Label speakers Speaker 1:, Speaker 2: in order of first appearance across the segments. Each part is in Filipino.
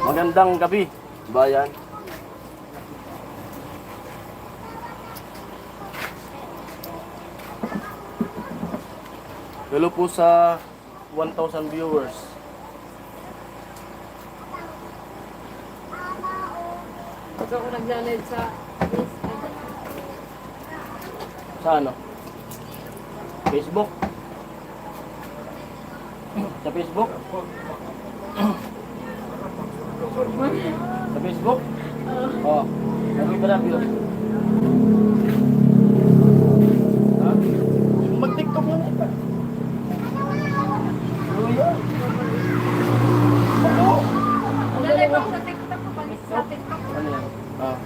Speaker 1: Magandang gabi, bayan. Hello po sa 1,000 viewers.
Speaker 2: Pag ako naglalad sa
Speaker 1: Sa ano? Facebook? Sa Facebook? Sa Facebook? Oo. Lagi ba na views? Ha? Mag-TikTok na ito. Ano yan? Ano?
Speaker 2: nalala ako sa TikTok ko, panis sa TikTok ko.
Speaker 1: Ano yan? Ah.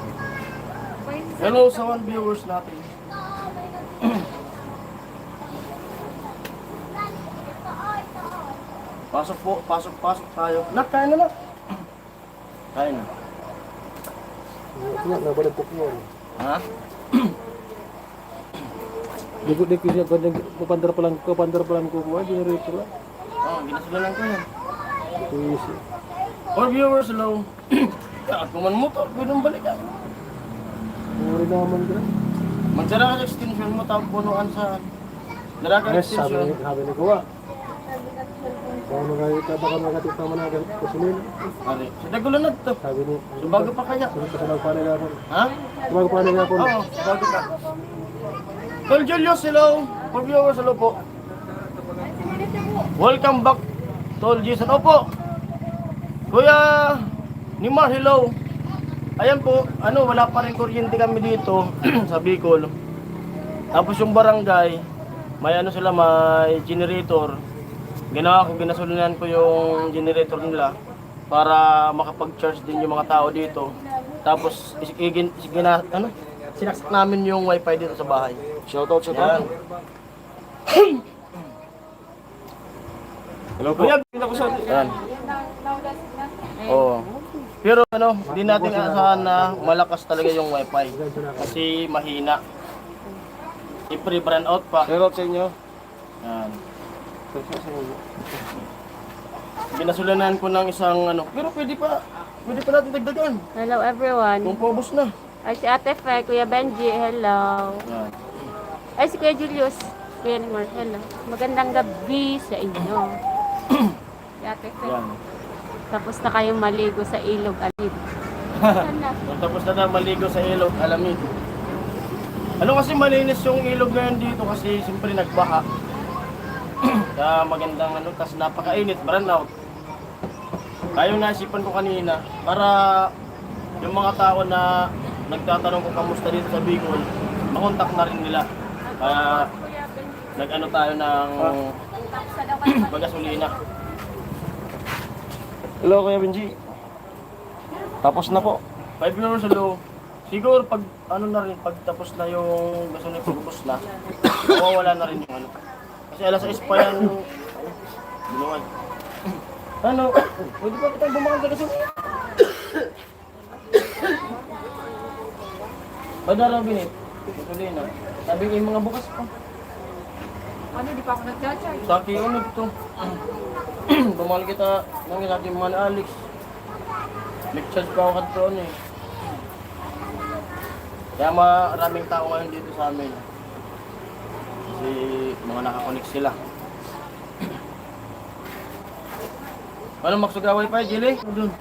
Speaker 2: Panis sa
Speaker 1: Hello sa 1 viewers natin. Pasok po, pasok tayo. Nak, kain na nak. Kain na.
Speaker 3: Nga, nabalagtok mo.
Speaker 1: Ha?
Speaker 3: Di ko siya, kapandar pa lang ko mo, generator lang.
Speaker 1: Oh, ginasulan ko yan.
Speaker 3: Easy.
Speaker 1: 4 viewers, hello. Ako man mo to, pwede mong balikan.
Speaker 3: Muri naman ka.
Speaker 1: Magsara ka sa extension mo, tapos punuan sa Daraga
Speaker 3: Yes,
Speaker 1: extension.
Speaker 3: sabi ni Kuwa. Kung baka magatik naman na kusunin.
Speaker 1: Ari, sa dagulan na to.
Speaker 3: Sabi ni,
Speaker 1: Subago pa kaya.
Speaker 3: sunod ka sa nagpanay nga po.
Speaker 1: Ha?
Speaker 3: Subago pa nga po.
Speaker 1: Oo, subago pa. Tol Julius, hello. 4 viewers, hello po. Welcome back, Tol Jason. Opo. Kuya Nimar, hello. Ayan po, wala pa rin kuryente kami dito sa Bicol. Tapos yung barangay, may may generator. Ginawa ko, ginasulinan ko yung generator nila para makapag-charge din yung mga tao dito. Tapos sinaksak namin yung wifi dito sa bahay.
Speaker 3: Shoutout,
Speaker 1: Yan.
Speaker 3: Hello po.
Speaker 1: Kuya, ako sa yan. Oo. Pero hindi natin asahan na malakas talaga yung wifi kasi mahina. Siyempre brand out pa.
Speaker 3: Shoutout sa inyo.
Speaker 1: Yan. Binasulanan ko ng isang pero pwede pa natin dagdagan.
Speaker 2: Hello everyone.
Speaker 1: Kung paubos na.
Speaker 2: Ay si Ate Fe, Kuya Benji, hello.
Speaker 1: Yan.
Speaker 2: Ay si Kuya Julius, Kuya Nimar, hello. Magandang gabi sa inyo. Si Ate Fe.
Speaker 1: Yan.
Speaker 2: Tapos na kayong maligo sa ilog alib. Sana.
Speaker 1: Tapos na maligo sa ilog, alamid. Kasi malinis yung ilog ngayon dito kasi siyempre nagbaha. Kaya magandang kasi napakainit, brand out. Kaya naisipan ko kanina para yung mga tao na nagtatanong kung kamusta dito sa Bicol, makontak na rin nila. Kaya tayo ng magasolina.
Speaker 3: Hello, Kuya Benji. Tapos na po.
Speaker 1: 5 hours ago. Siguro pag pag tapos na yung gasolina, pagubos na, mawawala na rin yung Kasi alas 6 pa yan binuwan. Pwede pa kitang bumakal sa gasolina? Badara binit. Gasolina. Sabi yung mga bukas pa.
Speaker 2: Di pa ako nag-charge?
Speaker 1: Sa akin ito. Bumakal kita nang natin mga na Alex. Nag-charge pa ako kantoon eh. Kaya maraming tao ngayon dito sa amin. Kasi mga nakakonek sila. Magsugaway pa, Jilly? Doon.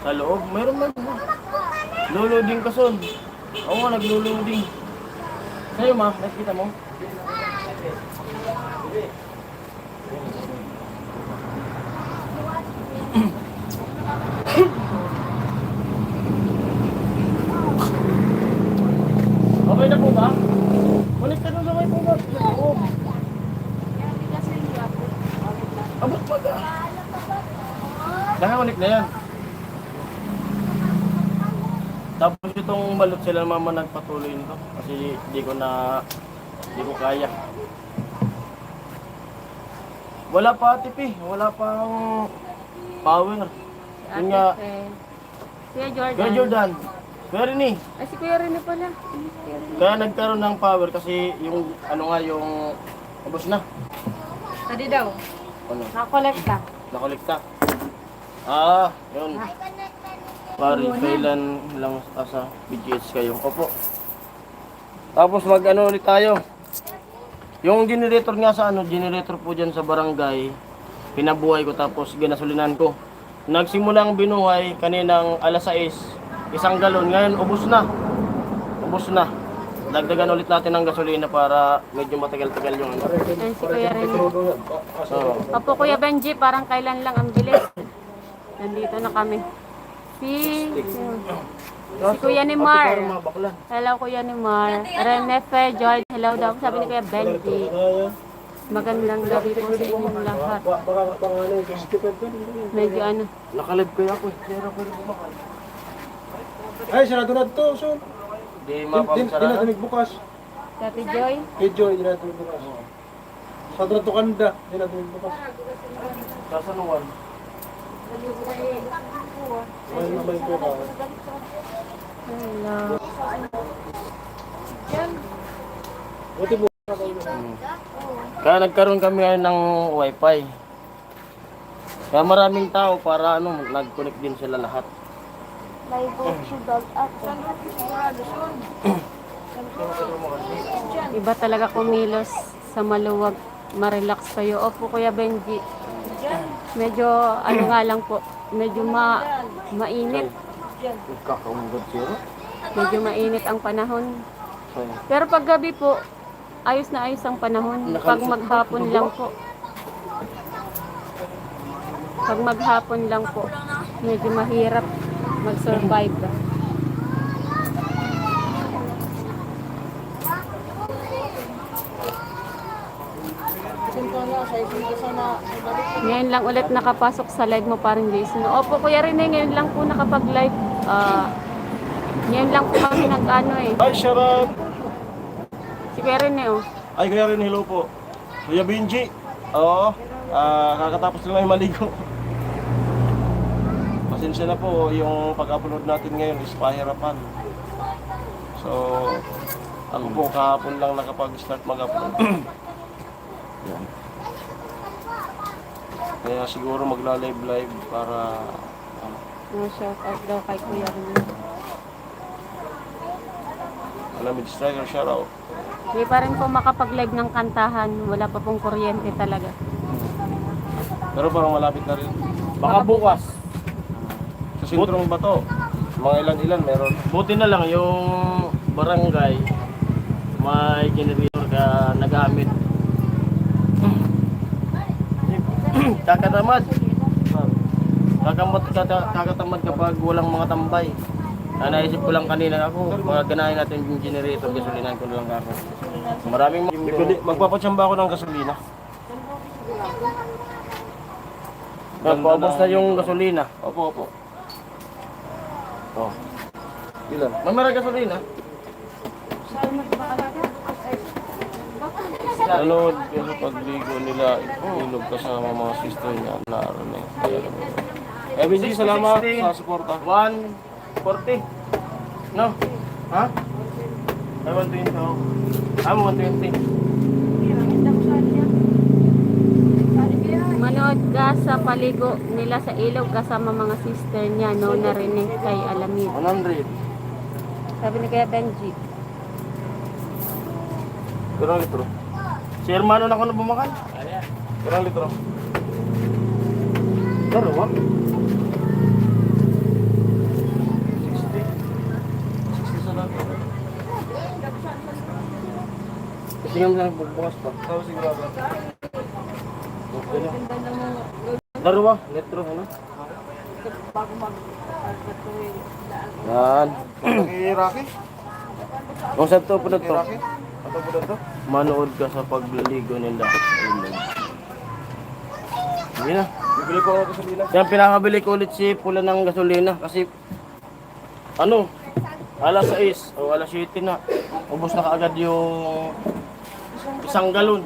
Speaker 1: Sa loob? Mayroon man. Luluding ka son. Oo nga, nagluluding. Sa'yo ma, nakikita mo? Okay na po ba? Kunik ka na sa may po ba? Oo. Abot pa ka. Nakakunik na yan. Tapos itong balot sila mama nagpatuloy nito kasi di ko kaya. Wala pa tipi, wala pang power. Yun nga,
Speaker 2: Kuya Jordan.
Speaker 1: Kuya Jordan, Kuya Rini.
Speaker 2: Ay si Kuya Rene pala. Kuya Rene.
Speaker 1: Kaya nagkaroon ng power kasi yung yung ubos na.
Speaker 2: Tadi daw.
Speaker 1: Ano?
Speaker 2: Nakakolekta.
Speaker 1: Nakolekta. Yun. Pari, kailan lang sa BGH kayo? Opo. Tapos mag-ano ulit tayo. Yung generator nga sa generator po dyan sa barangay, pinabuhay ko tapos ginasulinan ko. Nagsimulang binuhay kaninang alas 6, isang galon. Ngayon, ubos na. Ubos na. Dagdagan ulit natin ng gasolina para medyo matagal-tagal yung ano.
Speaker 2: Ayan si Kuya Rene.
Speaker 1: So,
Speaker 2: Opo, Kuya Benji, parang kailan lang ang bilis. Nandito na kami. Si Kuya Nimar. Hello, Kuya Nimar. Renefe, George. Hello daw. Sabi ni Kuya Benji. Magandang gabi po sa inyong lahat. Medyo ano.
Speaker 1: nakalib kayo ako eh. Zero ko rin bumakal.
Speaker 3: Ay, sarado na ito, son.
Speaker 1: Di
Speaker 3: Di
Speaker 1: mapapasara.
Speaker 3: na tumig bukas.
Speaker 2: Sabi Joy.
Speaker 3: Kay Joy, di na tumig bukas. Sarado na ito kanda, di na tumig bukas.
Speaker 1: Sasanuan.
Speaker 3: May naman ko na.
Speaker 2: Hello.
Speaker 3: Buti mo.
Speaker 1: Kaya nagkaroon kami ngayon ng wifi. Kaya maraming tao para nag-connect din sila lahat.
Speaker 4: May boat si dog ako.
Speaker 2: Iba talaga kumilos sa maluwag. Marelax kayo. Opo, Kuya Benji. Medyo ano nga lang po. Medyo mainit.
Speaker 1: Kakaungod zero.
Speaker 2: Medyo mainit ang panahon. Pero pag gabi po, ayos na ayos ang panahon. Pag maghapon lang po. Pag maghapon lang po, medyo mahirap mag-survive. Ngayon lang ulit nakapasok sa live mo, parang Jason. Opo, Kuya Rene, ngayon lang po nakapag-live. Ngayon lang po kami nag-ano eh.
Speaker 3: Ay, Sharon.
Speaker 2: Si Kuya Rene, oh.
Speaker 3: Ay, kaya rin, hello po. Kuya Benji. Oo. Kakatapos lang ay maligo. Pasensya na po, yung pag-upload natin ngayon is pahirapan. So, ako po kahapon lang nakapag-start mag-upload. Yan. Kaya siguro magla-live para
Speaker 2: Shout out daw kay Kuya Rene.
Speaker 3: Alamid Striker, shoutout.
Speaker 2: Hindi pa rin po makapag-live ng kantahan. Wala pa pong kuryente talaga.
Speaker 3: Pero parang malapit na rin.
Speaker 1: Baka bukas.
Speaker 3: Sa sentrong bato, mga ilan-ilan meron.
Speaker 1: Buti na lang yung barangay may generator ka nagamit. Kakatamad. Kakatamad kapag walang mga tambay. Naisip ko lang kanina ako, mga ganahin natin yung generator, gasolinan ko lang ako. Maraming
Speaker 3: Magpapatsamba ako ng gasolina.
Speaker 1: Paubos na yung gasolina.
Speaker 3: Opo.
Speaker 1: Oh.
Speaker 3: Ilan?
Speaker 1: May mara gasolina?
Speaker 3: Nanood kayo sa pagligo nila, ilog kasama mga sister niya, naroon na yun. Benji, salamat sa suporta.
Speaker 1: 140. No? Ha? Ay, 120 ako. 120.
Speaker 2: Manood ka sa paligo nila sa ilog kasama mga sister niya, no, narinig kay Alamid.
Speaker 1: 100.
Speaker 2: Sabi ni Kuya Benji.
Speaker 3: Kurang litro.
Speaker 1: Si hermano na ko na bumakal.
Speaker 3: Kurang litro.
Speaker 1: Dalawa.
Speaker 3: 60 sa lahat.
Speaker 1: Tingnan mo lang bukas pa.
Speaker 3: Sabi sigurado.
Speaker 1: Okay na. Dalawa. Litro, ano? Yan.
Speaker 3: Kay Rocky?
Speaker 1: Kung saan to po na to?
Speaker 3: Rocky? Ano po na to?
Speaker 1: Manood ka sa pagliligo nila. Hindi na.
Speaker 3: Bibili ko ako gasolina.
Speaker 1: Yan, pinakabili ko ulit si pula ng gasolina kasi alas 6 o alas 7 na. Ubos na kaagad yung isang galon.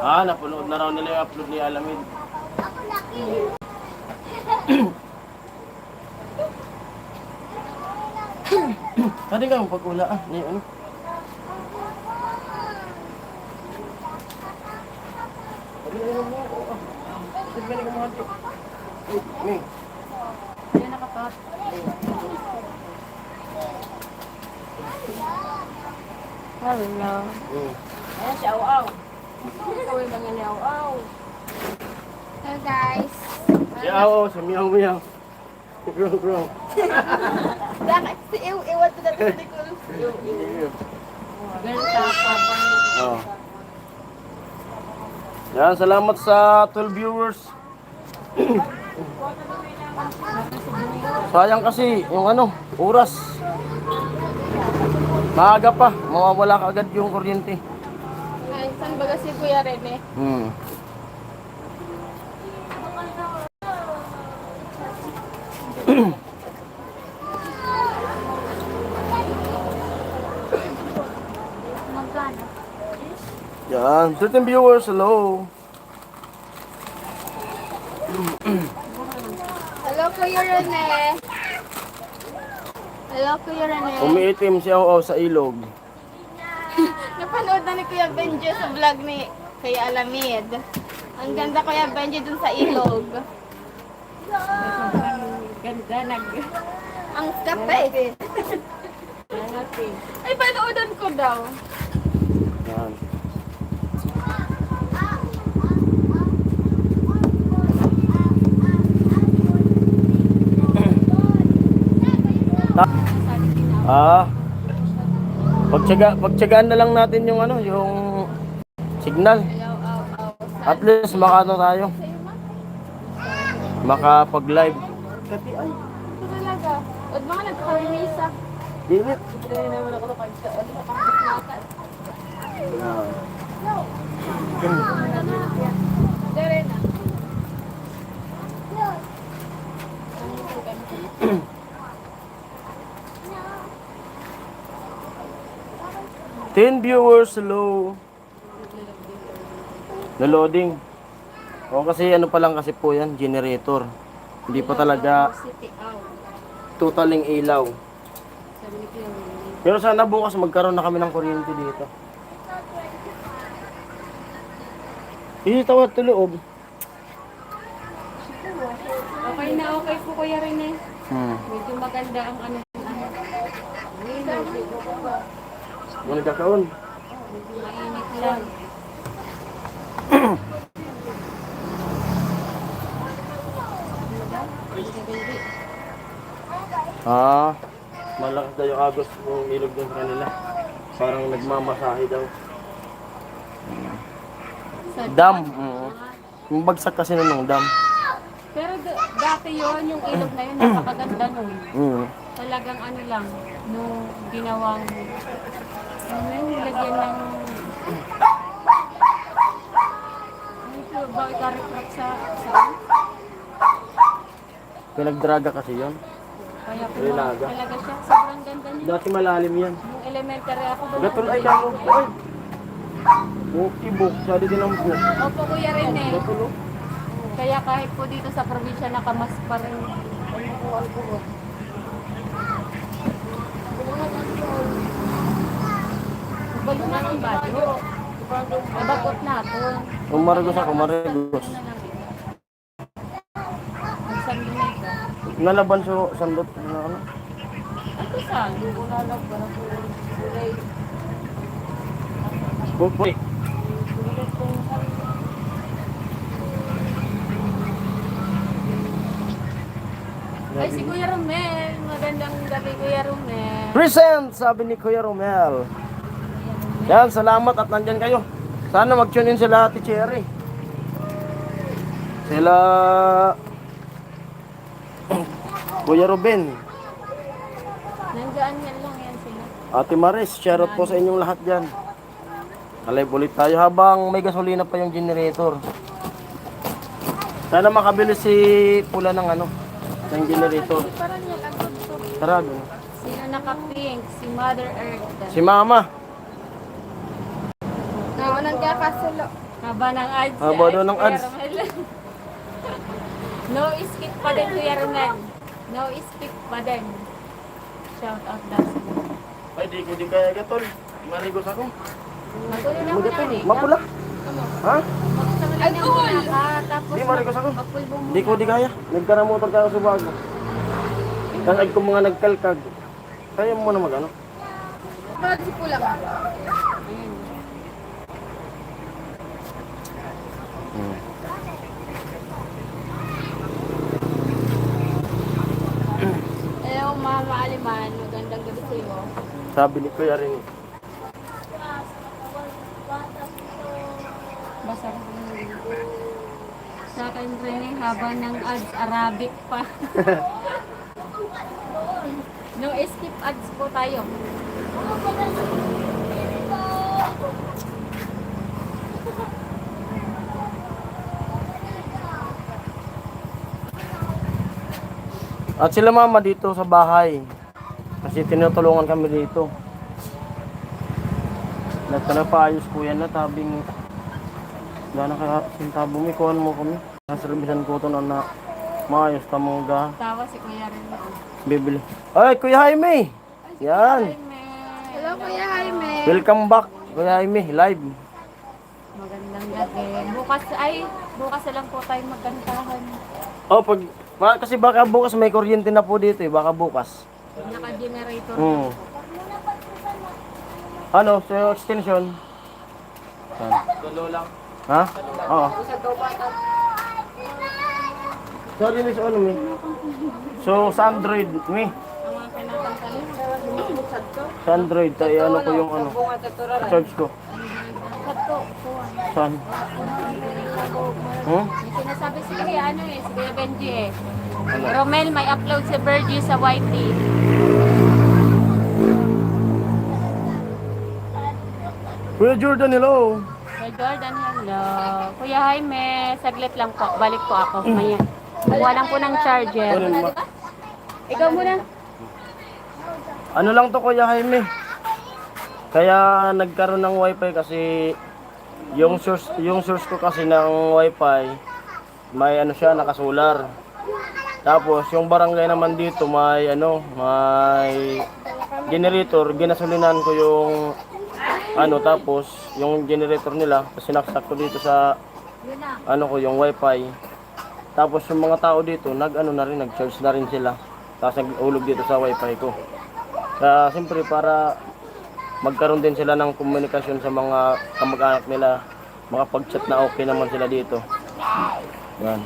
Speaker 1: Napanood na raw nila yung upload ni Alamid. Kadi ka pag-ula ni ano?
Speaker 2: Hindi nakapat. Hello. Ayan si Aw-Aw. Ikaw yung mga ni Aw-Aw.
Speaker 4: Hello guys.
Speaker 1: Yaw, sa miyaw-miyaw. Grong.
Speaker 4: Bakit si iwan to natin sa likod?
Speaker 2: Ganun sa kapang.
Speaker 1: Oh. Yan, salamat sa 12 viewers. Sayang kasi yung oras. Maaga pa, mawawala ka agad yung kuryente.
Speaker 2: Ay, saan ba kasi Kuya Rene?
Speaker 4: Magkano?
Speaker 1: Yan, 13 viewers, hello.
Speaker 4: Hello Kuya Rene. Hello Kuya Rene.
Speaker 1: Umiitim siya sa ilog.
Speaker 4: Napanood na ni Kuya Benji sa vlog ni Kuya Alamid. Ang ganda Kuya Benji dun sa ilog.
Speaker 2: Ganda,
Speaker 4: Ang kape. Ay, panoodan ko daw.
Speaker 1: Yan. Pagtyagaan na lang natin yung yung signal. At least makano tayo. Makapag-live.
Speaker 4: Ito talaga. Od mga nagkawimisa.
Speaker 1: Init.
Speaker 4: Dere na.
Speaker 1: 10 viewers, hello. Na-loading. O kasi pa lang kasi po yan, generator. Hindi pa talaga totaling ilaw. Pero sana bukas magkaroon na kami ng kuryente dito. Tawad to loob.
Speaker 2: Okay na okay po Kuya Rene.
Speaker 1: Hmm.
Speaker 2: Medyo maganda ang
Speaker 1: Ano nagkakaon?
Speaker 2: mainit lang.
Speaker 1: Malakas daw yung agos ng ilog dun sa kanila. Parang nagmamasahe daw.
Speaker 2: Sa
Speaker 1: Dam. Yung bagsak kasi nung dam.
Speaker 2: Pero dati yon yung ilog na yun, napakaganda nun. Talagang lang, nung ginawang, nilagyan ng, ito ba ikareprak sa
Speaker 1: Pinagdraga kasi yon.
Speaker 2: kaya
Speaker 1: Relaga.
Speaker 2: talaga siya, sobrang ganda niya.
Speaker 1: Dati malalim yan.
Speaker 2: Nung elementary ako doon.
Speaker 1: Gatol ay kamo. Ay! Ibok. Sali din ang book.
Speaker 2: Opo Kuya Rene.
Speaker 1: Gatol o.
Speaker 2: Kaya kahit po dito sa probinsya nakamas pa rin. Balik na ng bagyo. Nabakot na ito.
Speaker 1: Umaragos ako, maragos.
Speaker 2: Sabi na ito.
Speaker 1: Nalaban sa sandot.
Speaker 2: Ito saan? Wala lang ba na
Speaker 1: Bukoy.
Speaker 2: Ay, si Kuya Romel. Magandang gabi, Kuya Romel.
Speaker 1: Present, sabi ni Kuya Romel. Yan, salamat at nandyan kayo. Sana mag-tune in sila Ate Cherry. Sila Kuya Ruben.
Speaker 2: Nandiyan yan lang yan sila.
Speaker 1: Ate Maris, shoutout po sa inyong lahat dyan. Alive ulit tayo habang may gasolina pa yung generator. Sana makabili si Pula ng ng generator.
Speaker 2: Parang yan ang gusto.
Speaker 1: Tara, dun.
Speaker 2: Sino naka-pink? Si Mother Earth.
Speaker 1: Si Mama.
Speaker 4: Nawanan ka kasulo.
Speaker 2: Haba ng ads.
Speaker 1: Haba daw ng ads.
Speaker 2: No skip pa din, Kuya Romel. No skip pa din. Shout out daw sa mga.
Speaker 1: Ay, di kaya gatol. Marigos ako.
Speaker 2: Magulo na ko na.
Speaker 1: Mapula. Ha?
Speaker 2: Magkasama Alcohol! Tapos
Speaker 1: Di, marikos ako.
Speaker 2: magpulbo mo.
Speaker 1: Di ko di kaya. Nagkaramotor ka sa bago. Kasi kung mga nagkalkag, kaya mo na mag-ano.
Speaker 4: Bakit si Pula ka? Hello, Mama Aliman. Magandang gabi sa iyo.
Speaker 1: Sabi ni Kuya rin.
Speaker 2: Basa ko sa akin rin habang ng ads, Arabic pa. No, skip ads po tayo.
Speaker 1: At sila mama dito sa bahay. Kasi tinutulungan kami dito. Nagpanapaayos po yan na tabing. Dana kaya sintabo mo, ikuhan mo kami. Naserbisan ko ito na maayos tamong ga.
Speaker 2: Tawa si Kuya rin.
Speaker 1: Bibili. Ay, Kuya Jaime! Yan!
Speaker 4: Hello, Kuya Jaime.
Speaker 1: Welcome back, Kuya Jaime, live.
Speaker 2: Magandang gabi. Bukas na lang po tayo magkantahan.
Speaker 1: Oh, kasi baka bukas may kuryente na po dito eh, baka bukas.
Speaker 2: Naka-generator.
Speaker 1: Ano, sa extension?
Speaker 3: Tulo lang.
Speaker 1: Ha? Oo. Sorry, Miss Ono, mi. So, sa Android, mi. Sa Android, tayo ano ko yung ano. Charge ko. Saan? Hmm?
Speaker 2: May sinasabi si Kuya si Kuya Benji eh. Romel, may upload si Bergie sa YT.
Speaker 1: Kuya Jordan, hello.
Speaker 2: Kuya Jordan, hello. Kuya Jaime, saglit lang po. Balik po ako. Maya. Kuha lang po ng charger.
Speaker 1: Ano ma?
Speaker 2: Ikaw muna.
Speaker 1: Ano lang to, Kuya Jaime? Kaya nagkaroon ng wifi kasi yung source ko kasi ng wifi may ano siya, nakasolar. Tapos yung barangay naman dito may may generator, ginasulinan ko yung tapos yung generator nila sinaksak ko dito sa ko yung wifi. Tapos yung mga tao dito nag-charge na rin sila. Tapos nag-ulog dito sa wifi ko. Kaya siyempre para magkaroon din sila ng komunikasyon sa mga kamag-anak nila, makapag-chat na okay naman sila dito. Yan.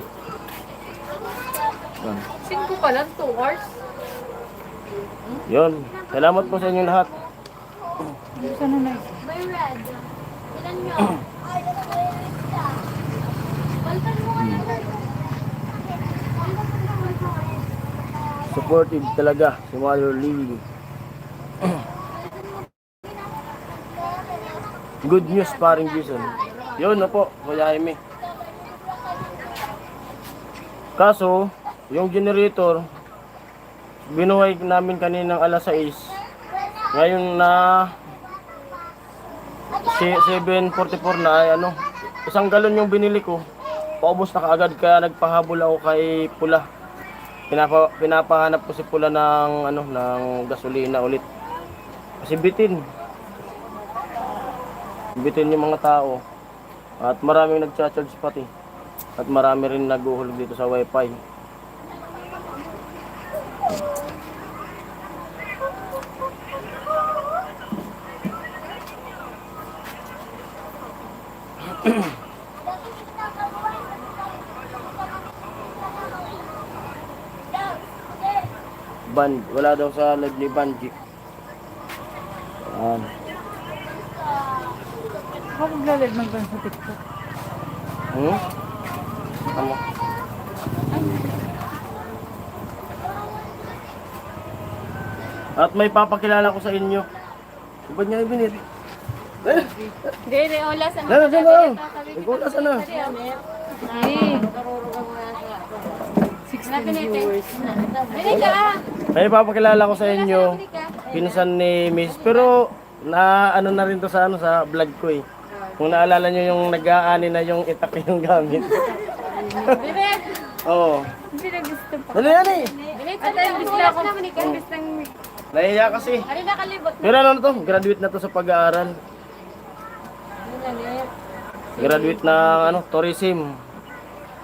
Speaker 1: Yan.
Speaker 2: 5 pa lang, 2 hours.
Speaker 1: Yun. Salamat po sa inyong lahat.
Speaker 4: May red. Ilan nyo? Baltan mo nga lang.
Speaker 1: Supportive talaga si Mother Lily. Good news, paring Jason. Yun na po, Kuya Jaime. Kaso, yung generator, binuhay namin kaninang alas 6. Ngayon na 7:44 na ay isang galon yung binili ko. Paubos na kaagad kaya nagpahabol ako kay Pula. Pinapahanap ko si Pula ng ng gasolina ulit. Kasi bitin yung mga tao. At maraming nagcha-charge pati. At marami rin nag-uhulog dito sa wifi. Wala daw sa live ni Banji.
Speaker 2: Ako maglalag man ba sa TikTok?
Speaker 1: Ano? At may papakilala ko sa inyo. Ba't niya ibinit?
Speaker 2: Hindi, olas ang
Speaker 1: Lalo, lalo. Igulas na.
Speaker 2: viewers. Bili ka ah!
Speaker 1: May papakilala ko sa inyo. Pinsan ni Miss. Pero na na rin to sa sa vlog ko eh. Kung naalala nyo yung nag-aani na yung itak yung gamit.
Speaker 2: Bili!
Speaker 1: Oo.
Speaker 2: Hindi na gusto pa.
Speaker 1: Dali yan eh.
Speaker 2: Bili ka na ulas naman ikaw.
Speaker 1: Nahiya kasi.
Speaker 2: Ano na kalibot na?
Speaker 1: Pero ano na to? Graduate na to sa pag-aaral. Graduate ng ano, tourism.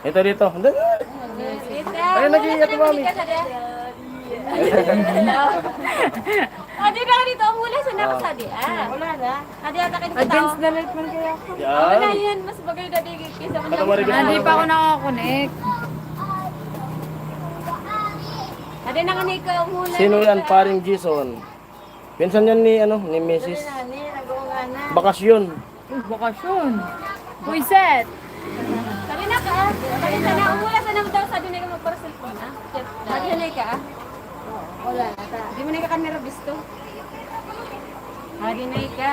Speaker 1: Ito dito. Ayun, nag-iingat si mami.
Speaker 2: Adi na ka dito, umula sa nakasadi. Wala na. Adi ata kayo sa tao.
Speaker 5: the light man kaya ako.
Speaker 2: Wala
Speaker 1: Yan.
Speaker 2: yan, mas bagay na di kisa mo
Speaker 1: Ito, Maribel.
Speaker 5: Hindi pa ako nakakonect.
Speaker 2: Adi na ka ka umula.
Speaker 1: Sino yan? Paring Jason. Pinsan yan ni, ano, ni Mrs. Bakasyon.
Speaker 5: Bakasyon. Buiset.
Speaker 2: Sabi na ka. Sabi na umula sa naman daw sabi na ka magparasal ko na. Adi na ka. Wala na. Di mo na ka kamera bisto. Adi na ka.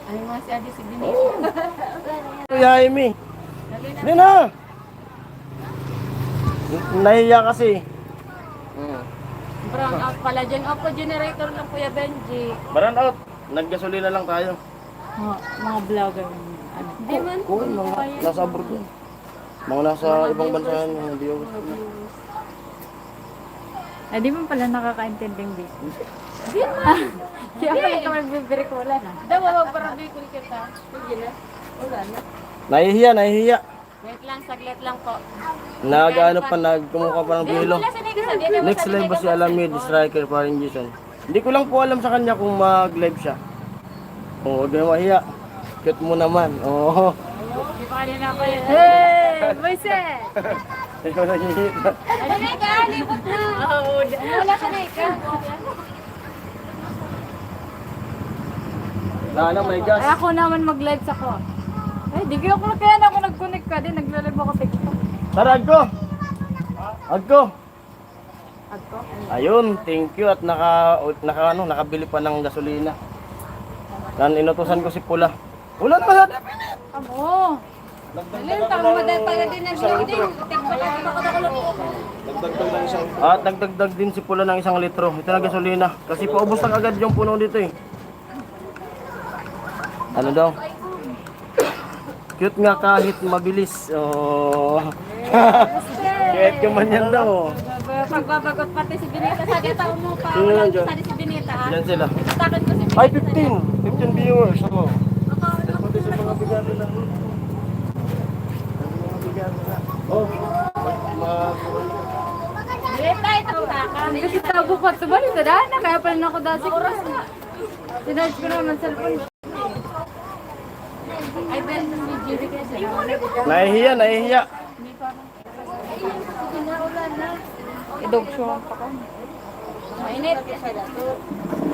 Speaker 2: Ano mo si Adi si Benito.
Speaker 1: Kuya Amy. Hindi na. Nahiya kasi.
Speaker 2: Brown out pala dyan. Opo, generator lang Kuya Benji.
Speaker 1: Baran out. Naggasolina lang tayo.
Speaker 5: Mga vlogger. Ano?
Speaker 2: Di man.
Speaker 1: Cool, mga nasa abroad yun. Mga nasa ibang bansa yan. Hindi ako.
Speaker 5: Di mo pala nakakaintinding business.
Speaker 2: Di man.
Speaker 5: Kaya pala ka magbibiri ko wala na.
Speaker 2: Daw, wag para di ko kita. Sige na. Wala na.
Speaker 1: Nahihiya, nahihiya.
Speaker 2: Wait lang, saglit lang po.
Speaker 1: Nag-ano pa, nagkumukha pa ng bihilo.
Speaker 2: Wala sa nega sa di na
Speaker 1: Next live ba si Alamid, striker Paring Jason? Hindi ko lang po alam sa kanya kung mag-live siya. Oo, huwag na mahiya. Cute mo naman. Oo.
Speaker 2: Di pa kanina pa yun.
Speaker 5: Hey! Buiset!
Speaker 1: Ikaw nakikita.
Speaker 2: Ano nega? Libot na. Wala sa nega.
Speaker 1: Lala, may gas.
Speaker 5: Ay ako naman mag-live sa ko. Ay, di kaya na ako nag-connect ka din. Nagla-live ako TikTok.
Speaker 1: Tara, Agko! Agko!
Speaker 5: Agko?
Speaker 1: Ayun, thank you at nakabili pa ng gasolina. Yan, inutusan ko si Pula. Pula naman natin.
Speaker 5: Amo!
Speaker 1: At nagdagdag din si Pula ng 1 litro. Ito na gasolina. Kasi paubos na agad yung puno dito eh. Ano daw? Cute nga kahit mabilis. Oh. Cute ka man yan daw.
Speaker 2: Pagbabagot pati si Benita. Sabi tao mo pa.
Speaker 1: Sino
Speaker 2: Wala
Speaker 1: nandiyan?
Speaker 2: sa si Benita.
Speaker 1: Yan sila.
Speaker 2: Takot ko si Benita.
Speaker 1: Ay, 15 viewers ako. Pati sa mga bigado na. Oh,
Speaker 2: Benita, ito taka.
Speaker 5: Hindi kasi tago pa ito. Balik na na. Kaya pala na ako dasi. Sinarge ko naman cellphone.
Speaker 2: Ay, Ben, si Judy kasi.
Speaker 1: nahihiya, nahihiya.
Speaker 5: Idog show pa ko.
Speaker 2: Mainit.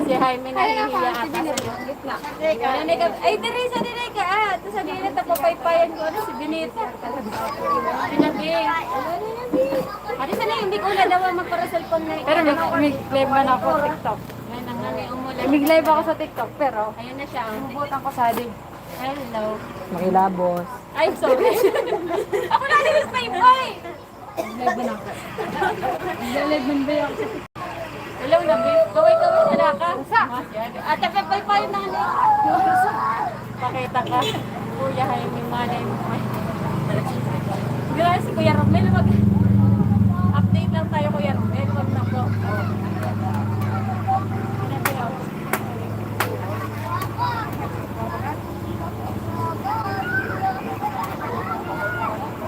Speaker 2: Si Jaime nahihiya ata sa iyo. Ay, Teresa, dire ka. Tapos sabi nila, tapapaypayan ko ano si Benita. Pinaging. Ate, sana hindi ko na daw magpara-cellphone na.
Speaker 5: Pero may live man ako sa TikTok.
Speaker 2: Ngayon ang nami umulan.
Speaker 5: May live ako sa TikTok pero
Speaker 2: Ayun na siya.
Speaker 5: bubutan ko sa adik.
Speaker 2: Hello.
Speaker 5: Makilabos.
Speaker 2: Ay, sorry. Ako na din sa paypay.
Speaker 5: Live man ako. Live man ba ako sa TikTok?
Speaker 2: Hello, nabi. Kaway-kaway na ka. Ate, paypay na ano. Pakita ka. Kuya Jaime, manay mo. Grabe si Kuya Romel. Update lang tayo, Kuya Romel. Wag na po.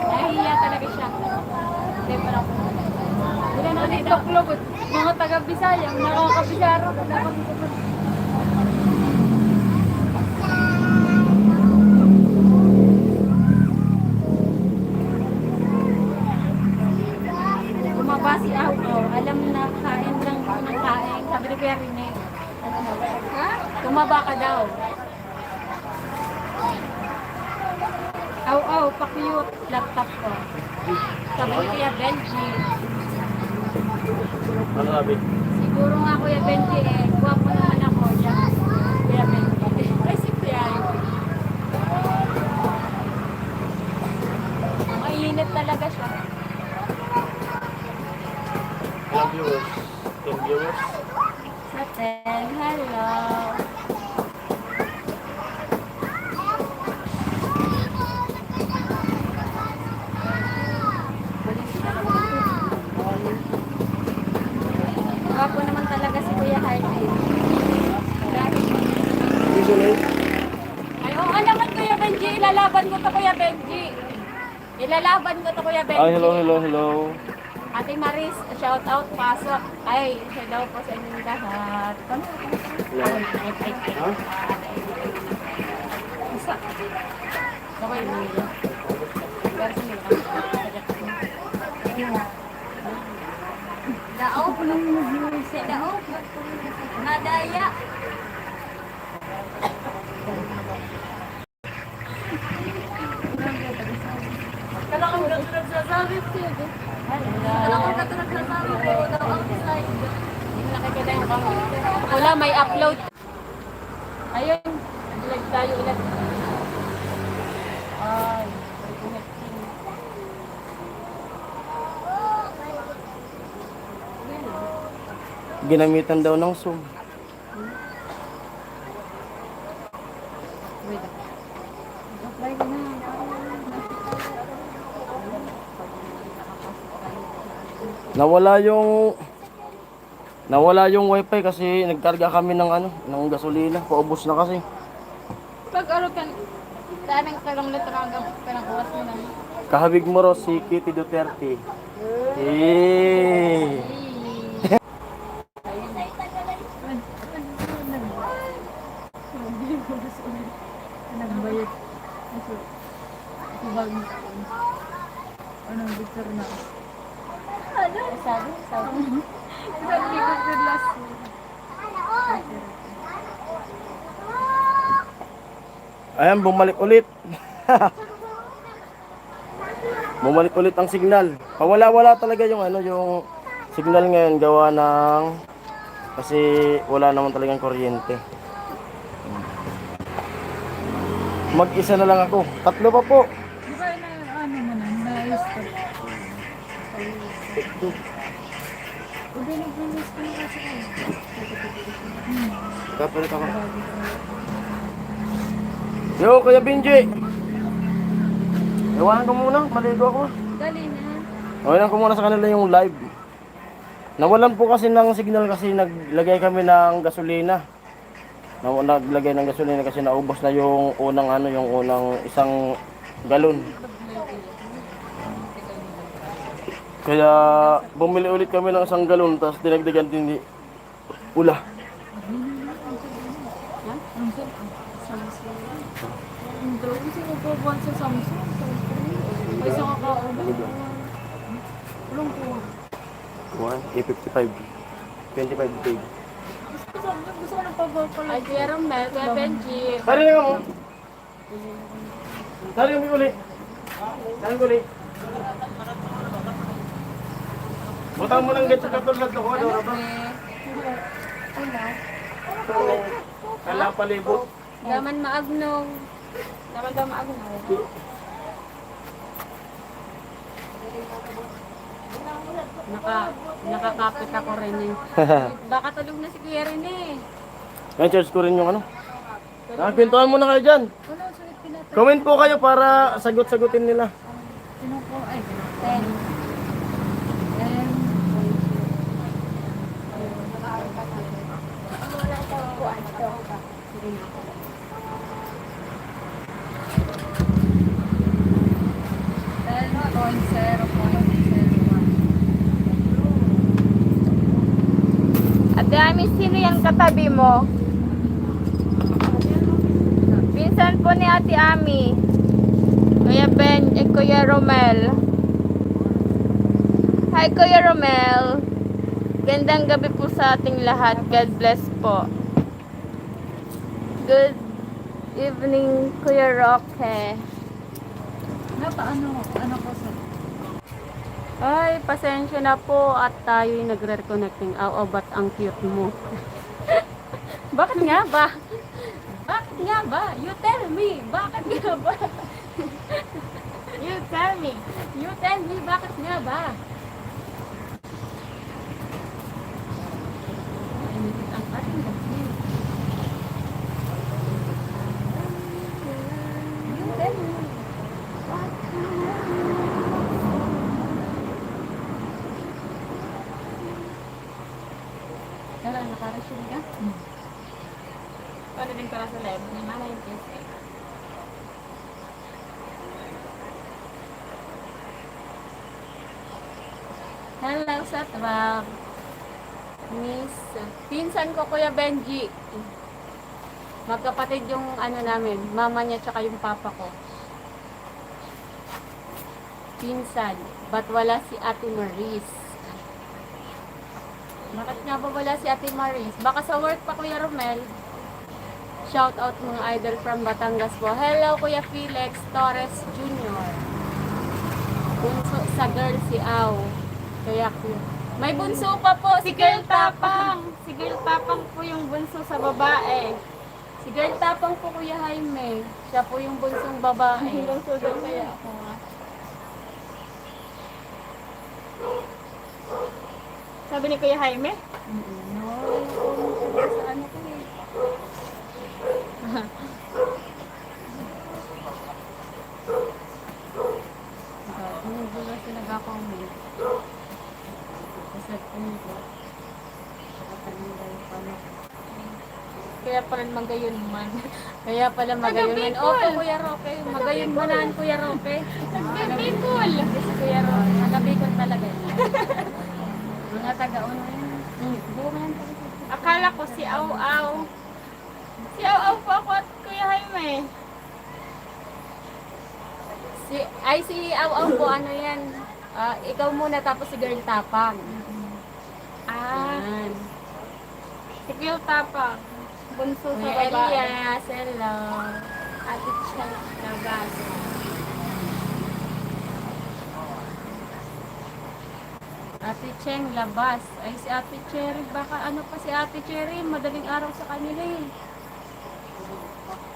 Speaker 2: Nahihiya talaga siya. Hindi pa lang. Wala na dito.
Speaker 5: TikTok logot. Mga taga-Bisaya, nakakabisaro.
Speaker 2: Bumaba si Ako. Alam na kain lang ng kain. Sabi ni Kuya Rene. Ha? Tumaba ka daw. Aw, pa-cute laptop ko. Sabi ni Kuya Benji.
Speaker 1: Ano sabi?
Speaker 2: Siguro nga Kuya Benji eh. Guwapo naman ako. Yan. Kuya Benji. Ay, si Kuya. Mainit talaga siya.
Speaker 1: Ilang viewers? 10 viewers?
Speaker 2: Satel, hello. Gwapo naman talaga si Kuya Jaime.
Speaker 1: Jason eh?
Speaker 2: Ay, oo naman Kuya Benji, Benji. Ilalaban ko to Kuya Benji.
Speaker 3: Ay, hello.
Speaker 2: Ate Maris, shout out, pasok. Ay, hello po sa inyong lahat. Isa. Okay, Milo. Pero sino ka?
Speaker 5: Daog. Daog. Nadaya. Kalakang katulad sa sabi siya. Kalakang katulad sa sabi ko. Daw ang slide.
Speaker 2: Hindi mo nakikita yung comment. Wala, may upload. Ayun, live tayo ulit. Ay, connecting.
Speaker 1: Ginamitan daw ng Zoom.
Speaker 5: Apply ko na.
Speaker 1: Nawala yung wifi kasi nagkarga kami ng gasolina. Paubos na kasi.
Speaker 4: Pag ano ka, daming kilometro hanggang pinag-uwas mo na.
Speaker 1: Kahabig mo ro si Kitty Duterte. Eh.
Speaker 5: Nagbayad. Ibag. Anong picture na? Ano? Sabi. Sabi ko sa last.
Speaker 1: Ayan, bumalik ulit. Bumalik ulit ang signal. Pawala-wala talaga yung yung signal ngayon gawa ng kasi wala naman talagang kuryente. Mag-isa na lang ako. Tatlo pa po.
Speaker 5: Di ba ano mo na? Na-stop. Ubi, nag-release ko na kasi.
Speaker 1: Kapalit ako. Yo, Kuya Benji. Iwanan ko muna. Maligo ako.
Speaker 5: Dali na.
Speaker 1: Iwanan ko muna sa kanila yung live. Nawalan po kasi ng signal kasi naglagay kami ng gasolina. Naglagay ng gasolina kasi naubos na yung unang isang galon. Kaya bumili ulit kami ng isang galon tapos dinagdagan din ula.
Speaker 5: Ang drone kasi magpabuhan sa Samsung. May isang kakaunod. Walang kuha.
Speaker 1: 1, 25 page.
Speaker 5: Gusto ko ng pabapalay.
Speaker 2: Ay, Kuya Romel, Kuya Benji.
Speaker 1: Tari na mo. Tari kami uli. Tari ko uli. Butang mo lang get sa katulad ko. Ano ba? Kala palibot.
Speaker 2: Daman maagnog. Daman daw maagnog. Nakakapit ako rin eh. Baka tulog na si Kuya rin eh.
Speaker 1: Ngayon, charge ko rin yung Pintuan muna kayo dyan.
Speaker 5: Wala, sulit pinatay.
Speaker 1: Comment po kayo para sagot-sagutin nila.
Speaker 5: Sino po? Ay, 10. 10.
Speaker 4: Ate Ami, sino yan katabi mo? Pinsan po ni Ate Ami. Kuya Ben, Kuya Romel. Hi Kuya Romel. Gandang gabi po sa ating lahat. God bless po. Good evening Kuya Roque.
Speaker 5: Ano ko sa...
Speaker 2: Ay, pasensya na po at tayo'y nagre-reconnecting. Oo, ba't ang cute mo? Bakit nga ba? Bakit nga ba? You tell me. Bakit nga ba?
Speaker 4: You tell me.
Speaker 2: You tell me, bakit nga ba? Ang ating gabi. You tell me. Kala, nakaresume ka? Paano din para sa live? Ni Mama yung kiss. Hello sa Twag. Miss. Pinsan ko, Kuya Benji. Magkapatid yung ano namin, mama niya tsaka yung papa ko. Pinsan. Ba't wala si Ate Maris? Bakit nga ba wala si Ate Maris? Baka sa work pa, Kuya Romel. Shout out mga idol from Batangas po. Hello, Kuya Felix Torres Jr. Bunso sa girl si Au. Kaya cute. May bunso pa po, si Girl Tapang.
Speaker 4: Si Girl Tapang po yung bunso sa babae.
Speaker 2: Si Girl Tapang po, Kuya Jaime. Siya po yung bunsong babae.
Speaker 4: Bunso daw kaya ako nga. Sabi ni Kuya Jaime?
Speaker 2: No, sa ano ko eh. Gulo sinagakong kasi ko. Kaya pala magayon man. Kaya pala magayon man. Opo, Kuya Roque. Magayon manan, Kuya Roque.
Speaker 4: Bicol!
Speaker 2: Kasi Kuya Roque. Nagabikon talaga. Mga taga-uno yun. Buman.
Speaker 4: Akala ko si Au Au. Si Au Au po ako at Kuya Jaime.
Speaker 2: Si Aw-Aw po, ano yan? Ikaw muna tapos si Girl Tapang. Yan.
Speaker 4: Si Girl Tapang. Bunso sa
Speaker 2: Kuya
Speaker 4: babae.
Speaker 2: Elias, hello.
Speaker 4: Ate siya labas.
Speaker 2: Ate Cheng Labas. Ay, si Ate Cherry. Baka ano pa si Ate Cherry? Madaling araw sa kanila eh.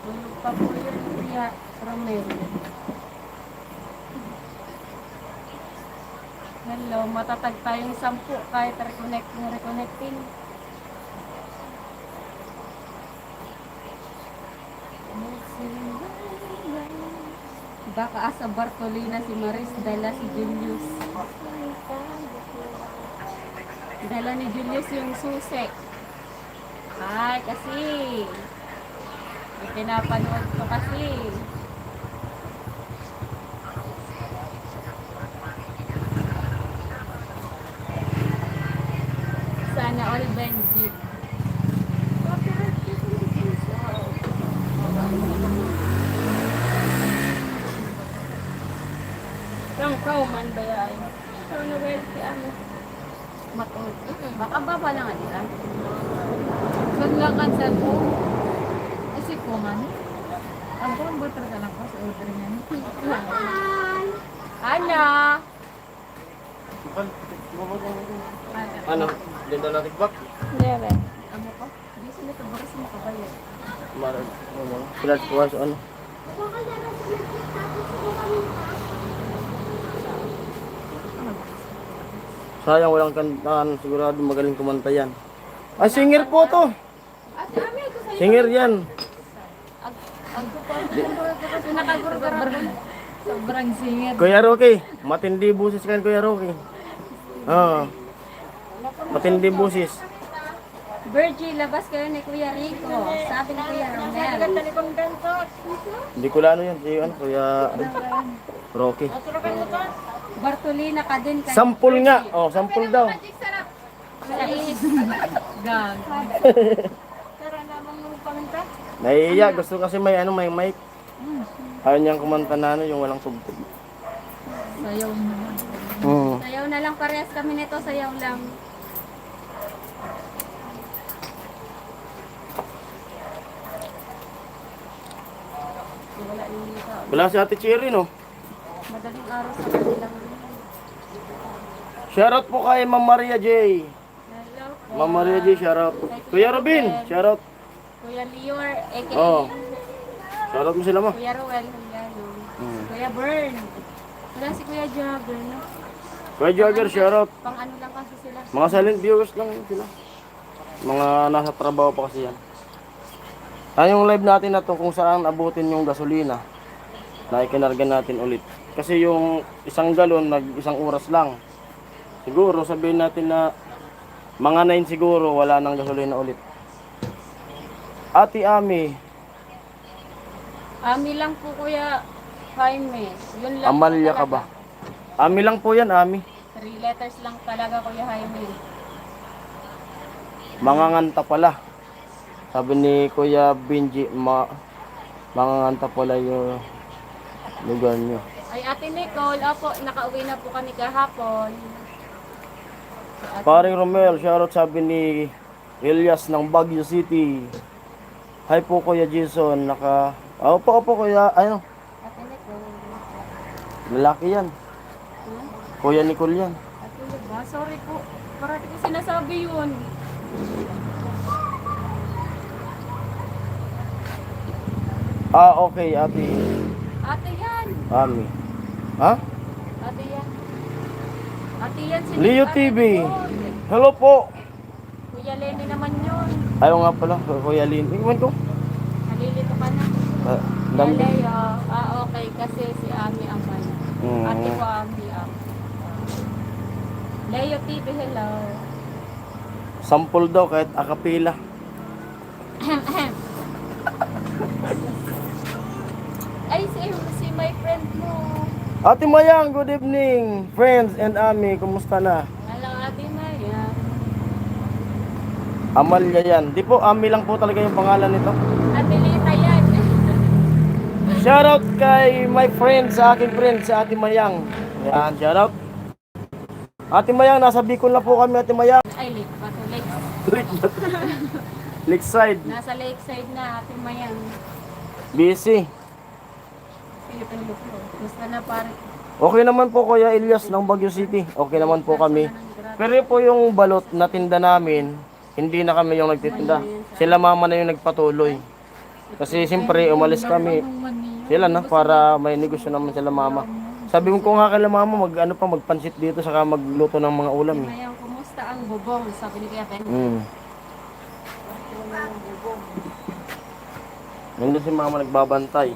Speaker 2: Tulog pa po yun, Kuya Romero. Hello, matatag tayong 10 kahit reconnecting. Baka asa Bartolina si Maris, dala si Julius. Dala ni Julius yung susi. Ay, kasi may pinapanood ko kasi. Sana all Benji.
Speaker 4: Yung man ba yan? So, Noel, si ano?
Speaker 2: Matod. Baka baba lang nila. Saan lang ang cellphone? Kasi ko man. Ang phone ba talaga lang ko sa order niya? Ana!
Speaker 1: Ano? Linda na tigbak?
Speaker 4: Nere.
Speaker 2: Amo ko? Hindi sila ito. Baka sila makabayad.
Speaker 1: Marag. Ano? Sila kuha sa ano? Sayang walang kantahan. Sigurado magaling kumanta yan. Ay, singer po to.
Speaker 4: Ate Ami, ako sa'yo.
Speaker 1: Singer yan.
Speaker 2: Kasi nakagurgar ako. Sobrang singer.
Speaker 1: Kuya Rocky. Matindi busis kan Kuya Rocky. Oo. Matindi busis.
Speaker 2: Virgie, labas kayo ni Kuya Rico. Sabi ni Kuya Romel.
Speaker 1: Hindi ko lano yan. Si ano, Kuya Rocky.
Speaker 2: Bartolina ka din kayo.
Speaker 1: Sampul nga. Oh, sampul daw.
Speaker 2: Sais. Gag.
Speaker 4: Tara namang pamenta.
Speaker 1: Naiiya. Gusto kasi may ano, may mic. Ayaw niyang kumanta na ano, yung walang tugtog.
Speaker 2: Sayaw na. Sayaw na lang parehas kami nito. Sayaw lang. Wala yung ikaw.
Speaker 1: Wala si Ate Cherry, no?
Speaker 2: Madaling araw sa kanilang.
Speaker 1: Shoutout po kay Ma'am Maria J.
Speaker 2: Hello po.
Speaker 1: Ma'am Maria J, shoutout. Kuya Robin, shoutout.
Speaker 2: Kuya Lior, a.k.a.
Speaker 1: Oh. Shoutout mo sila mo.
Speaker 2: Kuya Ruel, Juliano. Kuya Bern. Wala si Kuya Jagger, no?
Speaker 1: Kuya Jagger, shoutout.
Speaker 2: Pang ano lang kasi sila.
Speaker 1: Mga silent viewers lang yun sila. Mga nasa trabaho pa kasi yan. Yung live natin na to kung saan abutin yung gasolina na ikinarga natin ulit. Kasi yung isang galon, isang oras lang. Siguro sabihin natin na mga 9 siguro wala nang gasolina ulit. Ate Ami,
Speaker 2: Ami lang po Kuya Jaime. Yun lang
Speaker 1: Amalia
Speaker 2: po
Speaker 1: ka ba? Ami lang po yan, Ami.
Speaker 2: 3 letters lang talaga, Kuya Jaime.
Speaker 1: Manganganta pala. Sabi ni Kuya Benji, manganganta pala yung lugar nyo.
Speaker 2: Ay, Ate Nicole, opo, nakauwi na po kami kahapon.
Speaker 1: Paring Romel, shoutout sabi ni Elias ng Baguio City. Hi po Kuya Jason, opo Kuya, ano,
Speaker 2: Ate Nicole.
Speaker 1: lalaki yan. Kuya Nicole yan.
Speaker 2: Ate Nicole, sorry po. Parati ko sinasabi yun.
Speaker 1: Okay, ate.
Speaker 2: Ate yan.
Speaker 1: Ami. Ha?
Speaker 2: Ate yan. Ate yan. Si
Speaker 1: Leo
Speaker 2: Ate
Speaker 1: TV.
Speaker 2: Nicole.
Speaker 1: Hello po.
Speaker 2: Kuya Lenny naman yun.
Speaker 1: Ayaw nga pala, Kuya Lin. Ikaw ko.
Speaker 2: Nalilito ka na.
Speaker 1: Dami.
Speaker 2: Leo. Okay. Kasi si Ami ang man. Ate ko Ami ang. Leo TV, hello.
Speaker 1: Sample daw kahit akapila.
Speaker 2: Ay, si my friend mo.
Speaker 1: Ate Mayang, good evening. Friends and Ami, kumusta na?
Speaker 2: Hello, Ate Maya.
Speaker 1: Amalia yan. Di po, Ami lang po talaga yung pangalan nito.
Speaker 2: Ate Lita yan.
Speaker 1: Shoutout kay my friend, sa aking friend, si Ate Mayang. Yan, shoutout. Ate Mayang, nasa Bicol na po kami, Ate Mayang.
Speaker 2: Ay, lake pa to. Lake.
Speaker 1: Lakeside.
Speaker 2: Nasa lakeside na, Ate Mayang.
Speaker 1: Busy.
Speaker 2: Gusto na pare.
Speaker 1: Okay naman po Kuya Elias ng Baguio City. Okay naman po kami. Pero po yung balot na tinda namin, hindi na kami yung nagtitinda. Sila mama na yung nagpatuloy. Kasi siyempre umalis kami. Sila na para may negosyo naman sila mama. Sabi ko nga kay mama magpansit dito saka magluto ng mga ulam. Eh.
Speaker 2: Mayang, kumusta ang bubong? Sabi ni Kuya Ben.
Speaker 1: Nandun si mama nagbabantay.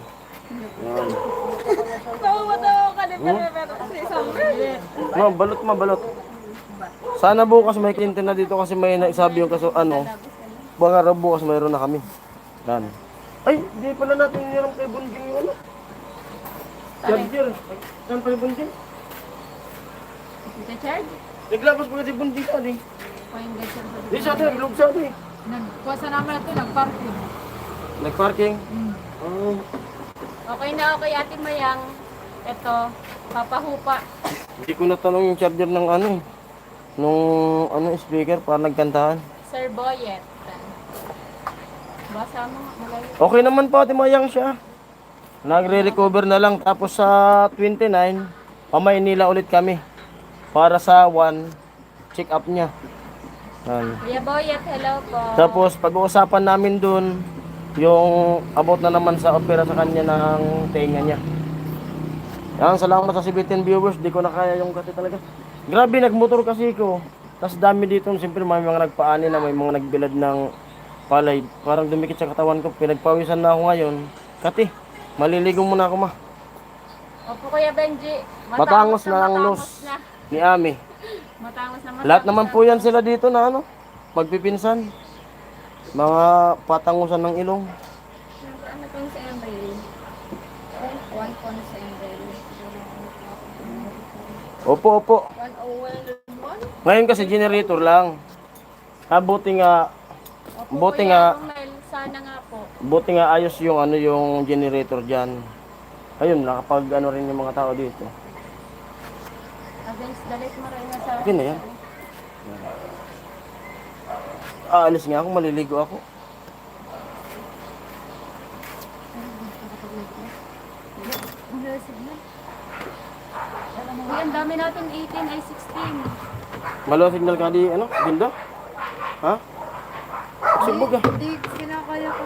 Speaker 1: Yan.
Speaker 4: Tawa ka na pero
Speaker 1: Balot. Sana bukas may kliyente na dito kasi may naisabi yung kaso baka raw bukas mayroon na kami. Yan. Ay, di pala natin nilang kay Bunjing yung ano. Charger. Saan pa yung Bunjing?
Speaker 2: Ito, Chard?
Speaker 1: Naglabas pa kasi Bunjing ka, di.
Speaker 2: O yung gadget ba?
Speaker 1: Di sa atin, bilog sa atin.
Speaker 5: Nagkuha namin ito, nag-parking.
Speaker 1: Nag-parking?
Speaker 2: Okay na okay, Ate Mayang. Ito, papahupa.
Speaker 1: Hindi ko natanong yung charger ng nung speaker para nagkantahan.
Speaker 2: Sir Boyet. Basa mo, malayo.
Speaker 1: Okay naman po, Ate Mayang siya. Nagre-recover na lang. Tapos sa 29, Maynila ulit kami. Para sa 1 check-up niya. Yan.
Speaker 2: Kuya Boyet, hello po.
Speaker 1: Tapos pag-uusapan namin dun, yung about na naman sa opera sa kanya ng tenga niya. Yan, salamat sa 17 viewers. Di ko na kaya yung kasi talaga. Grabe, nagmotor kasi ko. Tapos dami dito, siyempre may mga nagpaani na, may mga nagbilad ng palay. Parang dumikit sa katawan ko. Pinagpawisan na ako ngayon. Kati, maliligo muna ako, ma.
Speaker 2: Opo, Kuya Benji.
Speaker 1: Matangos na ang
Speaker 2: matangos
Speaker 1: nose
Speaker 2: na.
Speaker 1: ni Ami.
Speaker 2: Matangos na matangos.
Speaker 1: Lahat naman po yan sila dito na magpipinsan. Mga patangusan ng ilong.
Speaker 4: Ano pong sa Embryo? 1 pon sa Embryo.
Speaker 1: Opo.
Speaker 4: 101.
Speaker 1: Ngayon kasi generator lang. Buti nga
Speaker 2: Kuya Romel, sana nga po.
Speaker 1: buti nga ayos yung generator diyan. Ayun, nakapag rin yung mga tao dito.
Speaker 2: Against the light, maray na sa...
Speaker 1: Okay na yan. Aalis nga ako, maliligo ako.
Speaker 2: Uy, ang dami natin 18 ay 16.
Speaker 1: Malo signal ka di, Binda? Ha? Subog ah.
Speaker 5: Hindi, kinakaya ko.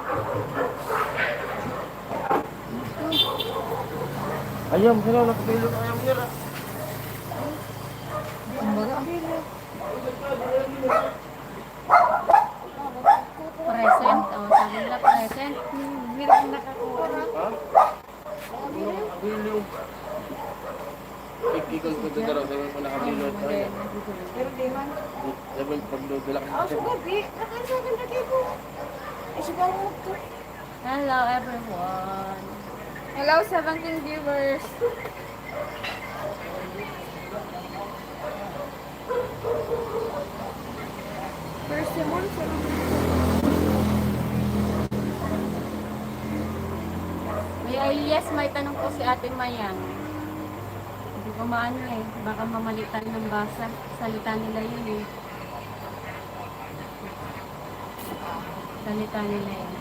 Speaker 1: Ayam, sino nakapilo ng ayam nila?
Speaker 2: Present. Sabi nila present.
Speaker 5: Meron nakakuha.
Speaker 1: Ha? Nakapilo. Ikikon ko dito raw, sabi ko nakapilo.
Speaker 5: Pero di man.
Speaker 1: Sabi ko pagdudulak.
Speaker 5: Gabi, nakasagan na kayo ko. Isigaw mo to.
Speaker 2: Hello everyone.
Speaker 4: Hello, 17 viewers.
Speaker 2: Yes, may tanong po si Ate Mayang. Hindi ko maano eh. Baka mamalitan ng basa. Salita nila yun eh. Salita nila yun.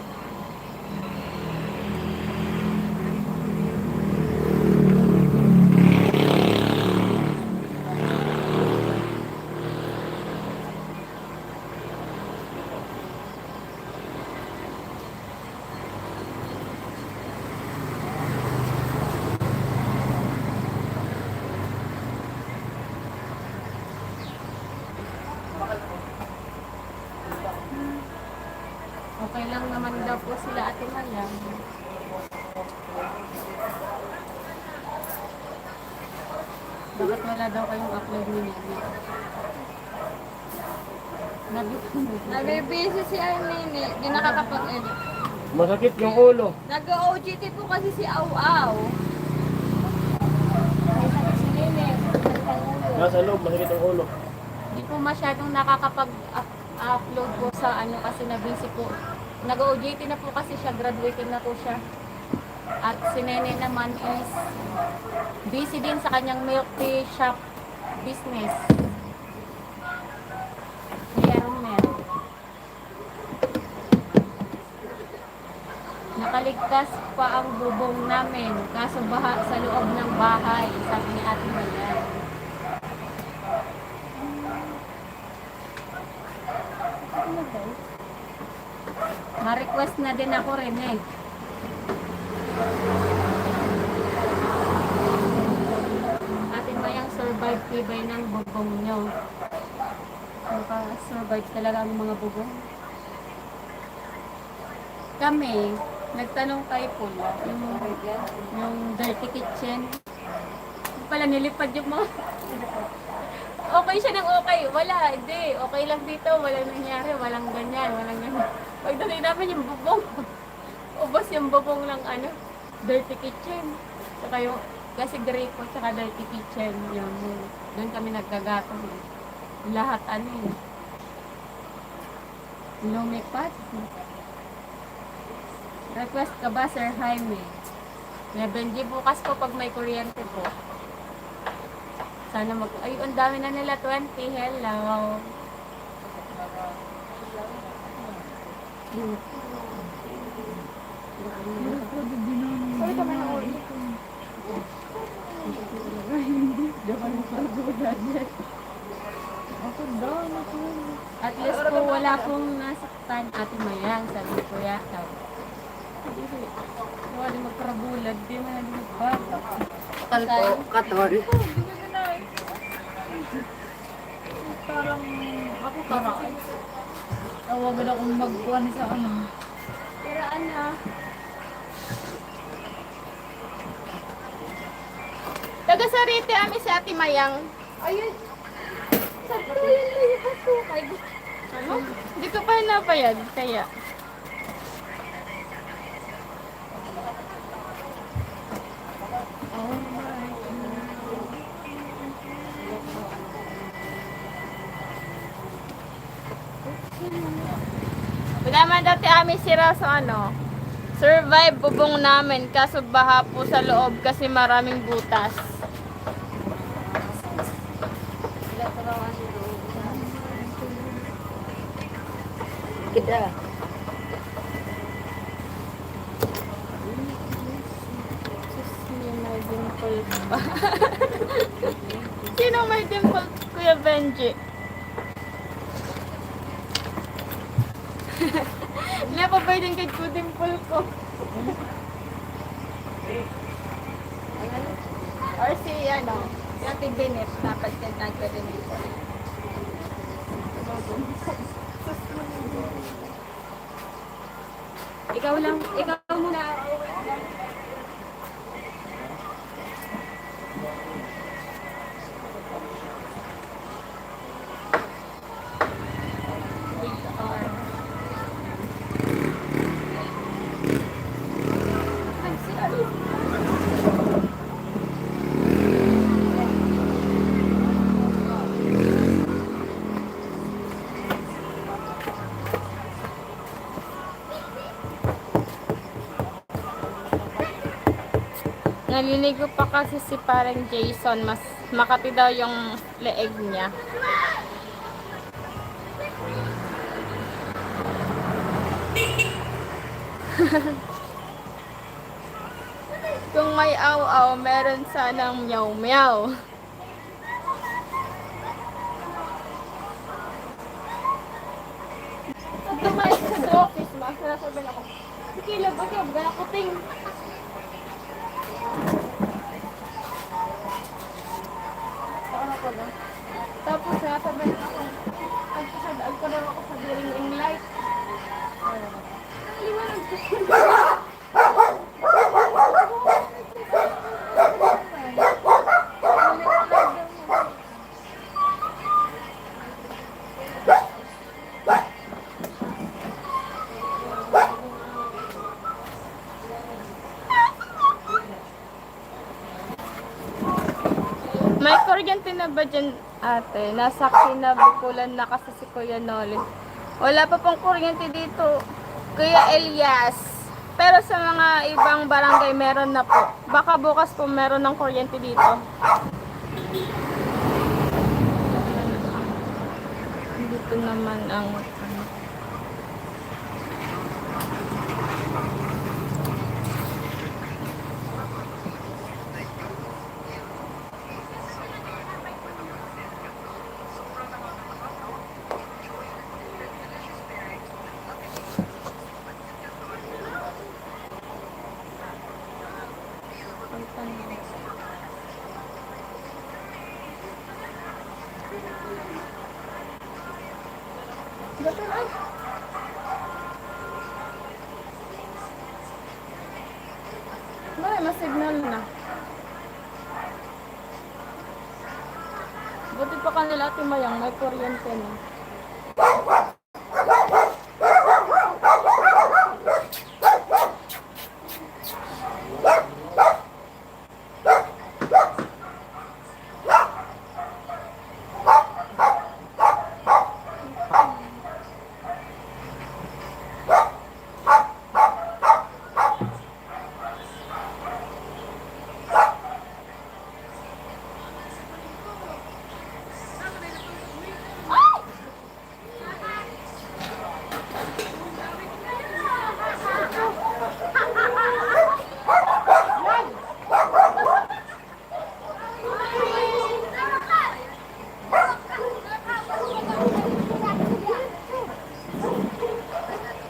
Speaker 2: Okay lang naman daw po sila Ate Mayang. Bakit wala daw kayong upload ni Nini?
Speaker 4: Nag-busy si Nini. Di nakakapag-edit.
Speaker 1: Masakit yung ulo.
Speaker 4: Nag-OGT po kasi si Au-Au. Si Nini.
Speaker 1: Nasa loob, masakit yung ulo.
Speaker 2: Hindi po masyadong nakakapag-upload po sa ano kasi na-busy po. Nag-OJT na po kasi siya, graduating na po siya. At si Nene naman is busy din sa kanyang milk tea shop business. Meron. Nakaligtas pa ang bubong namin, kaso baha sa loob ng bahay, sabi ni Ate Mayan. Ma-request na din ako rin eh. Atin ba yung survive tibay ng bubong nyo? Survive talaga ang mga bubong. Kami, nagtanong kay Paul, yung dirty kitchen. Pala nilipad yung mga... Okay siya ng okay. Wala, hindi. Okay lang dito. Walang nangyari. Walang ganyan. Pagdating namin yung bubong. Ubos yung bubong lang ano. Dirty kitchen. Saka yung, kasi gripo saka dirty kitchen. Yun. Doon kami nagkagatong. Lahat ano yun. Lumipat. Request ka ba, Sir Jaime? Benji, bukas po pag may kuryente po. Sana ay, ang dami na nila, 20. Hello.
Speaker 5: Sorry kami na ulit. Ako daw, ako.
Speaker 2: At least po wala pong nasaktan Ate Mayang, sabi ni Kuya. Wala din magkarabulad, di man din magbaga.
Speaker 1: Katol.
Speaker 5: Parang ako karaan. Tawagan akong magkuhan sa ano.
Speaker 2: Tiraan na.
Speaker 4: Taga Sarite ami si Ate Mayang. Ayun. Sakto yun na yung pasukay. Ano? Hindi ko pa napayad. Kaya. Naman dati amin sira sa ano, survive bubong namin kaso baha po sa loob kasi maraming butas.
Speaker 1: Kita.
Speaker 4: May dimple pa. Sino may dimple, Kuya Benji? Napabay din kay ko dimple ko. Or si ano, si Ate Benet, dapat din nagka din ito.
Speaker 2: Ikaw muna.
Speaker 4: Naliligo pa kasi si parang Jason. Mas makati daw yung leeg niya. Kung may aw-aw, meron sanang meow-meow. At tumayos sa office, sinasabihin ako, sige, labas ka, baga kuting. Ano ko na? Tapos sinasabihin ako, agpasadaan ko lang ako sa ring light. Liwanag ko. May kuryente na ba dyan, ate? Nasa kinabukulan na kasi si Kuya Noli. Wala pa pong kuryente dito, Kuya Elias. Pero sa mga ibang barangay meron na po. Baka bukas po meron ng kuryente dito. Dito naman ang may signal na. Buti pa kanila Timayang may kuryente na.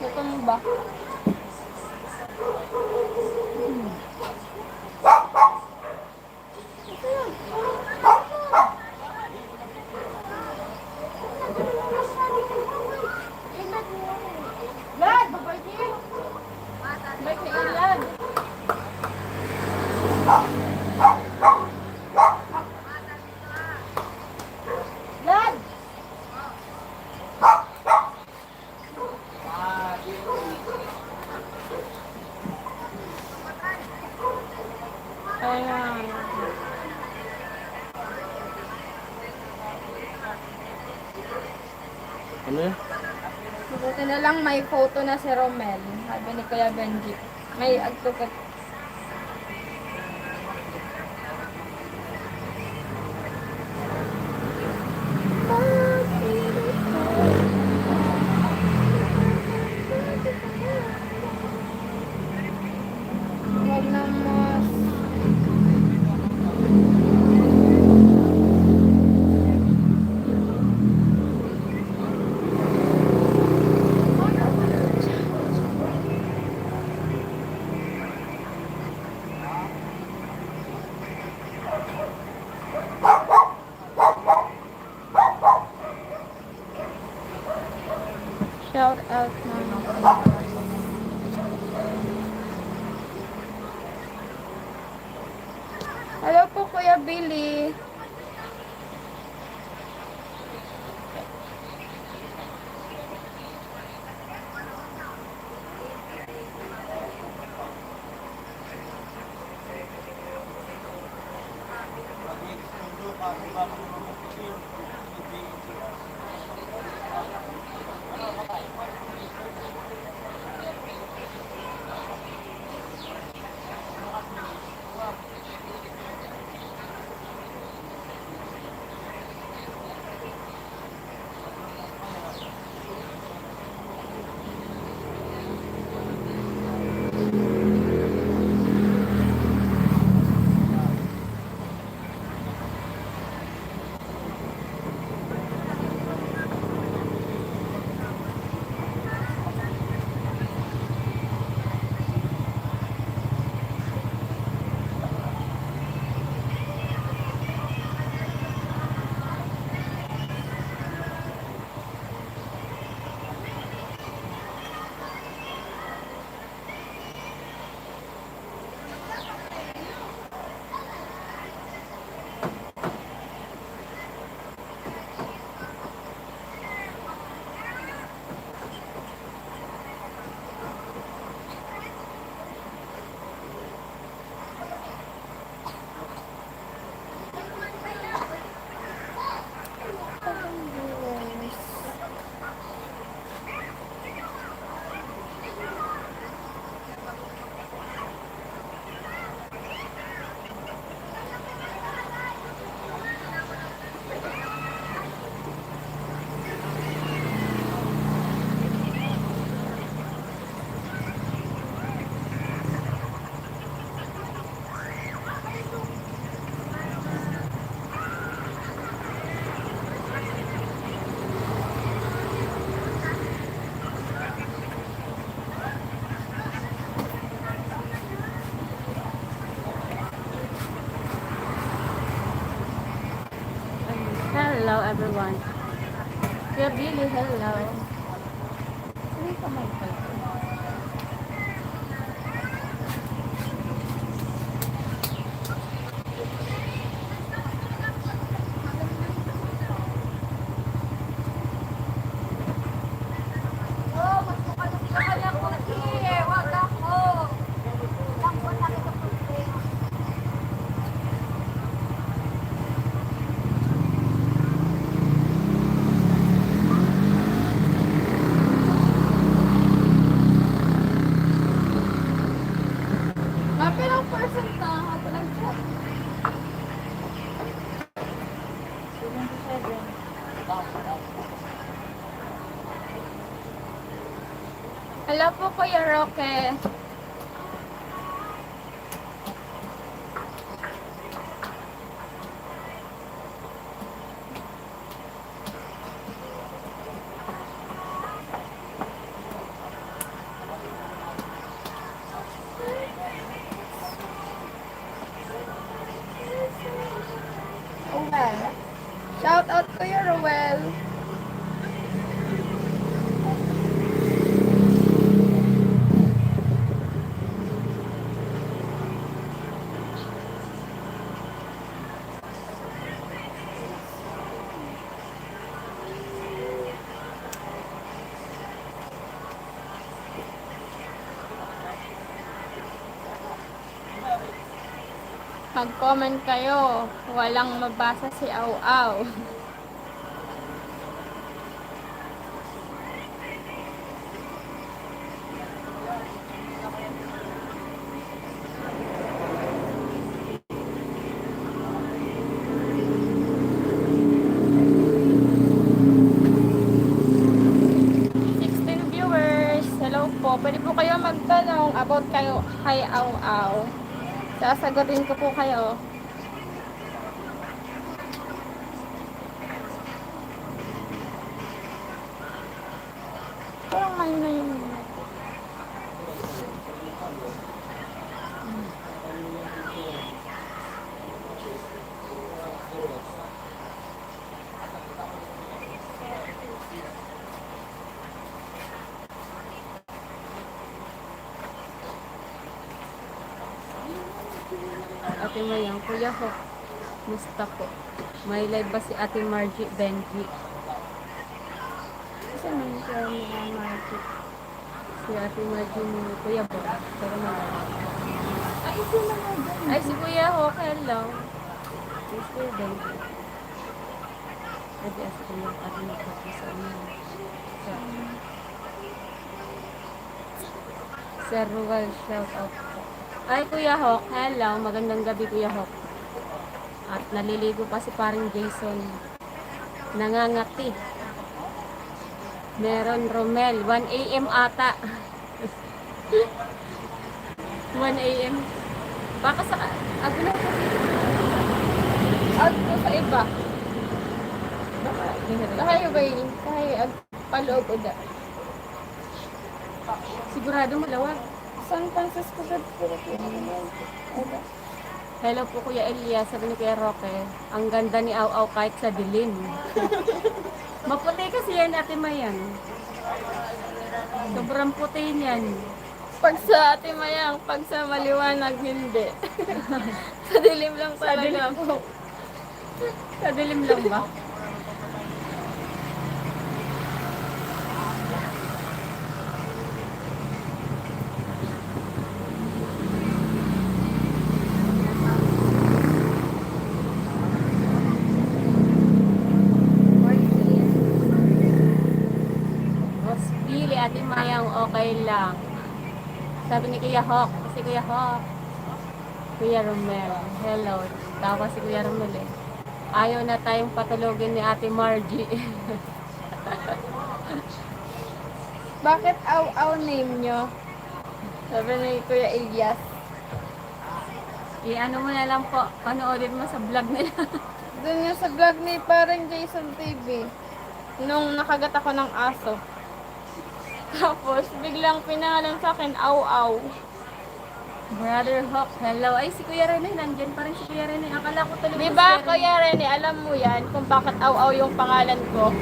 Speaker 4: Gutom ba? Lad, babay Baik ni Lad. Lad. Ayan.
Speaker 1: Ano yan?
Speaker 4: Buti na lang may photo na si Romel. Sabi ni Kuya Benji. May agtukat. Huwag na mas. Shout out na. Hello po Kuya Billy.
Speaker 2: Hello everyone. Kuya Billy, hello. Sino ka Michael?
Speaker 4: Mapilang percent na ako lang siya. Hello po, Kuya Roque. Ruel. Shout out Kuya Ruel. Mag-comment kayo. Walang mabasa si Au Au. Viewers, hello po. Pwede po kayo magtanong about kayo kay Au Au. Sasagutin ko po kayo. Parang ngayon na yun.
Speaker 2: Ate Mayang, Kuya Ho. Musta po? May live ba si Ate Margie Benji? Kasi naman siya mga Margie. Si Ate Margie ni Kuya Bo. Pero malaman.
Speaker 4: Ay, ito na nga dyan.
Speaker 2: Ay, si Kuya Ho. Hello. Si Kuya Benji. Pwede as ko yung Ate Margie sa inyo. Sir Ruel, shout out po. Ay, Kuya Hawk. Hello. Magandang gabi, Kuya Hawk. At naliligo pa si paring Jason. Nangangati. Meron Romel. 1 a.m. ata. 1 a.m. Baka sa... Ako na po.
Speaker 4: Out ko sa iba. Kahayo ba yun? Kahayo, paloob o da.
Speaker 2: Sigurado malawag.
Speaker 4: San Francisco ba?
Speaker 2: Hello po, Kuya Elias. Sabi ni Kuya Roque, ang ganda ni Au Au kahit sa dilim. Maputi kasi yan, Ate Mayan. Sobrang puti niyan.
Speaker 4: Pag sa Ate Mayang, pag sa maliwanag, hindi. Sa dilim lang talaga ako.
Speaker 2: Sa dilim lang ba? Boss Billy, Ate Mayang, okay lang. Sabi ni Kuya Hawk, si Kuya Hawk. Kuya Romel, hello. Tawa si Kuya Romel eh. Ayaw na tayong patulogin ni Ate Margie.
Speaker 4: Bakit Au name nyo? Sabi ni Kuya Elias.
Speaker 2: I-ano mo na lang po, panoodin mo sa vlog nila.
Speaker 4: Doon nga sa vlog ni parang Jason TV. Nung nakagat ako ng aso. Tapos, biglang pinalan sa akin, Au Au.
Speaker 2: Brother Hawk, hello. Ay, si Kuya Rene, nandyan pa rin si Kuya Rene. Akala ko tuloy
Speaker 4: Di
Speaker 2: si
Speaker 4: ba,
Speaker 2: Kuya Rene.
Speaker 4: Kuya Rene, alam mo yan kung bakit aw-aw yung pangalan ko?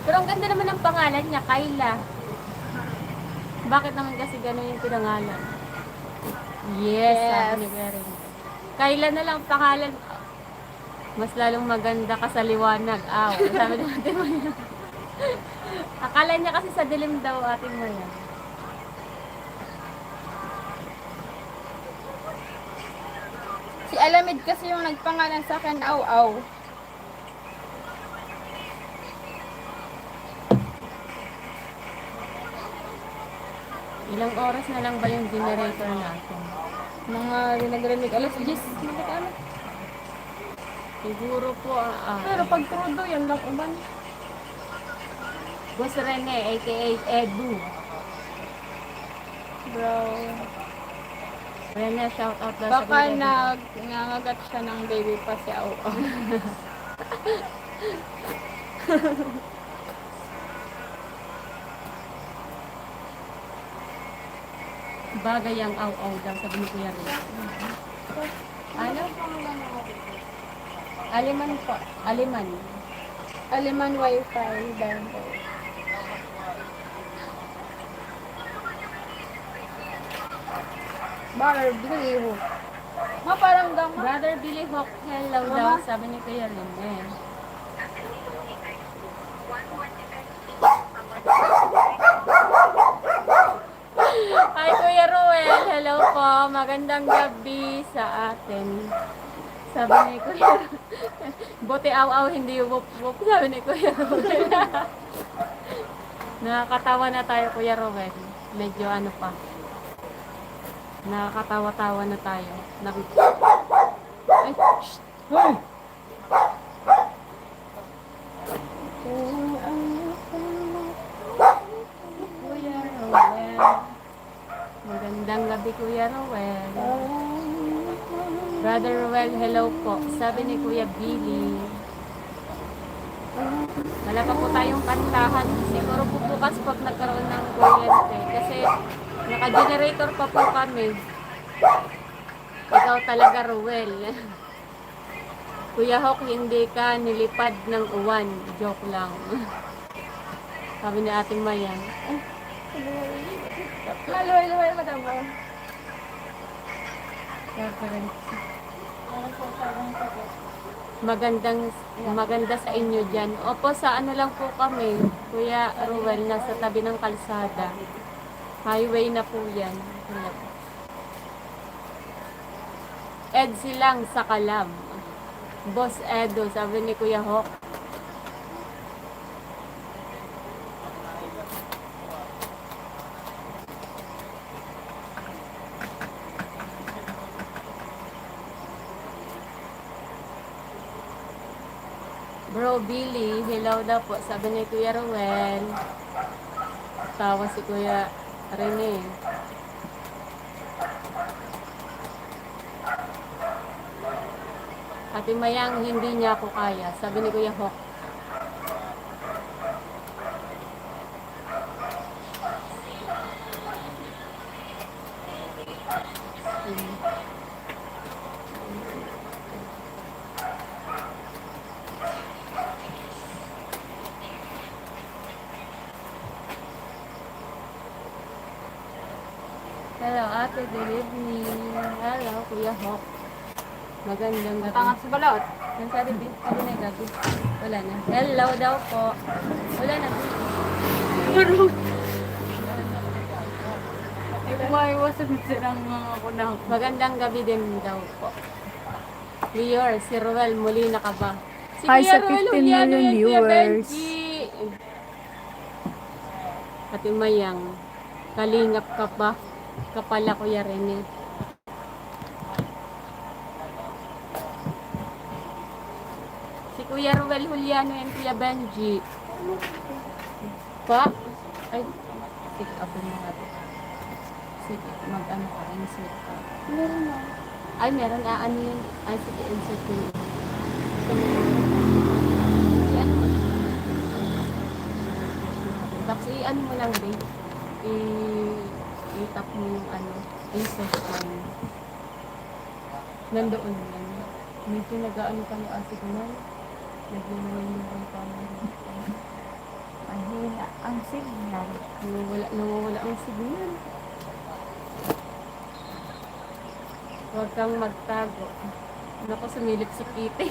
Speaker 2: Pero ang ganda naman ng pangalan niya, Kayla. Bakit naman kasi gano'n yung pinangalan? Yes, sabi ni Kuya Rene. Kayla na lang pangalan. Mas lalong maganda ka sa liwanag. Aw, sabi ni Ate Maya. Akala niya kasi sa dilim daw, Ate Maya.
Speaker 4: Si Alamid kasi yung nagpangalan sa akin, aw-aw.
Speaker 2: Ilang oras na lang ba yung generator natin?
Speaker 4: Mga rinag-rinig, alas 10, ano?
Speaker 2: Siguro po,
Speaker 4: Pero pag trudo, yan lang uman.
Speaker 2: Boss Rene, aka Edu.
Speaker 4: Bro.
Speaker 2: Rene, shout out daw
Speaker 4: Baka
Speaker 2: Kuya Edu.
Speaker 4: nangagat siya ng baby pa si aw-aw.
Speaker 2: Bagay ang aw-aw daw, sabi ni Kuya Rene. Ano? Aliman po. Aliman.
Speaker 4: Aliman Wi-Fi, bando. Barbie. Ma, parang gama.
Speaker 2: Brother Billy Hawk, hello daw, sabi ni Kuya Rene. Hi Kuya Ruel, hello po. Magandang gabi sa atin. Sabi ni Kuya Buti aw-aw, hindi wup-wup, sabi ni Kuya Ruel. Nakakatawa na tayo, Kuya Ruel. Medyo ano pa. Nakakatawa-tawa na tayo. Ay, shh. Hoy! Kuya Ruel. Magandang gabi, Kuya Ruel. Brother Ruel, hello po. Sabi ni Kuya Billy. Wala pa po tayong kantahan. Siguro po bukas pag nagkaroon ng kuryente. Kasi naka-generator pa po kami. Ikaw talaga, Ruel. Kuya Hawk, hindi ka nilipad ng uwan. Joke lang. Sabi ni Ating Maya.
Speaker 4: Luhay-luhay, madam.
Speaker 2: Maganda sa inyo dyan. Opo, sa ano lang po kami. Kuya Ruel, nasa tabi ng kalsada. Highway na po yan. Wala po. Ed silang sa Kalam. Boss Edo, sabi ni Kuya Hawk. Bro Billy, hello daw po, sabi ni Kuya Ruel. Tawa si Kuya Rene. Ate Mayang, hindi niya ako kaya, sabi ni Kuya Hawk. Hello, ate, good evening. Hello, Kuya Hawk. Magandang gabi.
Speaker 4: Tangat sa balot.
Speaker 2: Ang sabi, sabi na gabi. Wala na. Hello daw po. Wala na.
Speaker 5: Maiwasan silang mga kunang.
Speaker 2: Magandang gabi din daw po. Lior, si Ruel, muli na ka ba? Si
Speaker 5: Hi
Speaker 2: Kuya
Speaker 5: sa
Speaker 2: Ruel,
Speaker 5: 15
Speaker 2: Juliano
Speaker 5: million
Speaker 2: yan, Kuya
Speaker 5: viewers.
Speaker 2: Benji. Ate Mayang, kalingap ka pa. Kapala, Kuya Rene. Si Kuya Ruel Juliano and Kuya Benji. Pa? Ay, sige, ako mo nga. Sige, mag-ano ka, insert ka.
Speaker 4: Meron na.
Speaker 2: Ay, meron na, ano yun? Ay, sige, insert ko yun. Yan. Tapos i-ano mo lang din. I-tap mo yung incest line. Nandoon yan. Medyo nag-ano ka ni Ate Kuman. Nag-iwan pa mo.
Speaker 5: Mahina ang signal.
Speaker 2: Nawawala ang signal. Huwag kang magtago. Naku, sumilip si Kitty.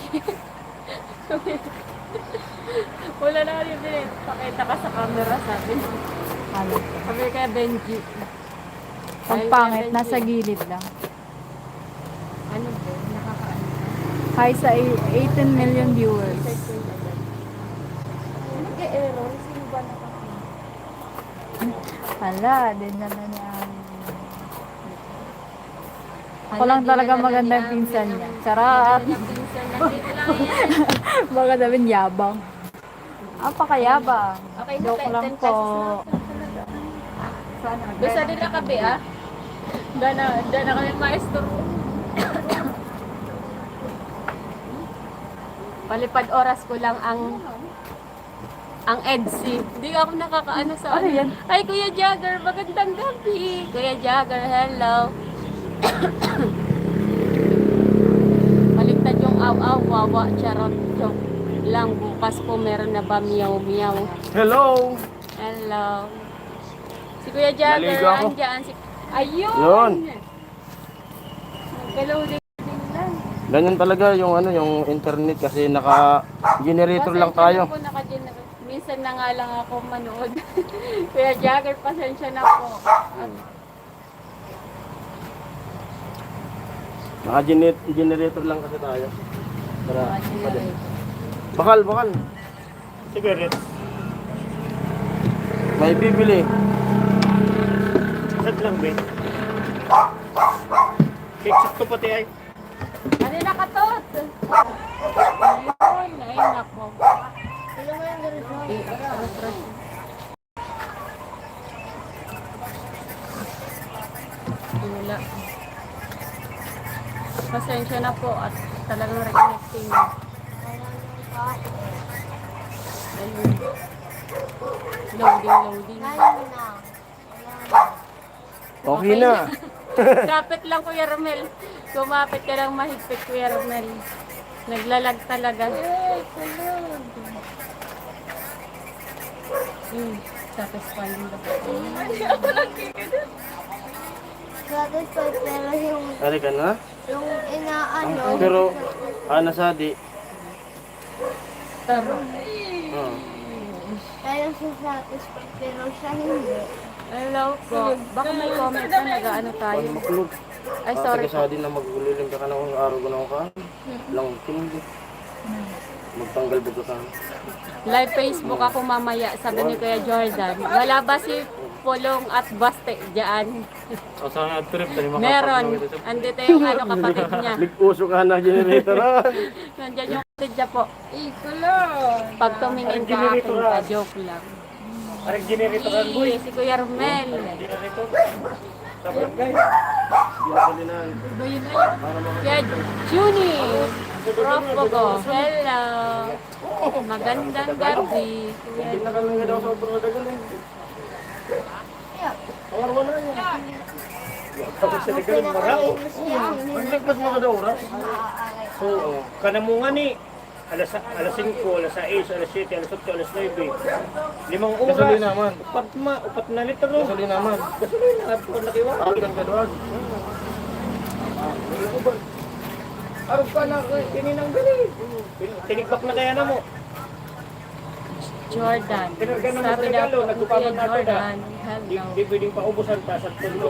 Speaker 2: Wala na rin din. Pakita ka sa camera, sabi niya.
Speaker 5: Ano?
Speaker 2: Sabi kaya Benji.
Speaker 5: Pag
Speaker 2: Ayun,
Speaker 5: pangit,
Speaker 2: kaya Benji.
Speaker 5: nasa gilid lang.
Speaker 2: Ano po? Nakakaano ka?
Speaker 5: Hi sa 18 million viewers.
Speaker 2: Search ko yung agad.
Speaker 5: Nag-error? Sino ba nakakita? Hala, din na ni Ami. Ako lang talaga maganda yung pinsan niya. Charot!
Speaker 2: Pinsan, nandito lang yan.
Speaker 5: Baka sabihin yabang. Pakayabang.
Speaker 2: Okay,
Speaker 5: Joke
Speaker 2: na,
Speaker 5: lang
Speaker 2: 10
Speaker 5: po.
Speaker 2: pesos
Speaker 5: Sana
Speaker 2: Basta din na kabi Dana kami maestro. Palipad oras ko lang ang EDSI. Hindi ako nakakaano sa
Speaker 5: Ano yan?
Speaker 2: Ay, Kuya Jagger, magandang gabi. Kuya Jagger, hello. Baliktad yung aw-aw, wawa, charot, joke lang. Bukas po meron na ba miyaw-miyaw.
Speaker 1: Hello!
Speaker 2: Hello. Si Kuya Jagger,
Speaker 1: Naligo ako.
Speaker 2: andyan. Ayun!
Speaker 1: Yun.
Speaker 2: Nagalaw din lang.
Speaker 1: Ganyan talaga yung yung internet kasi naka-generator lang tayo.
Speaker 2: Pasensya na po, naka-generate. Minsan na nga lang ako manood. Kuya Jagger, pasensya na po.
Speaker 1: Naka-generator lang kasi tayo. Para
Speaker 2: Naka-generate.
Speaker 1: bakal. Cigarette. May bibili. Sad lang, Ben. Sakto pati ay.
Speaker 2: Ano nakatot? Ayun, ay nako. Wala. Pasensya na po at talagang reconnecting. Ayun. Loading.
Speaker 1: Okay na.
Speaker 2: Kapit lang Kuya Romel. Kumapit ka lang mahigpit Kuya Romel. Naglalag talaga. Satisfying na po.
Speaker 6: Satisfied pero
Speaker 1: Ari ka na?
Speaker 6: yung inaano,
Speaker 1: Pero, nasadi.
Speaker 2: Taro.
Speaker 6: tayo siya satisfied pero siya hindi.
Speaker 2: Hello po. Baka may comment na nag-ano tayo.
Speaker 1: Makulog.
Speaker 2: Ay, sorry po.
Speaker 1: Kasi na maguliling ka ng araw ko na ka. Lang hindi. Magtanggal ba ka?
Speaker 2: Live Facebook ako mamaya, sabi ni Kuya Jordan. Wala ba si Pulong at Baste dyan?
Speaker 1: O sa trip tayo
Speaker 2: Meron. Andito yung kapatid niya.
Speaker 1: Ligpuso ka na generator.
Speaker 2: Nandiyan yung kapatid niya po.
Speaker 4: Ikulong.
Speaker 2: Pag tumingin ka akin ka, joke lang.
Speaker 1: Parang generator ka, boy.
Speaker 2: Si Kuya Romel.
Speaker 1: Generator. Sabat guys.
Speaker 2: Kuya Juni. Prof Bogo. Hello. Magandang gabi. Kuya
Speaker 1: Hindi na kami nga daw sa otro na dagal eh. Pangarwa na yan. Tapos sa dagal ng marao. Magligpas mo ka daw, ra?
Speaker 7: Oo. Kanamungan ni alas 5, alas 6, alas 7, alas 8, alas 9. 5 oras.
Speaker 1: Gasolina naman.
Speaker 7: Upat na litro.
Speaker 1: Gasolina naman.
Speaker 7: Gasolina. Napakot na kiwa.
Speaker 1: Akin ka doon.
Speaker 7: Arog ka na tininang gali. Tinigbak na kaya na mo.
Speaker 2: Jordan.
Speaker 7: Tinargan mo
Speaker 2: Sabi
Speaker 7: sa
Speaker 2: daw
Speaker 7: regalo,
Speaker 2: po,
Speaker 7: nagkupaman
Speaker 2: Kuya
Speaker 7: na ito na.
Speaker 2: Jordan.
Speaker 7: Di
Speaker 2: Hello.
Speaker 7: pwedeng paubusan pa sa tundo.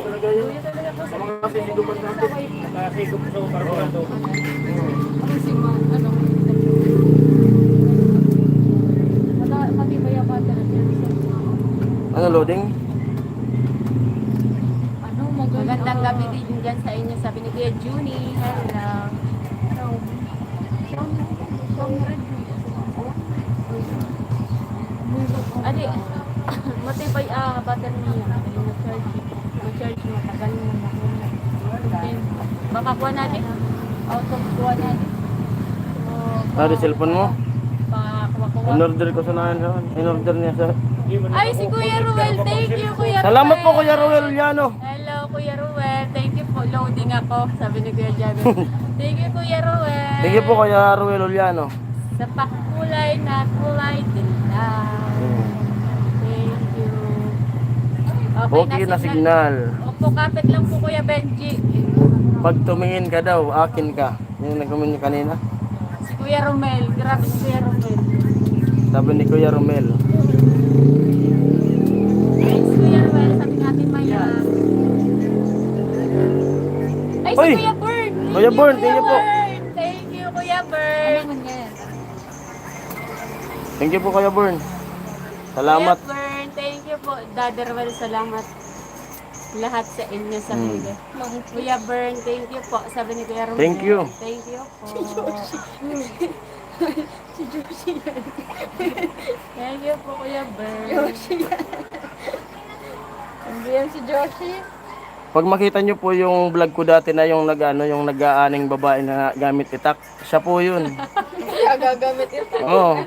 Speaker 1: Sa mga kasi sinubat natin.
Speaker 7: Nakasigup sa karburado.
Speaker 2: Ako si Ma, ano? Matibay ako at
Speaker 1: Ano loading?
Speaker 2: Ano, magandang gabi din dyan sa inyo. Sabi ni Kuya Juni. Hello. Adi, matibay battery niya. Ma-charge matagal mo na. Baka kuha natin. Out of kuha natin. So,
Speaker 1: Ano cellphone mo?
Speaker 2: Kuha.
Speaker 1: In-order ko sa nahan. In-order niya sa...
Speaker 2: Ay, si Kuya Ruel. Thank you, Kuya Ruel.
Speaker 1: Salamat po Kuya Roel Llano.
Speaker 2: Hello, Kuya Ruel. Thank you po. Loading ako, sabi ni Kuya Jagger. Thank you, Kuya Ruel.
Speaker 1: Thank you po Kuya Roel Llano.
Speaker 2: Sa pakulay na kulay din lang. Thank you.
Speaker 1: Okay na signal.
Speaker 2: Opo, kapit lang po Kuya Benji.
Speaker 1: Pag tumingin ka daw, akin ka. Yung nagkumin kanina.
Speaker 2: Si Kuya Romel. Grabe si Kuya Romel.
Speaker 1: Sabi ni Kuya Romel.
Speaker 2: Thanks, Kuya Romel. Sabi natin maya. Ay, si
Speaker 1: Uy!
Speaker 2: Kuya Bern.
Speaker 1: Kuya Bern, thank you po.
Speaker 2: Thank you, Kuya Bern.
Speaker 1: Thank you po Kuya Born. Salamat.
Speaker 2: Kuya Bern, thank you po. Dadarwell, salamat. Lahat sa inyo sa huli. Kuya Bern, thank you po. Sabi ni Kuya Romel.
Speaker 1: Thank you.
Speaker 2: Thank you po. Thank you po, Kuya Bern.
Speaker 4: Hindi yan si Joshi.
Speaker 1: Pag makita nyo po yung vlog ko dati na yung yung nag-aaning babae na gamit itak, siya po yun.
Speaker 4: Kaya gagamit ito.
Speaker 1: Oo.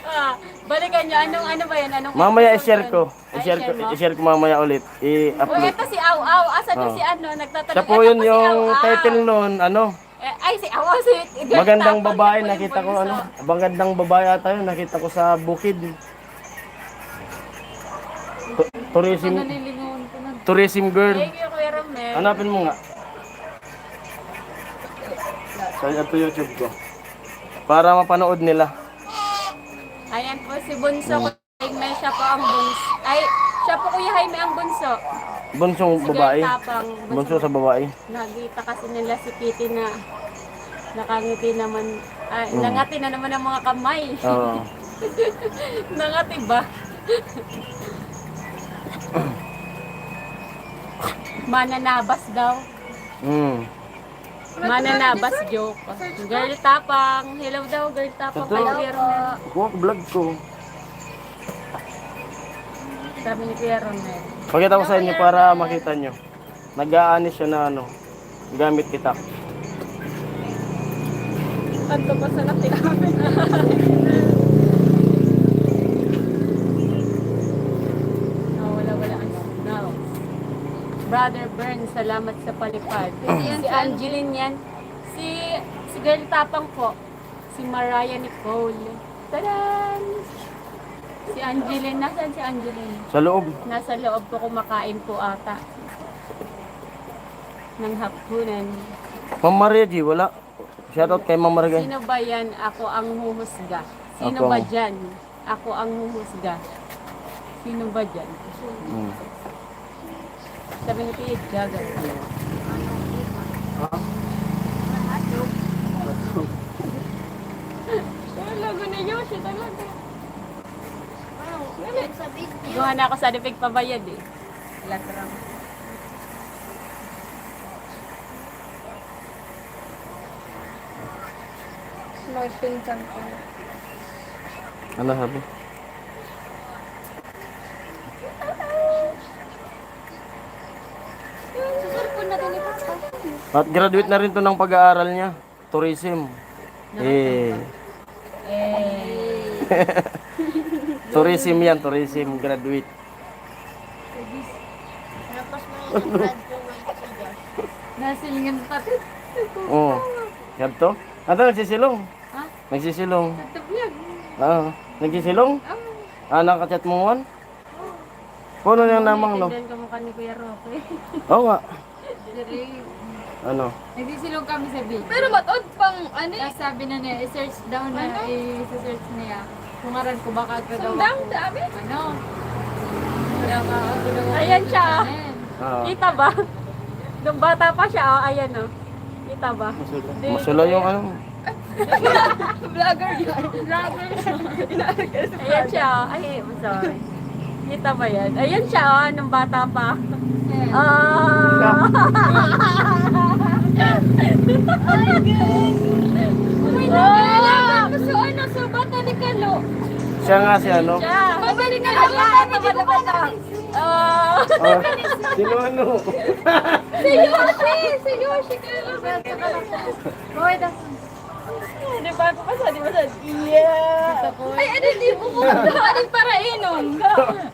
Speaker 2: Ah, balikan nyo. Ano ba yan? Anong
Speaker 1: Mamaya
Speaker 2: episode
Speaker 1: i-share ko.
Speaker 2: yun? Ay, share mo?
Speaker 1: I-share ko mamaya ulit.
Speaker 2: Oh,
Speaker 1: I-upload.
Speaker 2: eto si Aw Aw. Asan yung
Speaker 1: Oh.
Speaker 2: si ano? Nagtatanong.
Speaker 1: Siya po
Speaker 2: Eto
Speaker 1: yun
Speaker 2: si
Speaker 1: yung
Speaker 2: Aw Aw.
Speaker 1: title noon,
Speaker 2: Ay, si Aw Aw. Si Girl
Speaker 1: magandang
Speaker 2: Tapang
Speaker 1: babae
Speaker 2: na po yung
Speaker 1: nakita ko
Speaker 2: bunso.
Speaker 1: magandang babae ata yun nakita ko sa bukid. Tourism tourism girl.
Speaker 2: Thank you, Kuya Romel.
Speaker 1: Hanapin mo nga. Sa YouTube ko. Para mapanood nila.
Speaker 2: Ayan po si Bunso. Jaime, siya po ang bunso. Ay, siya po Kuya Jaime ang bunso.
Speaker 1: Bunsong
Speaker 2: Si
Speaker 1: babae.
Speaker 2: Girl Tapang.
Speaker 1: Bunso sa babae.
Speaker 2: Nakita kasi nila si Kitty na nakangiti naman. Ay, nangati na naman ang mga kamay.
Speaker 1: Oo.
Speaker 2: Nangati ba? Mananabas daw. Mananabas joke. Girl Tapang. Hello daw, Girl Tapang.
Speaker 1: Ito.
Speaker 2: Kay Kuya Romel.
Speaker 1: Kuha ko vlog ko.
Speaker 2: Sabi ni Kuya Romel.
Speaker 1: Pakita ko sa inyo para makita nyo. Nag-aani siya na gamit itak.
Speaker 4: Kanto pa sa nakiamin.
Speaker 2: Wala ang snow. Brother Bern, salamat sa palipad. Si Angeline yan. Si Girl Tapang po. Si Mariah Nicole. Tadan! Si Angeline. Nasaan si Angeline?
Speaker 1: Sa loob.
Speaker 2: Nasa loob po kumakain po ata. Ng hapunan.
Speaker 1: Ma'am Maria G, wala. Shoutout kay Ma'am Maria.
Speaker 2: Sino ba yan? Ako ang huhusga. Sino
Speaker 1: Ako.
Speaker 2: ba dyan? Ako ang huhusga. Sino ba dyan? Sabi ni Pete, Jagger. Talaga na Yoshi, talaga.
Speaker 6: Sa video.
Speaker 2: Gawa na ako sa dipig pabayad eh. Latrang.
Speaker 4: Pinsan ko.
Speaker 1: Ano sabi? At graduate na rin to ng pag-aaral niya. Tourism. Tourism yan, tourism graduate.
Speaker 6: Tapos mo yung grad ko
Speaker 2: Nasilingan pa.
Speaker 1: Oo. Yan to? Ano, nagsisilong?
Speaker 2: Ha?
Speaker 1: Nagsisilong.
Speaker 2: Nagtabyag.
Speaker 1: Nagsisilong? Nakachat mo man? Puno niyang namang, no?
Speaker 2: Tindan ka mukha ni Kuya Roque.
Speaker 1: Oo nga. Ano?
Speaker 5: Nagsisilong kami sa video.
Speaker 4: Pero matod pang ano eh.
Speaker 5: Tapos sabi na niya, i-search daw na, i-search niya. Kungaran ko baka ka daw
Speaker 4: Sundang
Speaker 5: ako.
Speaker 4: dami.
Speaker 5: Ano? Baka ako daw ako.
Speaker 2: Ayan siya.
Speaker 1: Ah,
Speaker 2: Kita ba? Nung bata pa siya, ayan o. Kita ba?
Speaker 1: masula yung ano.
Speaker 4: Vlogger yan.
Speaker 2: Ayan siya, oh. Ay, I'm sorry. Kita ba yan? Ayan siya, oh, nung bata pa.
Speaker 4: So ano, so bata ni Kalo.
Speaker 1: Siya nga si ano.
Speaker 2: Siya.
Speaker 4: Bata ni Kalo. Bata.
Speaker 1: Sino ano?
Speaker 4: Si Yoshi. Si Yoshi.
Speaker 5: Boy, das.
Speaker 4: Di ba ako pa di ba sa yeah. Ay, ano, di mo po bukain para inom.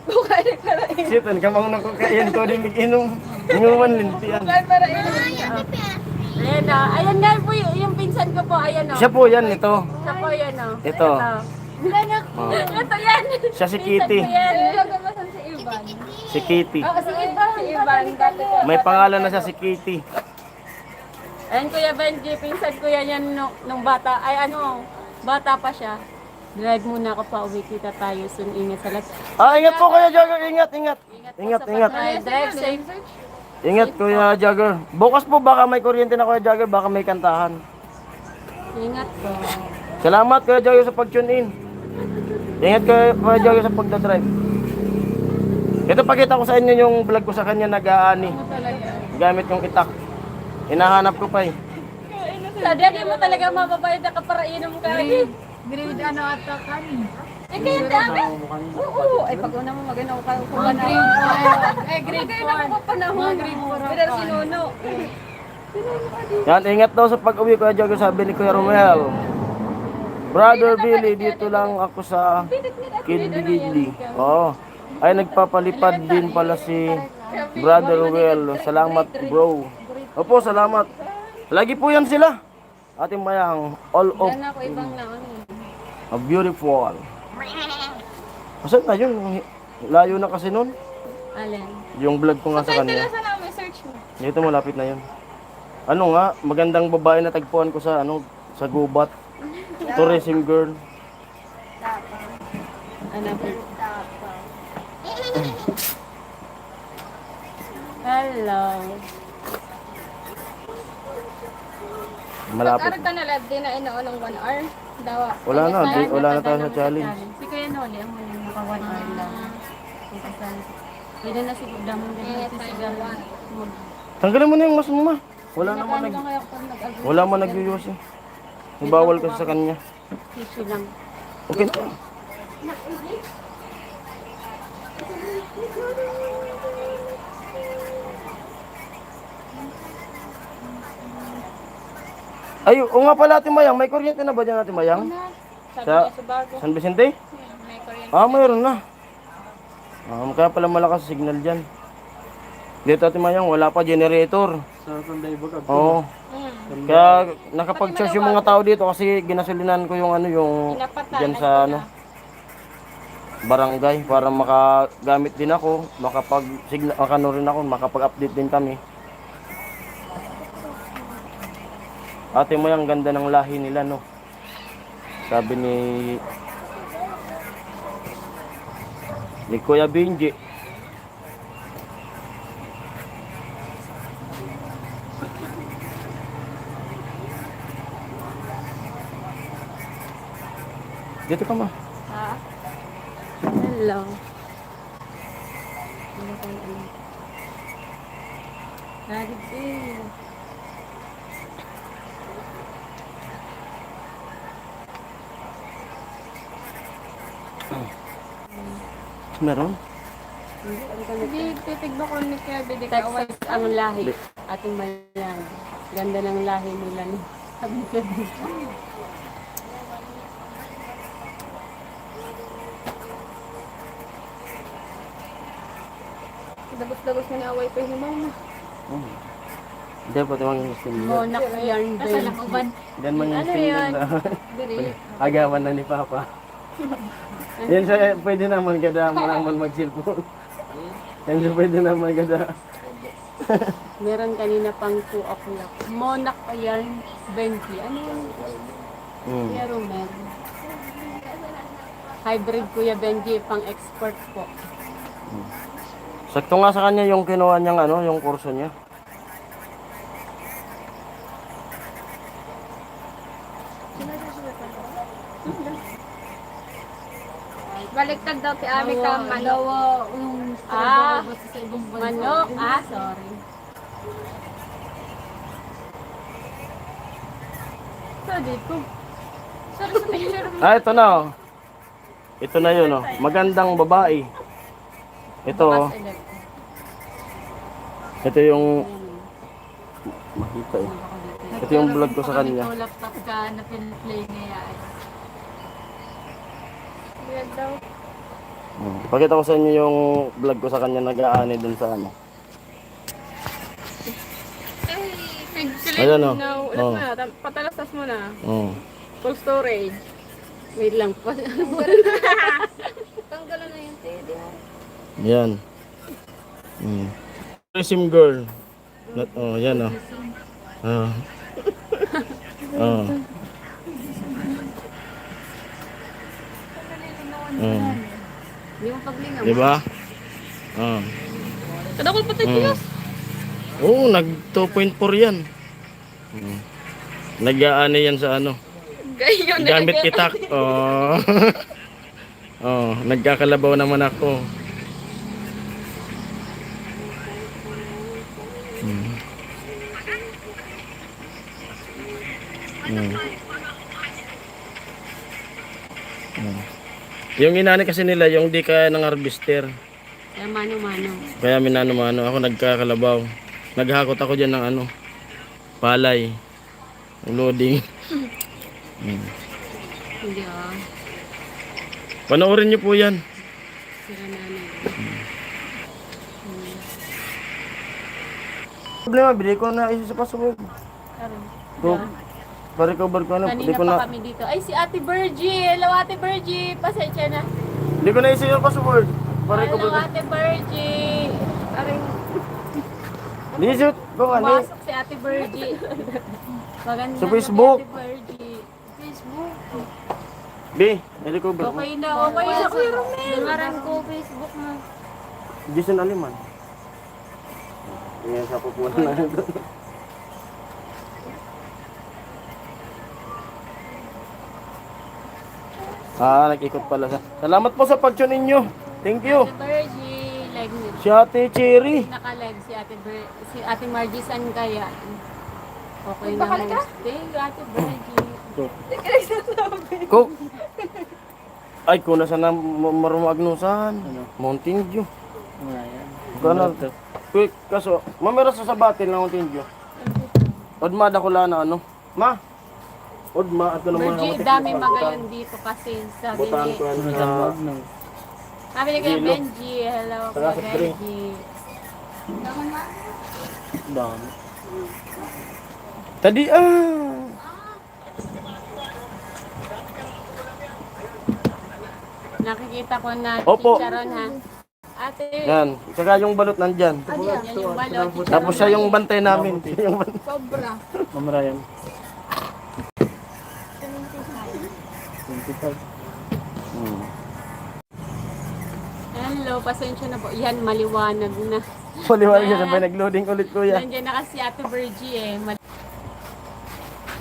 Speaker 4: Bukain para inom.
Speaker 1: Sitan, kamang nakakain ko din inom. Ngawan lintian.
Speaker 4: Bukain para inom.
Speaker 2: Ayan o. Ayan nga po yung pinsan ko po. Ayan o.
Speaker 1: Siya po yan, ito.
Speaker 2: Siya po yan o.
Speaker 1: Ito. Oh.
Speaker 2: Ito yan.
Speaker 1: Siya si Kitty.
Speaker 2: Yan.
Speaker 4: Nagkamasan si Ivan.
Speaker 1: Si Kitty.
Speaker 2: Oh, sige ba?
Speaker 4: Si Ivan, dati ko.
Speaker 1: May pangalan na siya si Kitty.
Speaker 2: Ayan Kuya Benji, pinsan ko yan nung bata. Ay ano, bata pa siya. Drive muna ako pa uwi, kita tayo soon. Ingat sa lahat.
Speaker 1: Ingat po Kuya Jagger. Ingat. Ingat.
Speaker 2: Drive safe.
Speaker 1: Ingat Kuya Jagger. Bukas po baka may kuryente na Kuya Jagger, baka may kantahan.
Speaker 2: Ingat po.
Speaker 1: Salamat Kuya Jagger sa pag-tune in. Ingat Kuya Jagger sa pagdadrive. Ito pakita ko sa inyo yung vlog ko sa kanya nag-aani. Gamit yung itak. Hinahanap ko pa eh.
Speaker 2: Sa daddy mo talaga mababayad na kaparainom ka.
Speaker 5: Grade ano ata kani?
Speaker 2: Eh kaya dami. Oo. Ay pag una mo magano ka
Speaker 5: Mga grade 4. Grade 4.
Speaker 2: panahon. Pero sinuno.
Speaker 1: Yan, ingat daw sa pag-uwi Kuya Jagger, sabi ni Kuya Romel. Brother Billy, dito lang ako sa Kidli. Oo. Ay, nagpapalipad din pala si Brother Romel. Salamat bro. Opo, salamat. Lagi po yan sila. Ating mayang all of
Speaker 2: Yan ako ibang na ano.
Speaker 1: a beautiful. Asan na yun? Layo na kasi nun.
Speaker 2: Alin?
Speaker 1: Yung vlog ko nga sa
Speaker 4: Title
Speaker 1: kanya.
Speaker 4: sa namin, search mo.
Speaker 1: Dito malapit na yun. Ano nga, magandang babae na tagpuan ko sa sa gubat. Tourism girl.
Speaker 2: Ano po? Hello.
Speaker 1: Malapit.
Speaker 4: Pag-arag ka na live, di na inoon ng 1 hour. Dawa.
Speaker 1: Wala na, wala na tayo sa challenge.
Speaker 2: Si Kuya Noli, ang huli naka 1 hour lang. Pwede na si Damon din nagsisigal.
Speaker 1: Tanggalin mo na yung mas mo ma. Wala naman wala man nag-use eh. Bawal kasi sa kanya.
Speaker 2: Tissue lang.
Speaker 1: Okay na. Ay, o nga pala Ate Mayang, may kuryente na ba dyan Ate Mayang? Sa San Vicente? Mayroon na. Kaya pala malakas signal dyan. Dito Ate Mayang, wala pa generator.
Speaker 3: Sa Sunday Bugag.
Speaker 1: Oo. Kaya nakapag-charge yung mga tao dito kasi ginasulinan ko yung dyan sa barangay para makagamit din ako, makano rin ako, makapag-update din kami. Ate mo yung ganda ng lahi nila, no? Sabi ni Kuya Benji. Dito ka ma.
Speaker 2: Hello.
Speaker 1: Meron?
Speaker 4: Hindi, titignan ko ni Kevin. Di ka
Speaker 2: Texas ang lahi. Ating malang. Ganda ng lahi nila. No? Sabi ko.
Speaker 4: Dagos-dagos na away pa yung mama.
Speaker 1: Hindi po ito mga stindig.
Speaker 2: Monak yarn din.
Speaker 1: Diyan mga
Speaker 2: Ano
Speaker 1: stindig
Speaker 2: yan?
Speaker 1: na.
Speaker 2: Diri.
Speaker 1: Agawan na ni Papa. Yan siya, pwede naman kada mo naman mag-cellphone. Yan siya, pwede naman kada.
Speaker 2: Meron kanina pang 2 o'clock. Monak yarn 20. Ano yung Kuya Romel? Hybrid Kuya Benji, pang export po.
Speaker 1: Sakto nga sa kanya yung kinuha niyang yung kurso niya.
Speaker 4: Baliktad daw si Ami ka manok.
Speaker 2: Manok. Sorry. So, dito.
Speaker 4: Sorry sa picture mo.
Speaker 1: Ito na oh. Ito na yun oh. Magandang babae. Ito oh. Ito yung makita eh. Ito yung vlog ko sa kanya.
Speaker 5: Ikaw laptop ka na pin-play niya.
Speaker 4: Yan daw.
Speaker 1: Pakita ko sa inyo yung vlog ko sa kanya nag-aani dun sa ano. Ayan o. Oh.
Speaker 4: Patalastas mo na.
Speaker 1: Oh.
Speaker 4: Full storage.
Speaker 2: Wait lang po.
Speaker 4: Tanggalan na yung teddy mo.
Speaker 1: Yan. Sim girl. Oh, yan oh. Ah. Oh.
Speaker 2: Yung paglingaw.
Speaker 1: Diba? Ah.
Speaker 4: Kadakol pa tayo.
Speaker 1: Oo, nag 2.4 yan. Nag-aani yan sa ano. Gamit itak. Oh. Oh, nagkakalabaw naman ako. Yung inani kasi nila, yung di kaya ng harvester.
Speaker 2: Kaya mano-mano.
Speaker 1: Kaya minano-mano ako nagkakalabaw. Naghakot ako diyan ng ano, palay. Loading.
Speaker 2: Hindi ah.
Speaker 1: Panoorin niyo po 'yan.
Speaker 2: Sira nanay.
Speaker 1: Problema, bili ko na isa sa password. Go. Pa-recover ko na,
Speaker 2: Kanina
Speaker 1: bili ko
Speaker 2: pa
Speaker 1: na.
Speaker 2: kami dito. Ay, si Ate Virgie! Hello, Ate Virgie! Pasensya na.
Speaker 1: Bili ko na isa yung password. Pa-recover
Speaker 2: Hello,
Speaker 1: ko.
Speaker 2: Ate Virgie! Aring
Speaker 1: Lisot ko ano.
Speaker 2: pumasok si Ate Virgie. Maganda
Speaker 1: Sa Facebook.
Speaker 2: Si Ate Virgie. Facebook.
Speaker 1: Bi, recover mo.
Speaker 2: Okay na, okay na. Kuya Romel.
Speaker 6: Nangaran ko Facebook mo.
Speaker 1: Jason Aliman. Yan sa pupunan na doon. Nag-ikot pala sa. Salamat po sa pag-tune ninyo. Thank you.
Speaker 2: Ate Virgie. Like niyo.
Speaker 1: Si Ate Cherry.
Speaker 2: Naka-live si Ate Margie San kaya. Okay na host. Thank you, Ate Virgie.
Speaker 1: Cook. Ay, kuna sana marumagnusan. Mountain Dew. Gana. Quick, kaso, mamera sa sabatin ng Mountain Dew. Odma da ko na ano. Ma. Odma at naman
Speaker 2: Virgie, dami magayon dito kasi sabi
Speaker 1: Butan
Speaker 2: ni
Speaker 1: ko yan.
Speaker 2: sabi ni Kuya Benji. Hello, Kuya Benji.
Speaker 1: Tadi
Speaker 2: Nakikita ko na
Speaker 1: Opo.
Speaker 2: chicharon ha. Ate,
Speaker 1: Yan. Saka yung balot nandyan.
Speaker 2: yan yung balot.
Speaker 1: Tapos siya yung bantay namin. Siya yung bantay.
Speaker 4: Sobra.
Speaker 3: Mamarayan.
Speaker 2: Hello, pasensya na po. Yan, maliwanag na.
Speaker 1: Paliwanag siya sabay nag-loading ulit kuya.
Speaker 2: Nandiyan na kasi Ate Virgie eh.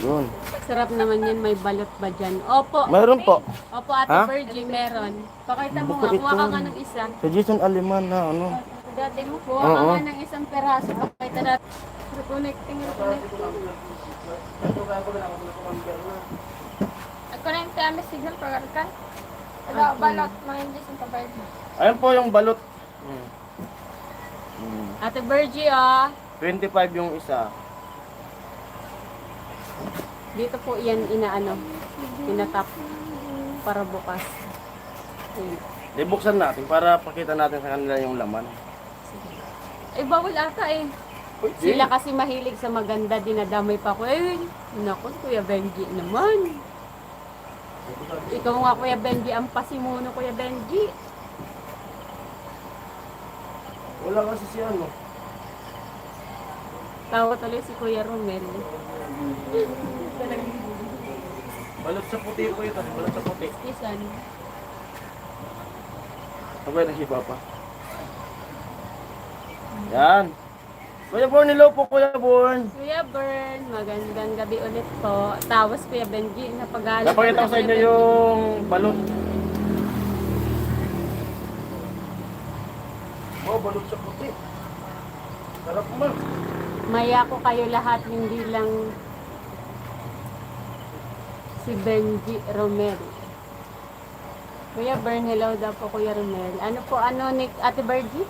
Speaker 1: Yun.
Speaker 2: Sarap naman yan. May balot ba dyan? Opo.
Speaker 1: Mayroon po.
Speaker 2: Opo, Ate
Speaker 1: Ha?
Speaker 2: Virgie, meron. Pakita mo
Speaker 1: Buko
Speaker 2: nga. Kuha ka
Speaker 1: ito.
Speaker 2: nga ng isa.
Speaker 1: Sa Jason Aliman na ano.
Speaker 2: Dati mo, kuha ka
Speaker 1: Oo.
Speaker 2: nga ng isang peraso. Pakita natin. Reconnecting.
Speaker 4: Nagkonekte kami signal para kan. Ada balot mga hindi sa pabay.
Speaker 1: Ayan po yung balot.
Speaker 2: Ate Virgie, oh.
Speaker 1: 25 yung isa.
Speaker 2: Dito po yan inaano. Tinatap. Para bukas. Ayun.
Speaker 1: Ibuksan natin para pakita natin sa kanila yung laman.
Speaker 2: Eh, bawal ata eh. Sila kasi mahilig sa maganda, dinadamay pa ko. Eh, naku, Kuya Benji naman. Ikaw nga, Kuya Benji, ang pasimuno, Kuya Benji.
Speaker 1: Wala kasi si ano.
Speaker 2: Tawa tuloy si Kuya Romel.
Speaker 1: Balot sa puti po ito. Balot sa puti.
Speaker 2: Isan.
Speaker 1: Sabay na si Papa. Yan. Kuya Born, hello po Kuya Born.
Speaker 2: Kuya Bern, magandang gabi ulit po. Tawas Kuya Benji, napagalit.
Speaker 1: Napakita ko sa inyo yung balot. Oh, balot sa puti. Sarap man.
Speaker 2: Maya ko kayo lahat, hindi lang si Benji Romel. Kuya Bern, hello daw po Kuya Romel. Ano po, ano ni Ate Benji?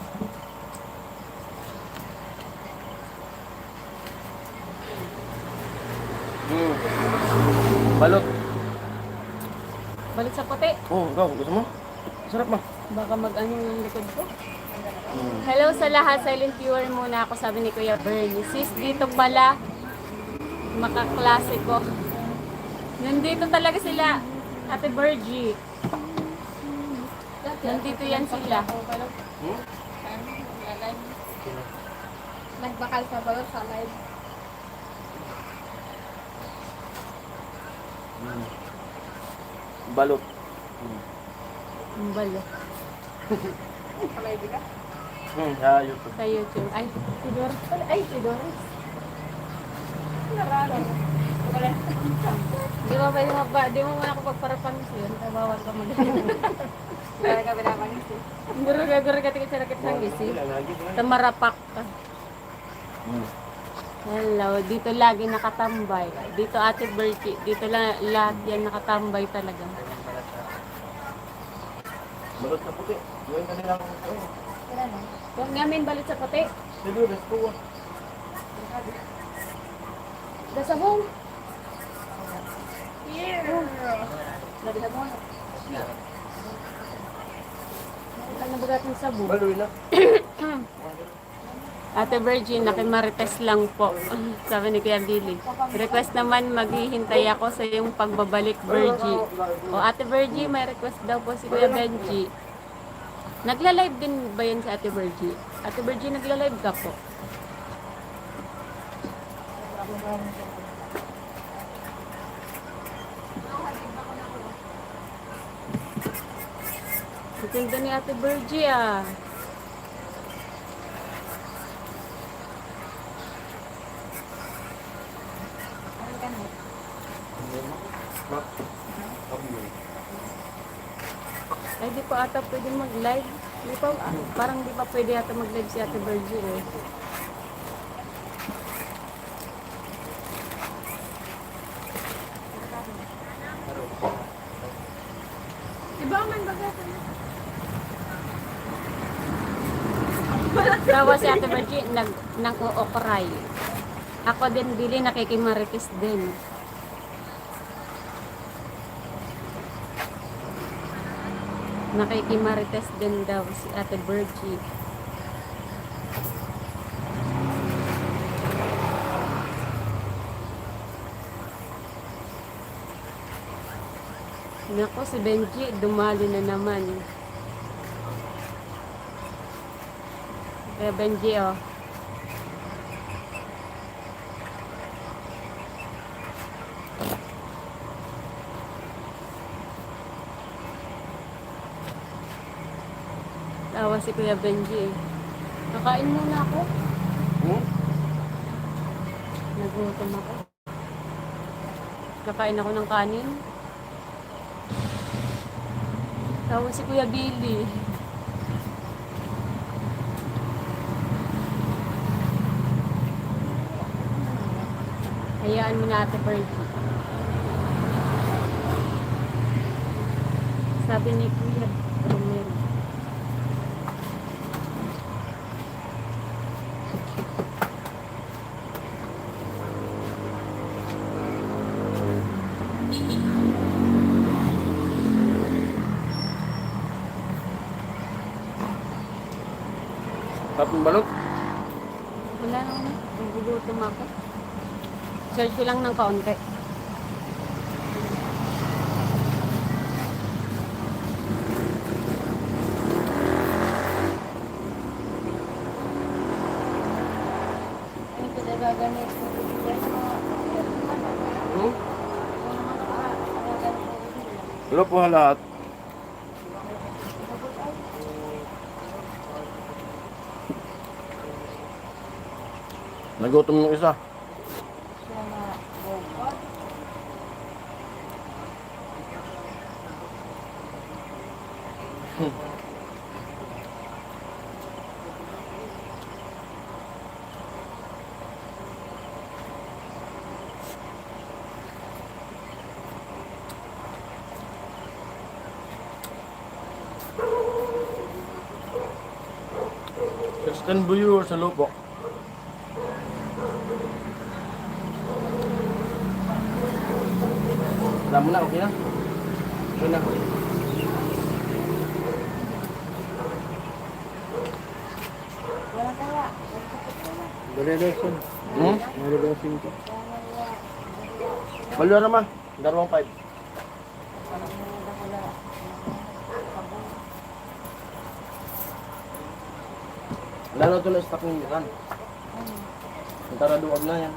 Speaker 1: Hmm. Balot.
Speaker 2: Balik sa puti.
Speaker 1: Oh, ikaw, gusto mo? Sarap ma.
Speaker 2: Baka mag-ano yung likod ko. Hello sa lahat, silent viewer muna ako, sabi ni Kuya Bernie. Sis, dito pala, makaklase ko. Nandito talaga sila, Ate Bergie. Nandito yan sila.
Speaker 4: Nagbakal sa balot sa live.
Speaker 1: Balot.
Speaker 2: Ang balo.
Speaker 1: Sa YouTube.
Speaker 2: Sa YouTube. Ay, si Doris pala. Ay, si Doris. Di ba pwede di mo muna ako pagparapanis yun. Bawal ka mag-
Speaker 4: Kaya ka binapanis eh.
Speaker 2: Guru ka tikit sa rakit ng isi. Tamarapak ka. Hello, dito lagi nakatambay. Dito Ate Bertie, dito lahat yan nakatambay talaga.
Speaker 1: Balot na puti. Gawin ka nilang...
Speaker 2: Huwag namin balit sa puti.
Speaker 1: Sige, let's go.
Speaker 2: Dasabong. Lagi na mo. Ano ba natin sabong?
Speaker 1: Baloy na.
Speaker 2: Ate Virgin, nakimarites lang po. Sabi ni Kuya Billy. Request naman, maghihintay ako sa iyong pagbabalik, Virgie. O Ate Virgie, may request daw po si Kuya Benji. Nagla-live din ba yun si Ate Virgie? Ate Virgie, nagla-live ka po. Itinda ni Ate Virgie ah. Ay, di pa ata pwede mag-live. Di pa, parang di pa pwede ata mag-live si Ate Virgie eh.
Speaker 4: Diba man bagay
Speaker 2: Tawa si Ate Virgie, nang-uokray. Ako din, Billy, nakikimarites din. Nakikimarites din daw si Ate Virgie. Nako, si Benji, dumalo na naman. Kaya Benji, oh. Tawa si Kuya Benji, eh. Nakain muna ako. Nagutom ako. Kakain ako ng kanin. Tawa si Kuya Billy. Hayaan mo na Ate Virgie. Sabi ni Kuya Romero.
Speaker 1: Tapos balot.
Speaker 2: Wala naman. Nagugutom ako. Search ko lang ng kaunti.
Speaker 1: Hello po lahat. Nagutom yung isa. Extend viewer sa lupo. Tama na, okay na? Okay na. Hmm? Balo na ma. Darwang 5. Lalo ito na stock ng ikan. Tara duwag na yan.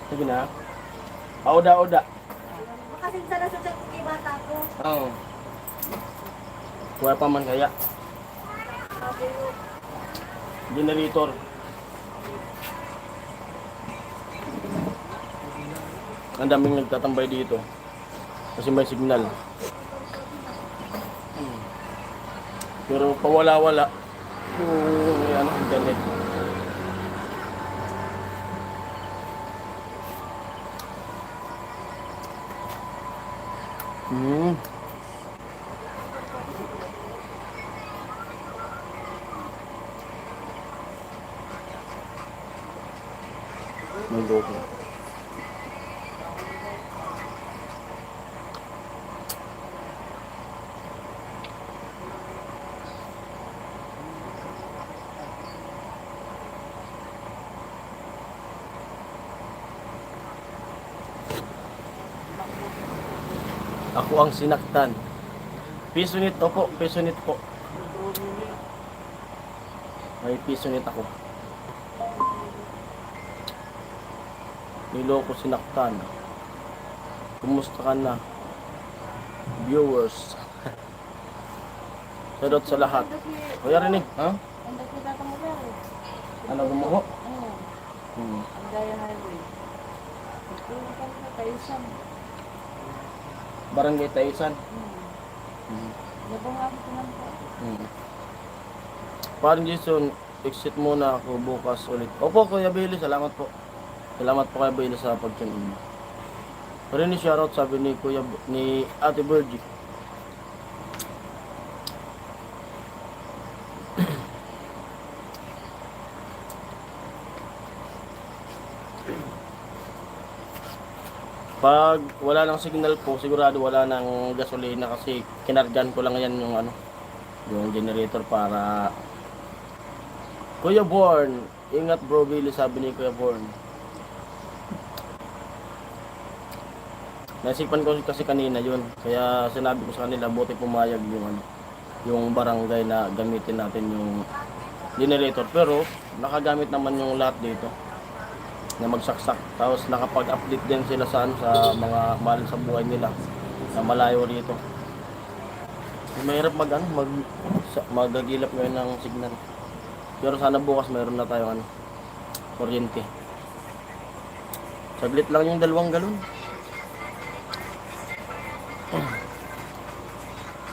Speaker 1: Sige na. Oda.
Speaker 6: Makasing sana sa kay bata ko.
Speaker 1: Oo. Kuha pa man kaya. Generator. Ang daming nagtatambay dito. Kasi may signal. Pero pawala-wala. Yung internet. Maloko. Ako ang sinaktan. Pisonit po, pisonit po. May pisonit ako. Niloko, sinaktan. Kumusta ka na? Viewers. Shoutout sa lahat. Kuya rin eh. Ha? Ano gumuho?
Speaker 5: Ang gaya highway.
Speaker 1: Barangay Taisan.
Speaker 5: Nabang ako pinampa.
Speaker 1: Parang Jason, exit muna ako bukas ulit. Opo, Kuya Billy, salamat po. Salamat po kay Billy sa pag-tune in. Pero ni shoutout sabi ni Ate Virgie. Pag wala ng signal po, sigurado wala ng gasolina kasi kinargan ko lang yan yung generator para Kuya Born, ingat bro Billy, sabi ni Kuya Born. Naisipan ko kasi kanina yun, kaya sinabi ko sa kanila buti pumayag yung barangay na gamitin natin yung generator, pero nakagamit naman yung lahat dito na magsaksak, tapos nakapag-update din sila sa mga mahal sa buhay nila na malayo rito. Mahirap magagilap ngayon ng signal, pero sana bukas mayroon na tayong kuryente. Saglit lang yung 2 galon.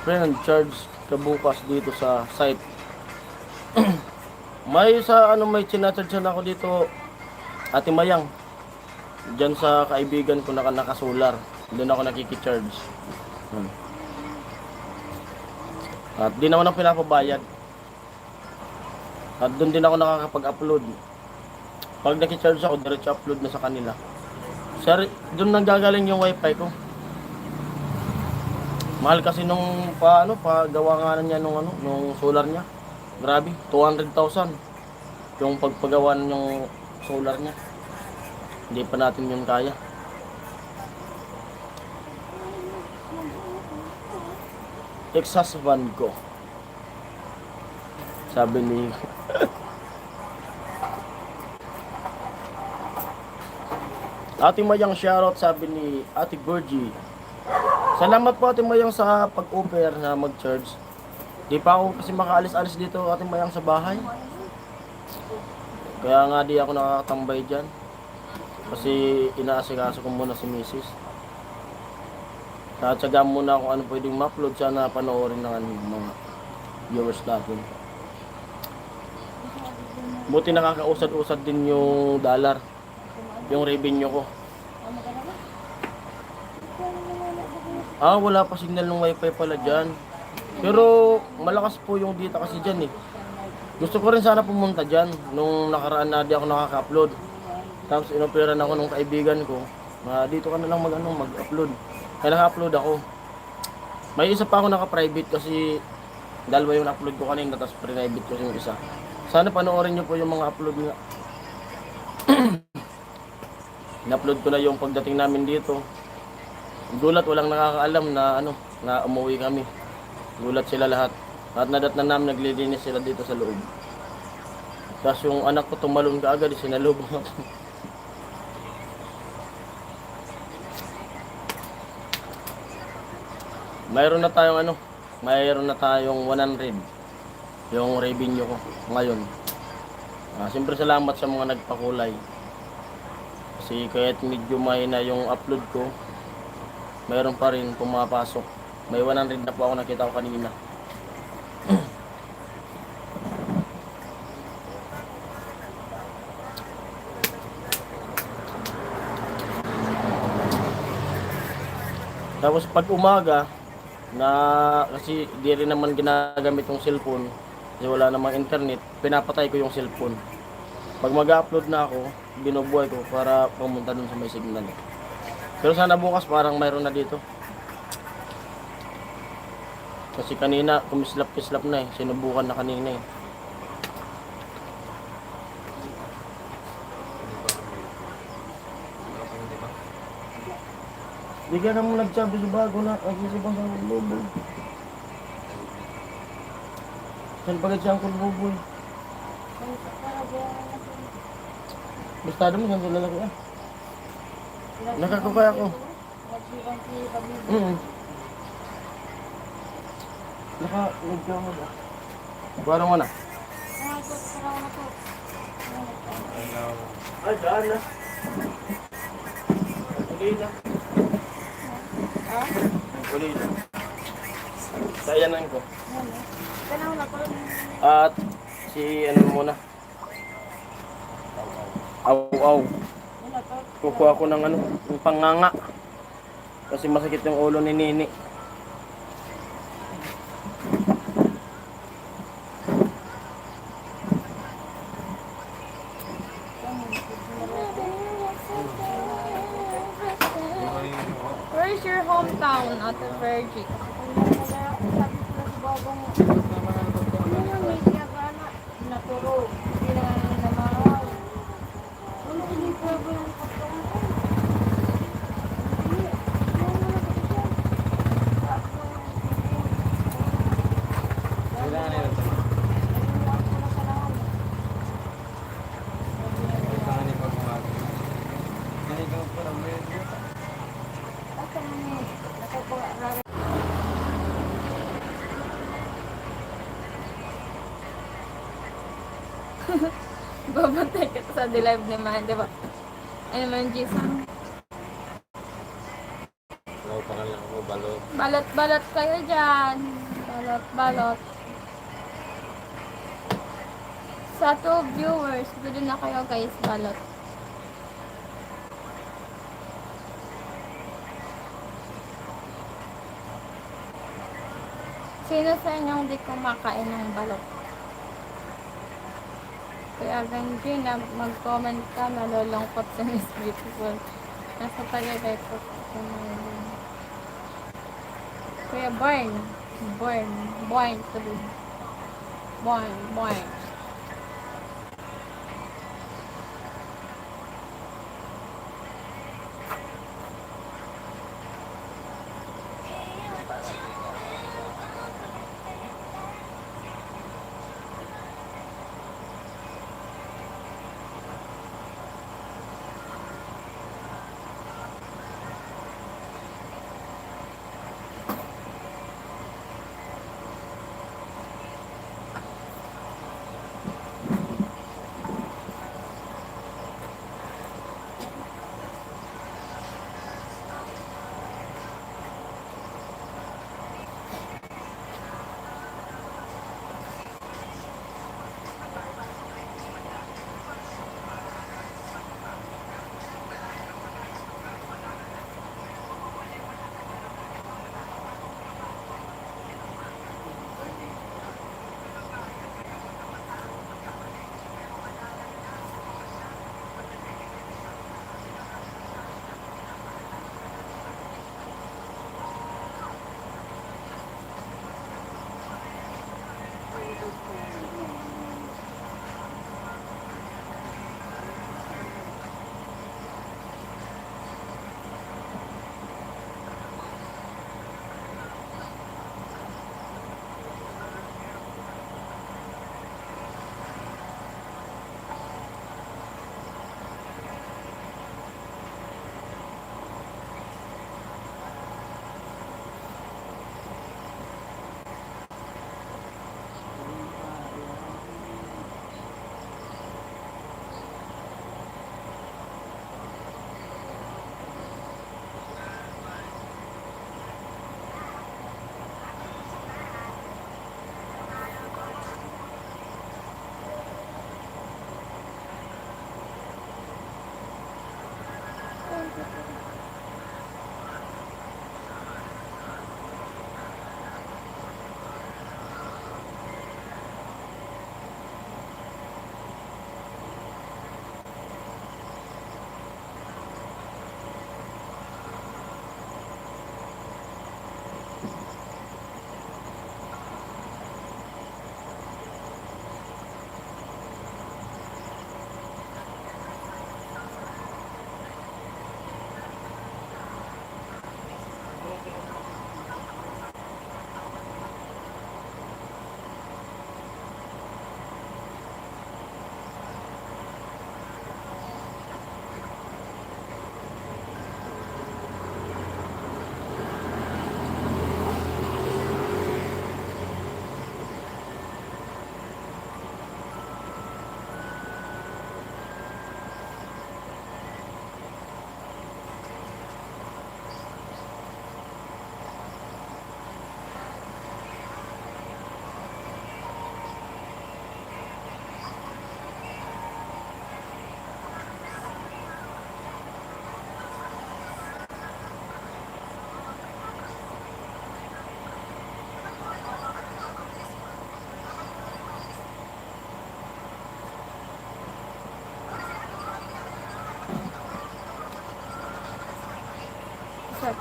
Speaker 1: Friend, charge ka bukas dito sa site. May may chinacharge na ako dito, Ate Mayang. Diyan sa kaibigan ko na naka-solar. Doon ako nakiki-charge. At di naman ako pinapabayad. At doon din ako nakakapag-upload. Pag naki-charge ako, diretso upload na sa kanila. Doon nanggagaling yung wifi ko. Mahal kasi nung pagawa nga niya nung solar niya. Grabe, 200,000. Yung pagpagawa ng solar niya. Hindi pa natin yun kaya. Ex-husband ko, sabi ni Ate Mayang, shoutout, sabi ni Ate Virgie. Salamat po Ate Mayang sa pag-offer na mag-charge. Di pa ako kasi makaalis-alis dito Ate Mayang sa bahay. Kaya nga di ako nakakatambay dyan. Kasi inaasikaso ko muna si Mrs. Tatsaga muna kung ano pwedeng ma-upload. Sana panoorin ng mga viewers natin. Buti nakakausad-usad din yung dollar, yung revenue ko. Wala pa signal ng wifi pala dyan. Pero malakas po yung data kasi dyan eh. Gusto ko rin sana pumunta dyan nung nakaraan na di ako nakaka-upload. Tapos inoperan ako nung kaibigan ko na dito ka na lang mag-upload. Kaya naka-upload ako. May isa pa ako naka-private kasi dalawa yung upload ko kanina tapos private ko yung isa. Sana panoorin nyo po yung mga upload nga. In-upload ko na yung pagdating namin dito. Gulat, walang nakakaalam na na umuwi kami. Gulat sila lahat. At nadatnan namin naglilinis sila dito sa loob. Tapos yung anak ko tumalon ka agad, sinalubong ako. Mayroon na tayong 100 yung revenue ko ngayon. Siyempre salamat sa mga nagpakulay. Kasi kahit medyo mahina yung upload ko, mayroon pa rin pumapasok. May 100 na po ako nakita ko kanina. Tapos pag umaga, kasi di rin naman ginagamit yung cellphone, kasi wala namang internet, pinapatay ko yung cellphone. Pag mag-upload na ako, binubuhay ko para pumunta dun sa may signal. Pero sana bukas parang mayroon na dito. Kasi kanina, kumislap-kislap na sinubukan na kanina Di ka naman nagsabi sa bago na nagsisibang sa kulbuboy. Saan pagkat siya ang kulbuboy? Gustado mo saan sila laki Nakakukaya ako. Naka-nagkaw mo ba? Barang mo na. Ay, daan na. Tuloy na. Tuloy na. Sayanan ko. At si muna. Aw. Kukuha ko ng yung panganga. Kasi masakit yung ulo ni Nini.
Speaker 4: Where is your hometown, Ate Virgie? Babantay ka sa live naman, di ba? Ano naman, Jason? Balot kayo dyan. Balot. Sa 2 viewers, gulo na kayo guys, balot. Sino sa inyong di kumakain ng balot? Kaya ganyan na mag-comment ka, nalulungkot sa Miss Beautiful. Nasa Tagaytay po. Kaya born tuloy. Born.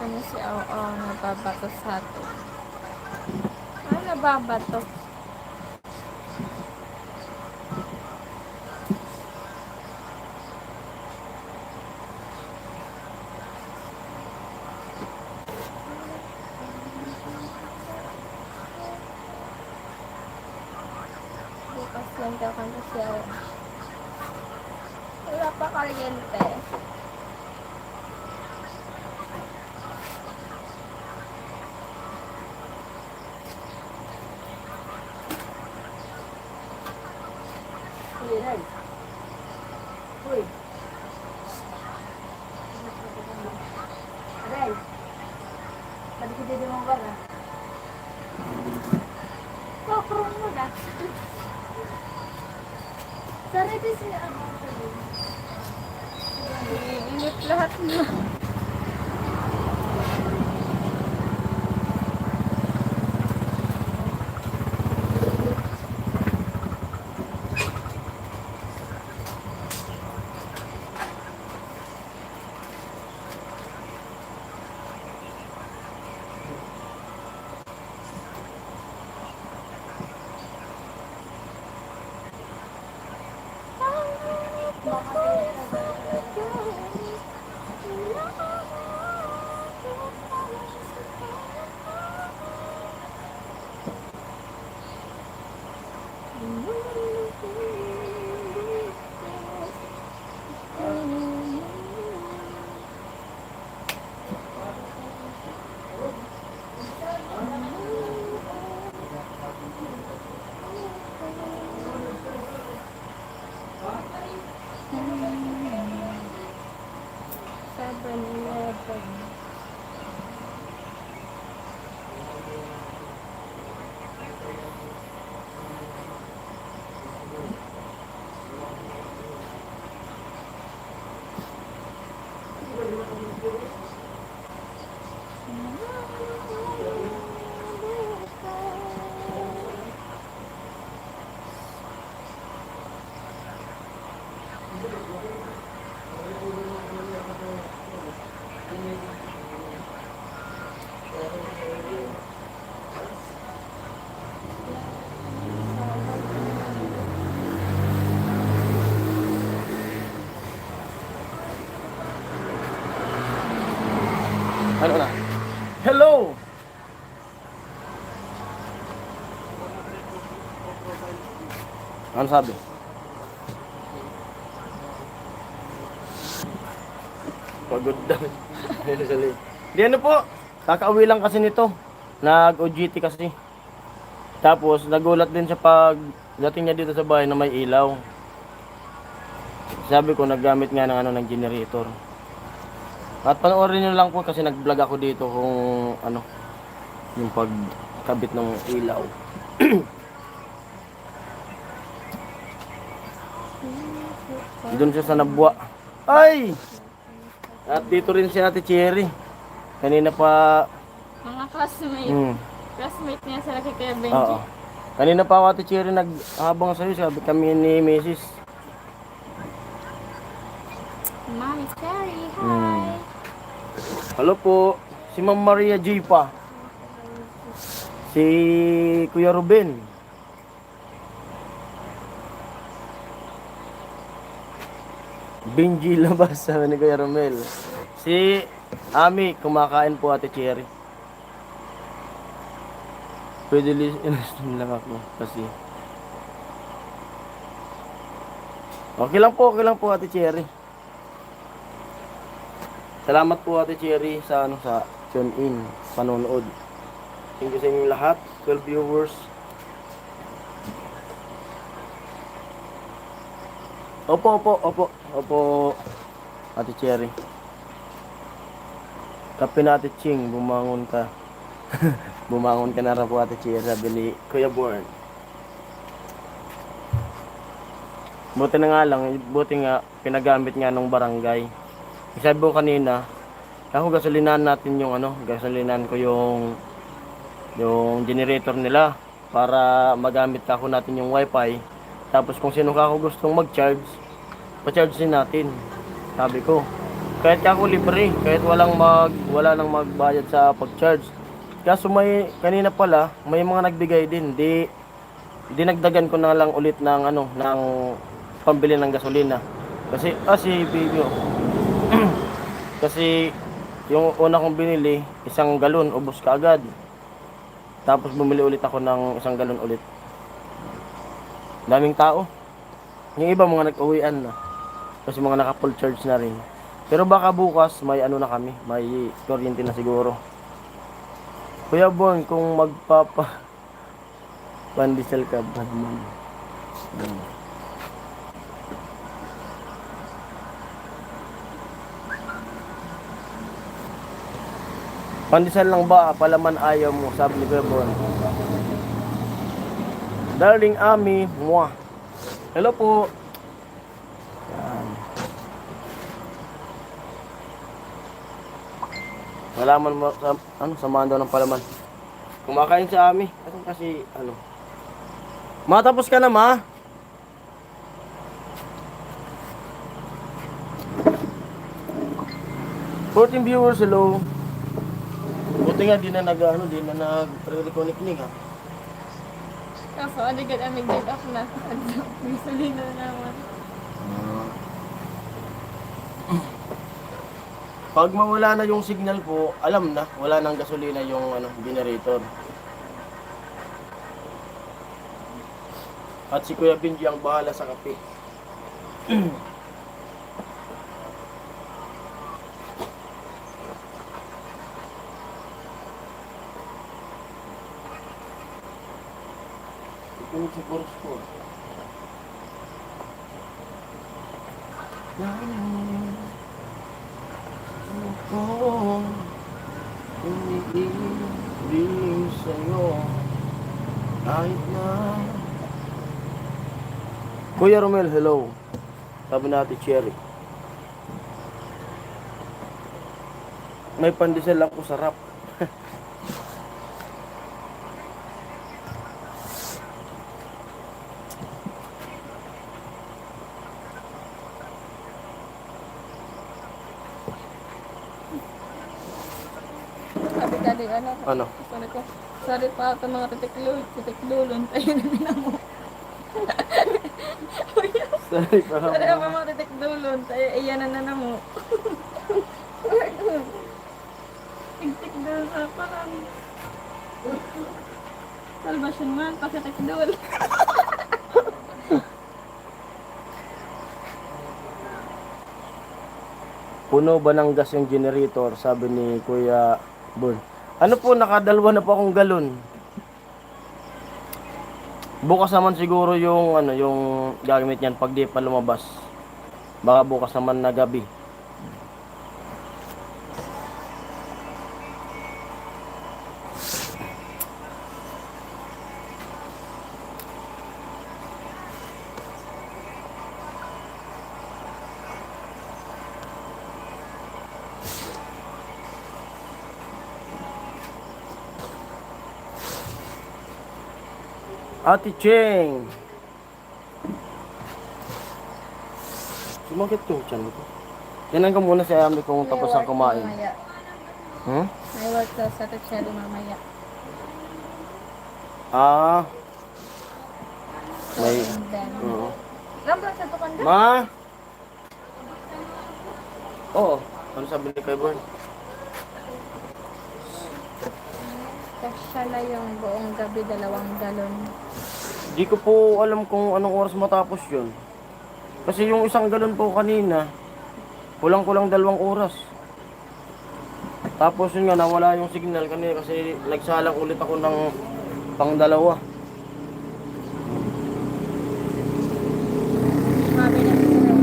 Speaker 4: Ano si nababato sa ato. Ano nababato? Bukas lang daw kami siya. Wala pa kuryente.
Speaker 6: Sabi ko din mo ba na? Kakrong mo na. Sarili siya ang
Speaker 4: Init lahat na.
Speaker 1: Ano na? Hello! Ano sabi? Pagod daw. Di ano po, kakauwi lang kasi nito. Nag-OGT kasi. Tapos nagulat din siya pag dating niya dito sa bahay na may ilaw. Sabi ko naggamit nga ng generator. At panoorin nyo lang po kasi nag-vlog ako dito kung ano yung pagkabit ng ilaw. Doon siya sa Nabwa. Ay! At dito rin si Ate Cherry. Kanina pa
Speaker 4: Mga classmate. Classmate niya sa laki kaya Benji.
Speaker 1: Oo. Kanina pa ako Ate Cherry naghabang sa'yo. Sabi kami ni Mrs.
Speaker 4: Mami Cherry, hi!
Speaker 1: Hello po. Si Ma'am Maria J pa. Si Kuya Ruben. Benji labas sabi ni Kuya Romel. Si Ami kumakain po Ate Cherry. Pwede listen lang ako kasi. Okay lang po Ate Cherry. Salamat po Ate Cherry sa tune in, panonood. Thank you sa inyong lahat, 12 viewers. Opo, Ate Cherry. Kape na Ate Ching, bumangon ka. Bumangon ka na rin po Ate Cherry, sabi ni Kuya Born. Buti nga pinagamit nga nung barangay. Sabi ko kanina, ako gasolinahan natin yung gasolinahan ko yung generator nila para magamit ako natin yung wifi. Tapos kung sino ka ako gustong mag-charge, pa-charge din natin. Sabi ko, Kahit ako libre, kahit wala nang magbayad sa pag-charge. Kaso may kanina pala, may mga nagbigay din. Dinagdagan ko na lang ulit ng ng pambili ng gasolina. Kasi si Bibio. Kasi yung una kong binili, 1 galon, ubos ka agad. Tapos bumili ulit ako ng 1 galon ulit. Daming tao. Yung iba mga nag-uwian na. Kasi mga naka full charge na rin. Pero baka bukas may na kami, may kuryente na siguro. Kuya Bon, kung pandesal ka ba naman? Pandesal lang ba? Palaman ayaw mo, sabi ni Kuya Bon. Darling Ami, mwah. Hello po. Yan. Malaman mo samahan daw ng palaman. Kumakain sa Ami. Kasi matapos ka na, ma? Fourteen viewers, hello. Buti nga, di na nag-reconnect ha.
Speaker 4: Kaso, aligad aming get off na. Gasolina na naman.
Speaker 1: Pag mawala na yung signal po, alam na, wala nang gasolina yung generator. At si Kuya Benji ang bahala sa kape. Ito si Boros ko. Umiibig sa'yo kahit na. Kuya Romel, hello. Sabi natin Cherry. May pandesal ako, sarap.
Speaker 4: Sabi dali,
Speaker 1: Ano?
Speaker 4: Sorry pa ito mga titiklulon tayo na binamo.
Speaker 1: Sorry pa.
Speaker 4: Sorry pa mga titiklulon tayo, iyan na mo. Tiktikdul sa parang salvation man, pasitikdul.
Speaker 1: Puno ba ng gas yung generator? Sabi ni Kuya Bon. Ano po, nakadalwa na po akong galon. Bukas naman siguro yung yung gagamit niyan pag di pa lumabas. Baka bukas naman na gabi. Ate Cheng. Sumakit yung tiyan ko. Tinan ko muna si Ami kung tapos ang kumain. Hmm?
Speaker 4: May work daw sa Tuchero mamaya.
Speaker 1: Ah. May.
Speaker 4: And then,
Speaker 1: Oo.
Speaker 6: Lambat sa tukanda.
Speaker 1: Ma? Oo. Ano sabi ni Kuya Bon?
Speaker 4: kasya na yung buong gabi 2 galon.
Speaker 1: Di ko po alam kung anong oras matapos yun. Kasi yung 1 galon po kanina, kulang-kulang 2 oras. Tapos yun nga, nawala yung signal kanina kasi nagsalang ulit ako ng pang-2.
Speaker 4: Mami na sila.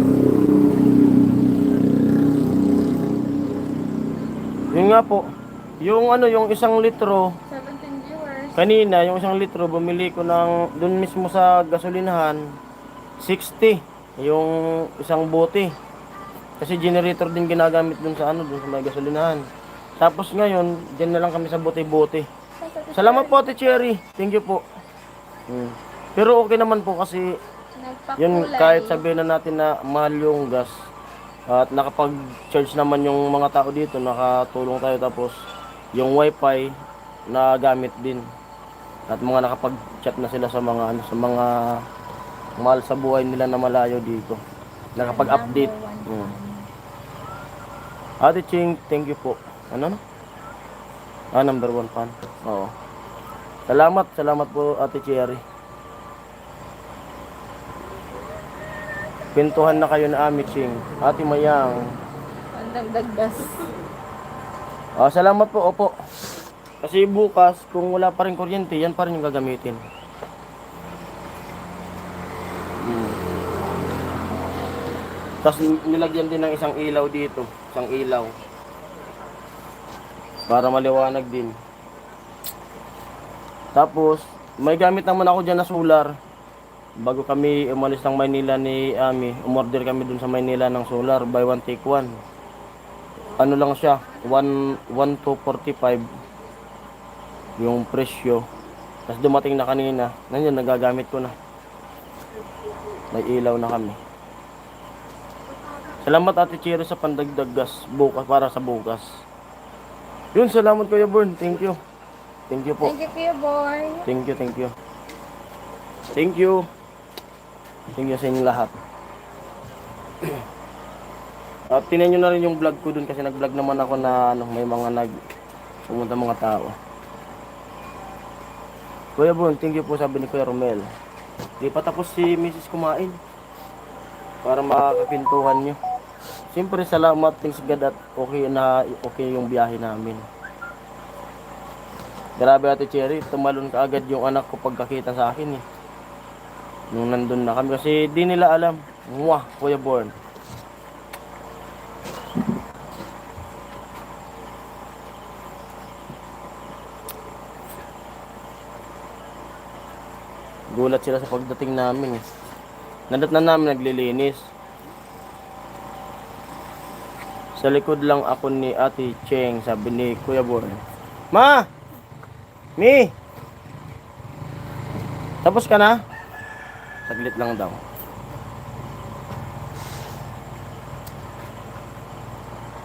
Speaker 1: Yun nga po, yung yung 1 litro,
Speaker 4: 17 viewers.
Speaker 1: kanina yung 1 litro, bumili ko ng, dun mismo sa gasolinahan, 60, yung 1 bote. Kasi generator din ginagamit dun sa dun sa may gasolinahan. Tapos ngayon, dyan na lang kami sa bote-bote. Salamat po, Ate Cherry. Thank you po. Pero okay naman po kasi, yun,
Speaker 4: Nagpakulay.
Speaker 1: kahit sabihin na natin na mahal yung gas, At nakapag-charge naman yung mga tao dito, nakatulong tayo, tapos yung wifi na gamit din. At mga nakapag-chat na sila sa mga sa mga mahal sa buhay nila na malayo dito. Nakapag-update. Ate Ching, thank you po. Ano? Number 1 fan. Oo. Salamat po Ate Cherry. Pintuhan na kayo na Ami Ching. Ate Mayang.
Speaker 4: Ang dagdas.
Speaker 1: Salamat po, opo. Kasi bukas, kung wala pa rin kuryente, yan pa rin yung gagamitin. Tapos nilagyan din ng isang ilaw dito. Isang ilaw. Para maliwanag din. Tapos, may gamit naman ako dyan na solar. Bago kami umalis ng Maynila ni Ami, umorder kami dun sa Maynila ng solar, buy one take one. Ano lang siya, 1 to 45 yung presyo. Tapos dumating na kanina, nandiyan nagagamit ko na. May ilaw na kami. Salamat Ate Chiro sa pandagdag gas bukas, para sa bukas. Yun, salamat Kuya Born, thank you. Thank you po.
Speaker 4: Thank you, Kuya Boy.
Speaker 1: Thank you, thank you. Thank you. Thank you sa inyong lahat. At tinan nyo na rin yung vlog ko dun kasi nag-vlog naman ako na may mga pumunta mga tao. Kuya Bon, thank you po, sabi ni Kuya Romel. Di pa tapos si Mrs. kumain. Para makakapintuhan nyo. Siyempre salamat, thanks God at okay yung biyahe namin. Grabe Ate Cherry, tumalon ka agad yung anak ko pagkakita sa akin eh. Nung nandun na kami kasi di nila alam. Mwah, Kuya Born. Gulat sila sa pagdating namin eh. Nadat na namin naglilinis. Sa likod lang ako ni Ate Cheng, sabi ni Kuya Born. Ma! Mi! Tapos ka na? Saglit lang daw.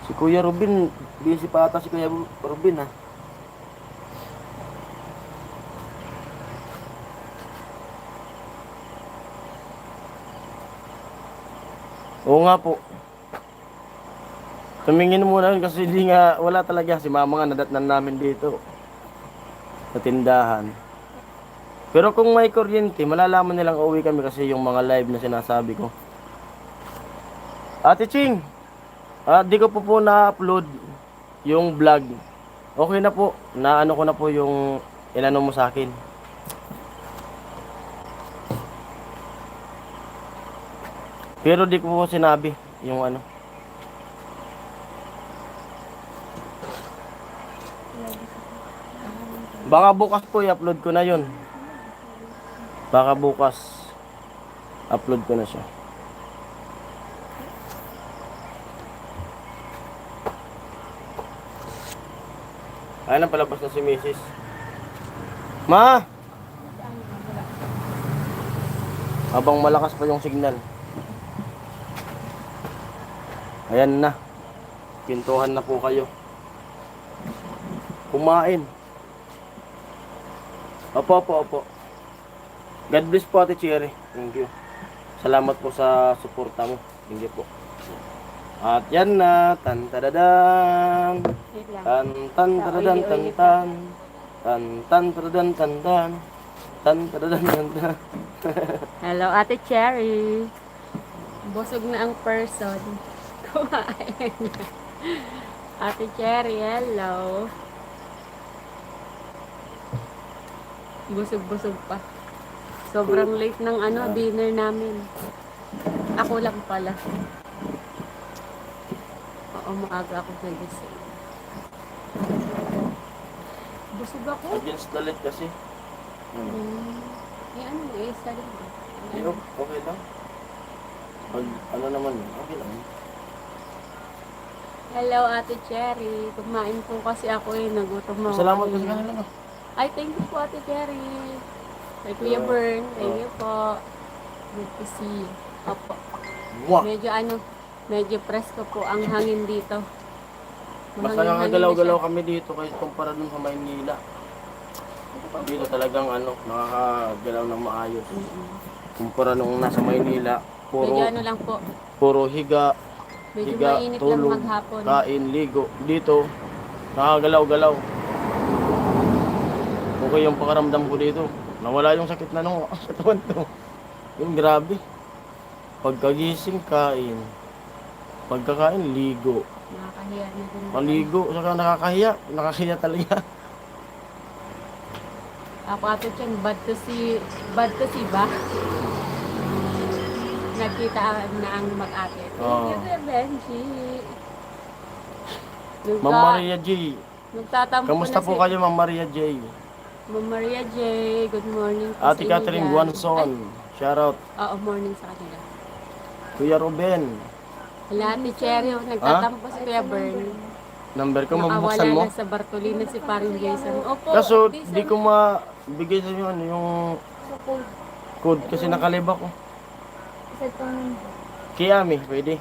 Speaker 1: Si Kuya Robin, busy pa ata si Kuya Robin ha. Oo nga po. Tumingin muna yun kasi hindi nga, wala talaga. Si mama nga nadatnan namin dito. Sa tindahan. Pero kung may kuryente, malalaman nilang uwi kami kasi yung mga live na sinasabi ko. Ate Ching, di ko po na-upload yung vlog. Okay na po, naano ko na po yung inano mo sa akin. Pero di ko po sinabi yung ano. Baka bukas po i-upload ko na yun. Baka bukas upload ko na siya. Ayun ang palabas na si Mrs. Ma! Habang malakas pa yung signal. Ayan na. Pintuhan na po kayo. Kumain. Opo. God bless po Ate Cherry. Thank you. Salamat po sa suporta mo. Thank you po. At yan na. Tan tadadang. Tan tan tadadan tan tan. Tan tan tadadan tan tan. Tan tadadan tan tan.
Speaker 2: Hello Ate Cherry. Busog na ang person. Kumain. Ate Cherry, hello. Busog-busog pa. Sobrang late ng dinner namin. Ako lang pala. Oo, maaga ako nagising. Busog ako.
Speaker 1: Against the light kasi.
Speaker 2: Isa rin.
Speaker 1: Okay lang. Pag ano naman, okay lang.
Speaker 2: Hello Ate Cherry. Kumain po kasi ako nagutom ako.
Speaker 1: Salamat kasi kanila.
Speaker 2: Ay, thank you po Ate Cherry. Kay Kuya Bern, thank you po. Good to see you. Opo.
Speaker 1: Mwah!
Speaker 2: Medyo Medyo presko po ang hangin dito.
Speaker 1: Mas
Speaker 2: Mahangin-hangin na
Speaker 1: nakakagalaw-galaw
Speaker 2: siya.
Speaker 1: kami dito kasi kumpara dun sa Maynila. Dito talagang nakakagalaw ng maayos. Kumpara nung nasa Maynila,
Speaker 2: Medyo ano lang po.
Speaker 1: puro higa,
Speaker 2: Medyo
Speaker 1: higa,
Speaker 2: mainit lang
Speaker 1: tulog,
Speaker 2: maghapon.
Speaker 1: kain, ligo. Dito, nakakagalaw-galaw. Okay yung pakaramdam ko dito. Nawala yung sakit na nung katawan ko. Yung grabe. Pagkagising, kain. Pagkakain, ligo.
Speaker 2: Nakakahiya na din.
Speaker 1: Maligo, saka nakakahiya. Nakakahiya talaga.
Speaker 2: Ako ato dyan, bad to see ba? Nagkita na ang mag-ate.
Speaker 1: Oo.
Speaker 2: Thank you, Benji.
Speaker 1: Ma'am Maria J.
Speaker 2: Nagtatampo
Speaker 1: Kamusta
Speaker 2: na
Speaker 1: po kayo, Ma'am Maria J?
Speaker 2: Ma'am Maria J, good morning po
Speaker 1: Ate
Speaker 2: sa inyo
Speaker 1: Catherine
Speaker 2: dyan.
Speaker 1: Guanzon. Shoutout.
Speaker 2: Ay, oo, morning sa kanila.
Speaker 1: Kuya Ruben.
Speaker 2: Wala, Ate Cherry, nagtatampo si Kuya Bern.
Speaker 1: Number ko,
Speaker 2: Nakawala
Speaker 1: mabuksan mo.
Speaker 2: na sa Bartolina si Paring Jason. Opo,
Speaker 1: Kaso,
Speaker 2: Jason.
Speaker 1: di ko mabigay sa inyo yung code kasi nakaliba ko.
Speaker 6: Isa itong
Speaker 1: Kiami, pwede.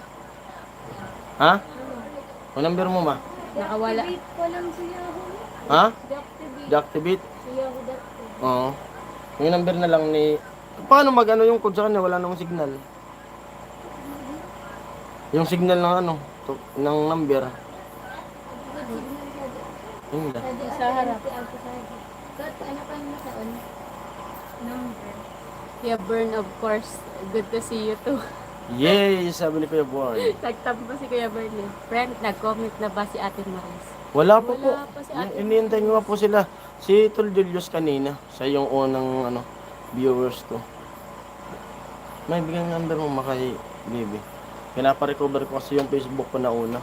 Speaker 1: Ha? O number mo, ma?
Speaker 2: Nakawala.
Speaker 6: activate ko lang sa Yahoo.
Speaker 1: Ha?
Speaker 6: Deactivate.
Speaker 1: Deactivate?
Speaker 6: Sa Yahoo.com.
Speaker 1: Oo. Yung number na lang ni... Paano mag-ano yung code sa kanya? Wala namang signal. Yung signal ng ng number. Yun lang.
Speaker 6: Sa harap. Kat, ano pa yung nasaon? Number.
Speaker 2: Kuya Bern, of course, good to see you too.
Speaker 1: Yay! Sabi ni Kuya Boy.
Speaker 2: Nagtampo si Kuya Bern eh. Friend, nag-comment na ba si Ate Maris?
Speaker 1: Wala po po.
Speaker 2: Wala pa si Ate
Speaker 1: Iniintay ko nga po sila. Si Tol Julius kanina. Siya yung unang viewers ko. May bigyan ng number mo makay baby. Pinapa-recover ko kasi yung Facebook ko na una.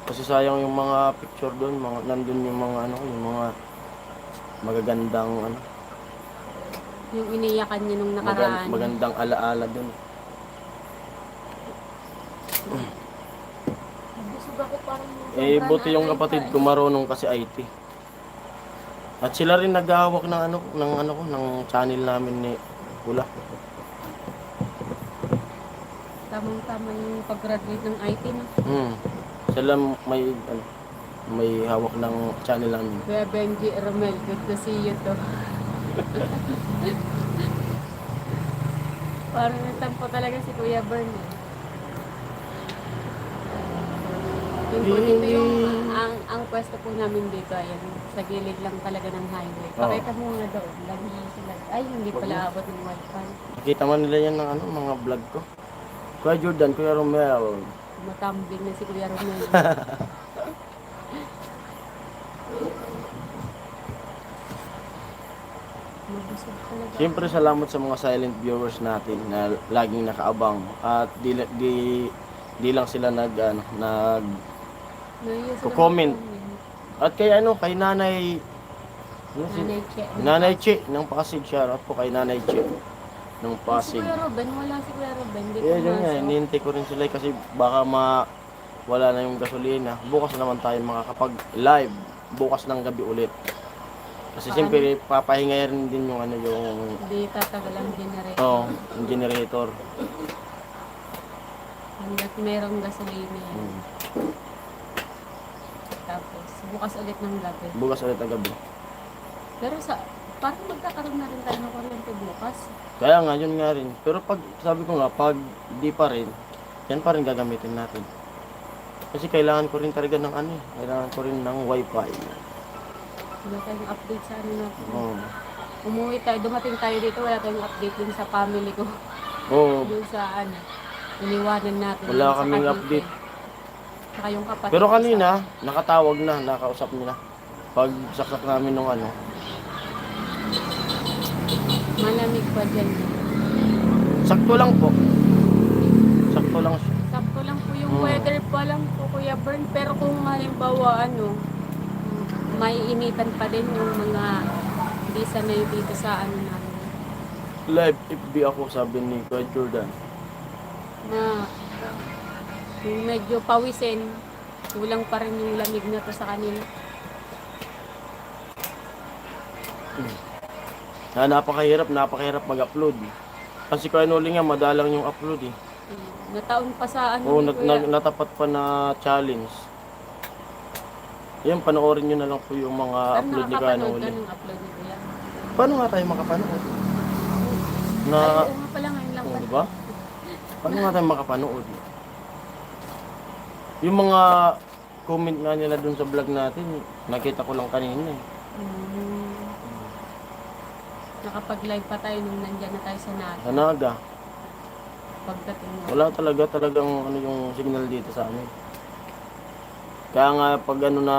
Speaker 1: Kasi sayang yung mga picture doon, nandun yung mga yung mga magagandang
Speaker 2: Yung iniyakan niya nung nakaraan.
Speaker 1: magandang alaala doon.
Speaker 6: Busog ako parang
Speaker 1: Eh buti yung kapatid ko marunong kasi IT. At sila rin naghahawak ng channel namin ni Pula.
Speaker 2: Tamang-tama yung pag-graduate ng IT, no?
Speaker 1: Sila may hawak ng channel namin.
Speaker 2: Kuya Benji Romel, good to see you too. Parang natampo talaga si Kuya Bern. Eh. Yung po dito yung, ang pwesto po namin dito, ayan, sa gilid lang talaga ng highway. Pakita mo nga doon, lagi sila. Ay, hindi pala abot ng wifi.
Speaker 1: Nakita man nila yan ng mga vlog ko. Kuya Jordan, Kuya Romel.
Speaker 2: Matambling na si Kuya Romel. Mabusog talaga.
Speaker 1: Siyempre salamat sa mga silent viewers natin na laging nakaabang at di lang sila
Speaker 2: Naiya sila
Speaker 1: Ko-comment.
Speaker 2: mag-comment.
Speaker 1: at kay kay Nanay
Speaker 2: Nanay Che.
Speaker 1: Nanay Che ng Pasig, shoutout po kay Nanay Che ng
Speaker 2: Si
Speaker 1: Pasig.
Speaker 2: Kuya Ruben, wala si Kuya Ruben. Hindi
Speaker 1: Yeah, yun nga,
Speaker 2: pumasok.
Speaker 1: hinihintay ko rin sila kasi baka wala na yung gasolina. Bukas naman tayo makakapag-live. Bukas ng gabi ulit. Kasi
Speaker 2: Paano?
Speaker 1: siyempre, papahinga rin din yung yung
Speaker 2: Hindi tatagal ang generator.
Speaker 1: yung generator.
Speaker 2: Hanggat merong gasolina yan.
Speaker 1: Hmm.
Speaker 2: Tapos, bukas ulit ng gabi.
Speaker 1: Bukas ulit ang gabi.
Speaker 2: Pero parang magkakaroon na rin tayo ng kuryente bukas.
Speaker 1: Kaya nga, yun nga rin. Pero sabi ko nga, pag di pa rin, yan pa rin gagamitin natin. Kasi kailangan ko rin talaga ng kailangan ko rin ng wifi.
Speaker 2: Wala tayong update sa ano natin.
Speaker 1: Oo.
Speaker 2: Umuwi tayo, dumating tayo dito, wala tayong update din sa family ko.
Speaker 1: Oo.
Speaker 2: Doon sa iniwanan natin.
Speaker 1: Wala
Speaker 2: sa
Speaker 1: kaming
Speaker 2: Cavite.
Speaker 1: update.
Speaker 2: Saka yung kapatid.
Speaker 1: Pero
Speaker 2: ko
Speaker 1: kanina, nakatawag na, nakausap nila. Pag saksak namin nung
Speaker 2: Malamig pa dyan.
Speaker 1: sakto lang po. Sakto lang siya.
Speaker 2: Sakto lang po yung
Speaker 1: Hmm.
Speaker 2: weather pa lang po, Kuya Bern. Pero kung halimbawa, may initan pa din yung mga hindi sanay dito sa namin.
Speaker 1: Live FB ako, sabi ni Kuya Jordan.
Speaker 2: Na yung medyo pawisin, kulang pa rin yung lamig na to sa kanila.
Speaker 1: Napakahirap mag-upload. Kasi kaya nuli nga, madalang yung upload eh.
Speaker 2: Nataon pa sa ano
Speaker 1: Oo,
Speaker 2: ni Kuya.
Speaker 1: natapat pa na challenge. Yan, panoorin nyo na lang po yung mga
Speaker 2: Pero
Speaker 1: upload ni
Speaker 2: nakakapanood
Speaker 1: Kuya
Speaker 2: ka
Speaker 1: Noli.
Speaker 2: ng upload ni Kuya.
Speaker 1: Paano nga tayo makapanood? Na,
Speaker 2: Ay, oo nga pala ngayon lang
Speaker 1: oh,
Speaker 2: pala.
Speaker 1: di ba? Paano nga tayo makapanood? Yung mga comment nga nila dun sa vlog natin, nakita ko lang kanina eh.
Speaker 2: Mm. Nakapag-live pa tayo nung nandyan na tayo sa
Speaker 1: Sa Naga,
Speaker 2: pagdating mo.
Speaker 1: wala talagang ano yung signal dito sa amin. Kaya nga pag ano na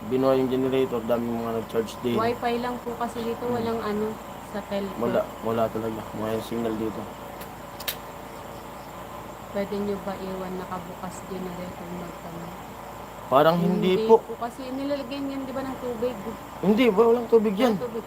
Speaker 1: binuha yung generator, dami mga nag-charge din.
Speaker 2: Wi-Fi lang po kasi dito, walang ano sa telco.
Speaker 1: Wala talaga, mga signal dito.
Speaker 2: Pwede nyo ba iwan nakabukas generator magtanong?
Speaker 1: Parang hindi po.
Speaker 2: Kasi nilalagyan yan, di ba, ng tubig?
Speaker 1: Hindi ba, walang tubig yan.
Speaker 2: Tubig.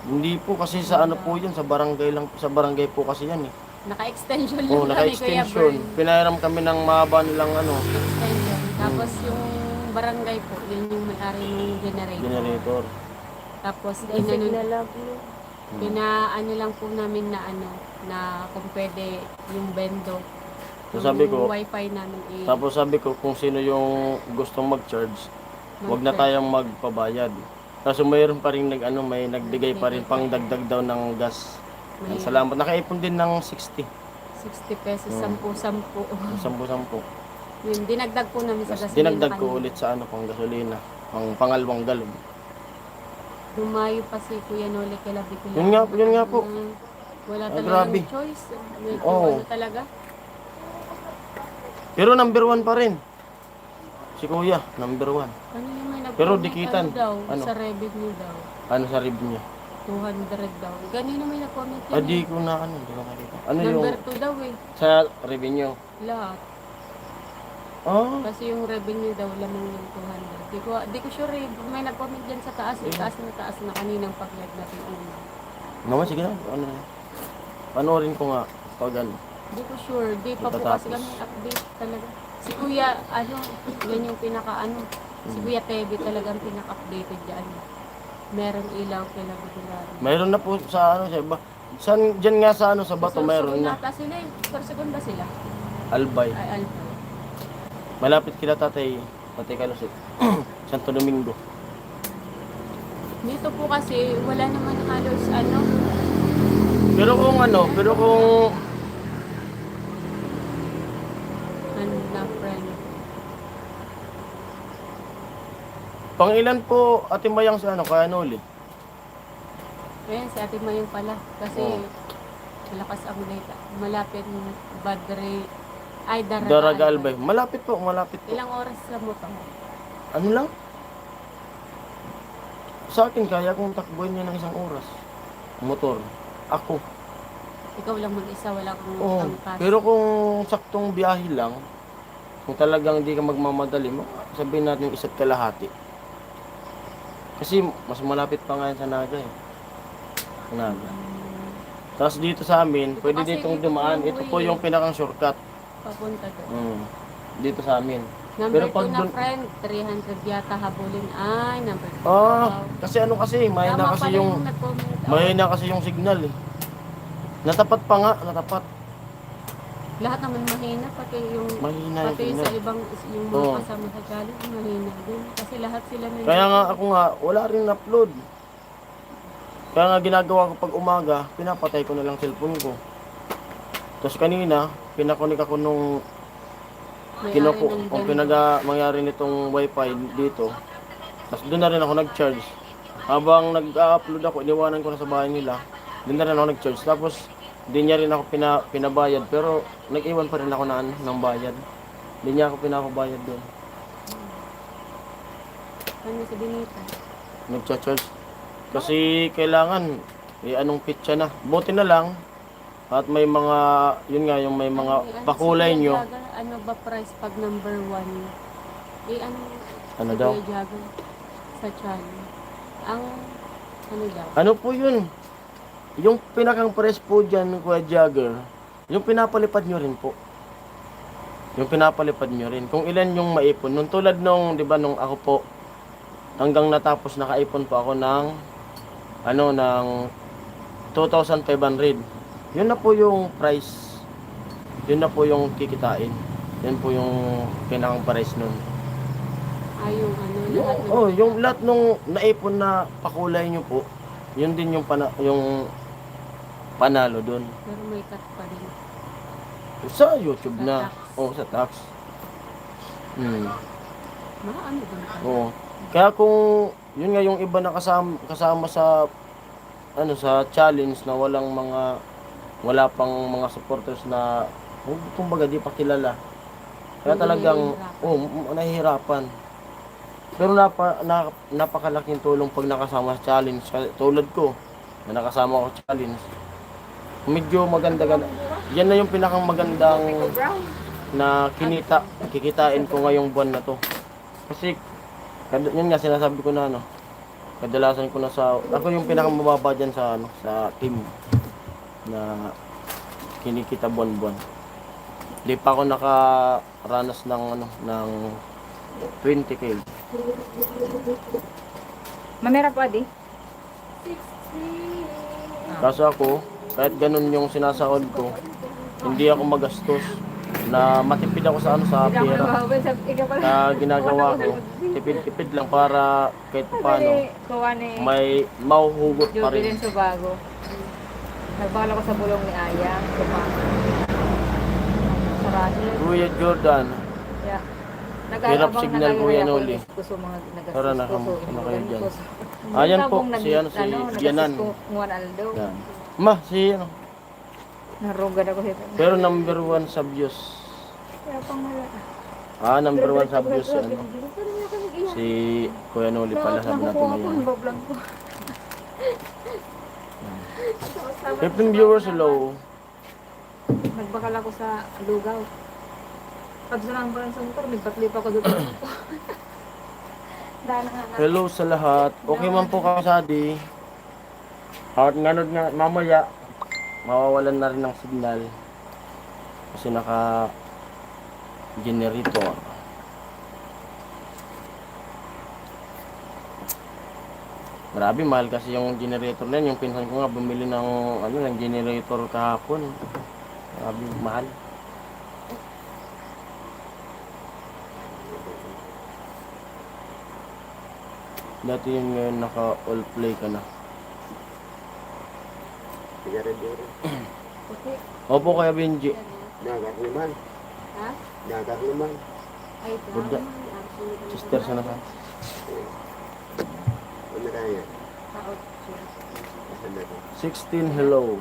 Speaker 1: Hindi po kasi sa ano po yun, sa barangay lang, sa barangay po kasi yan eh.
Speaker 2: Naka-extension lang
Speaker 1: Oh,
Speaker 2: kami, Kuya
Speaker 1: naka-extension.
Speaker 2: Bern.
Speaker 1: Pinahiram kami ng mahaba nilang ano,
Speaker 2: Extension. Tapos yung barangay po, yun yung may-ari ng generator.
Speaker 1: generator.
Speaker 2: Tapos pinaano lang po namin na ano, na kung pwede yung bendo.
Speaker 1: So sabi ko,
Speaker 2: Wi-Fi namin
Speaker 1: tapos sabi ko kung sino yung gustong mag-charge, wag na tayong magpabayad. Kaso mayroon pa rin may nagbigay pa rin pang dagdag daw ng gas.
Speaker 2: May
Speaker 1: Salamat. Nakaipon din ng 60.
Speaker 2: 60 pesos, 10-10.
Speaker 1: 10-10.
Speaker 2: Yun, dinagdag po namin sa gasolina.
Speaker 1: Dinagdag ko
Speaker 2: kanina.
Speaker 1: ulit sa pang gasolina. Pang pangalawang galon.
Speaker 2: Lumayo pa si Kuya Noli kay Labicula.
Speaker 1: Yun nga po.
Speaker 2: Wala
Speaker 1: Ah,
Speaker 2: talagang
Speaker 1: grabe.
Speaker 2: choice. Medyo
Speaker 1: Oo.
Speaker 2: ano talaga.
Speaker 1: Pero number 1 pa rin. Si Kuya, number 1.
Speaker 2: Ano yung may nag-comment,
Speaker 1: Pero dikitan.
Speaker 2: Ano daw,
Speaker 1: Ano?
Speaker 2: sa revenue daw.
Speaker 1: Ano sa review niya?
Speaker 2: 200 daw. Ganun may nag-comment yun.
Speaker 1: Di ko na hindi ko nakita. Ano
Speaker 2: Number
Speaker 1: yung
Speaker 2: 2 daw eh.
Speaker 1: sa revenue?
Speaker 2: Lahat.
Speaker 1: Oh,
Speaker 2: Kasi yung revenue daw lamang yung 200. Di ko sure eh. May nag-comment dyan sa taas. Yung taas na kaninang pag-live natin una.
Speaker 1: naman sige na. Ano na. Panoorin ko nga pag ano.
Speaker 2: Di ko sure. Di pa po
Speaker 1: Matatapos.
Speaker 2: kasi kami update talaga. Si Kuya, yan yung si Kuya Tebe talagang pinaka-updated dyan. Meron ilaw kila Butulari.
Speaker 1: Mayroon na po sa ano sa iba. San diyan nga sa ano sa bato mayroon na.
Speaker 2: Nata sila eh. Sorsogon ba sila?
Speaker 1: Albay.
Speaker 2: Ay, Alpha.
Speaker 1: Malapit kila Tatay Kalusit. Santo Domingo.
Speaker 2: Dito po kasi wala naman halos ano.
Speaker 1: Pero kung
Speaker 2: Ano na friend.
Speaker 1: pang ilan po Ate Mayang sa ano kaya Noli?
Speaker 2: Ayan, si Ate Mayong pala. Kasi
Speaker 1: Oo.
Speaker 2: malakas ang data. Malapit Badre. Ay,
Speaker 1: Daraga Albay. Malapit po.
Speaker 2: Ilang oras sa motor?
Speaker 1: Ano lang? Sa akin kaya kong takbuhin niya ng 1 oras. Motor. Ako.
Speaker 2: Ikaw lang mag-isa, wala kang
Speaker 1: Oo.
Speaker 2: angkas.
Speaker 1: Pero kung saktong biyahe lang, kung talagang hindi ka magmamadali, sabihin natin 1.5. Kasi mas malapit pa nga yan sa Naga eh. Naga. Tapos dito sa amin,
Speaker 2: Dito
Speaker 1: pwede
Speaker 2: kasi
Speaker 1: ditong
Speaker 2: dito
Speaker 1: dumaan.
Speaker 2: po
Speaker 1: Ito po yung pinakang shortcut.
Speaker 2: Papunta doon.
Speaker 1: Dito sa amin.
Speaker 2: Number
Speaker 1: Pero
Speaker 2: 2
Speaker 1: pag
Speaker 2: na
Speaker 1: dun-
Speaker 2: friend, 300 yata habulin. Ay, number 2.
Speaker 1: Kasi ano kasi, mahina
Speaker 2: Tama
Speaker 1: kasi
Speaker 2: pala
Speaker 1: yung
Speaker 2: nag-comment.
Speaker 1: mahina kasi yung signal eh. Natapat pa nga, natapat.
Speaker 2: Lahat naman mahina, pati yung
Speaker 1: Mahina yung
Speaker 2: pati sa
Speaker 1: signal.
Speaker 2: ibang yung mga
Speaker 1: Oo.
Speaker 2: kasama sa challenge, mahina din. Kasi lahat sila na
Speaker 1: Kaya nga ako nga, wala rin upload. Kaya nga ginagawa ko pag umaga, pinapatay ko na lang cellphone ko. Tapos kanina, pinakonik ako nung kung mangyari nitong wifi dito. Tapos doon na rin ako nag-charge. Habang nag-upload ako, iniwanan ko na sa bahay nila. Doon na rin ako nag-charge. Tapos, hindi niya rin ako pinabayad. Pero, nag-iwan pa rin ako ng bayad. Hindi niya ako pinapabayad doon.
Speaker 2: Ano sa Benita?
Speaker 1: Nag-charge. Kasi, kailangan, anong pitcha na. Buti na lang, at may mga, yun nga, yung may mga pakulay
Speaker 2: Si Kuya
Speaker 1: nyo.
Speaker 2: Jagger, ano ba price pag number 1?
Speaker 1: Ano
Speaker 2: si
Speaker 1: daw?
Speaker 2: Kuya Jagger sa channel. Ang, ano daw?
Speaker 1: Ano po yun? Yung pinakang press po dyan, Kuya Jagger, yung pinapalipad nyo rin po. Yung pinapalipad nyo rin. Kung ilan yung maipon. Nung tulad nung, di ba, nung ako po, hanggang natapos nakaipon po ako ng, ng 2,500. Yun na po yung price. Yun na po yung kikitain. Yun po yung pinakang price nun.
Speaker 2: Yung ano, lahat ng...
Speaker 1: Oh, yung lahat nung naipon na pakulay nyo po, yun din yung yung panalo dun.
Speaker 2: Pero may cut pa rin.
Speaker 1: Sa YouTube
Speaker 2: Sa
Speaker 1: na.
Speaker 2: tax.
Speaker 1: Oh, sa tax.
Speaker 2: Ano ba na?
Speaker 1: Oo. Kaya kung yun nga yung iba na kasama sa ano sa challenge na wala pang mga supporters na kumbaga di pa kilala. Kaya
Speaker 2: Hindi
Speaker 1: talagang
Speaker 2: nahihirapan.
Speaker 1: nahihirapan. Pero napakalaking tulong pag nakasama sa challenge. Tulad ko na nakasama ko sa challenge. Medyo maganda. Yan na yung pinakang magandang na kikitain ko ngayong buwan na to. Kasi yun nga sinasabi ko na kadalasan ko na ako yung pinakamababa diyan sa team na kinikita buwan-buwan. Di pa ako nakaranas ng 20K.
Speaker 5: Mamera po, Adi.
Speaker 1: Kaso ako, kahit ganun yung sinasahod ko, hindi ako magastos. Na matipid ako sa pera. Na ginagawa ko, tipid-tipid lang para kahit paano may mauhugot pa rin.
Speaker 5: Subago. Nagbakal ako sa bulong ni Aya. Sa Russell.
Speaker 1: Kuya Jordan,
Speaker 5: Yeah.
Speaker 1: Hirap signal, Kuya Noli. Tara na,
Speaker 5: Nagasis
Speaker 1: ano kayo dyan? Ayan po, si Dianan. Yan. Ma, si
Speaker 5: Narugan ako dito.
Speaker 1: pero number 1 sa views.
Speaker 5: Kaya pang wala.
Speaker 1: Number 1 sa views si Kuya Noli pala sabi natin ngayon.
Speaker 5: Vlog ko.
Speaker 1: 15 viewers, hello.
Speaker 5: Nagbakal ako sa Lugaw. Pag sa lang sa motor, nagpatli pa ako doon. Dahil nga na.
Speaker 1: Hello sa lahat. Okay man po kasadi. At nganod nga mamaya mawawalan na rin ng signal kasi naka generator. Grabe mahal kasi yung generator na yun. Yung pinsan ko nga bumili ng generator kahapon. Grabe mahal. Dati yun ngayon naka all play ka na. Opo Kuya Benji.
Speaker 3: Dagat naman.
Speaker 2: Ha?
Speaker 3: Dagat naman.
Speaker 2: Ay,
Speaker 1: Buddha. Sister sana ka.
Speaker 3: Ano kaya?
Speaker 2: Sa
Speaker 1: 16 hello.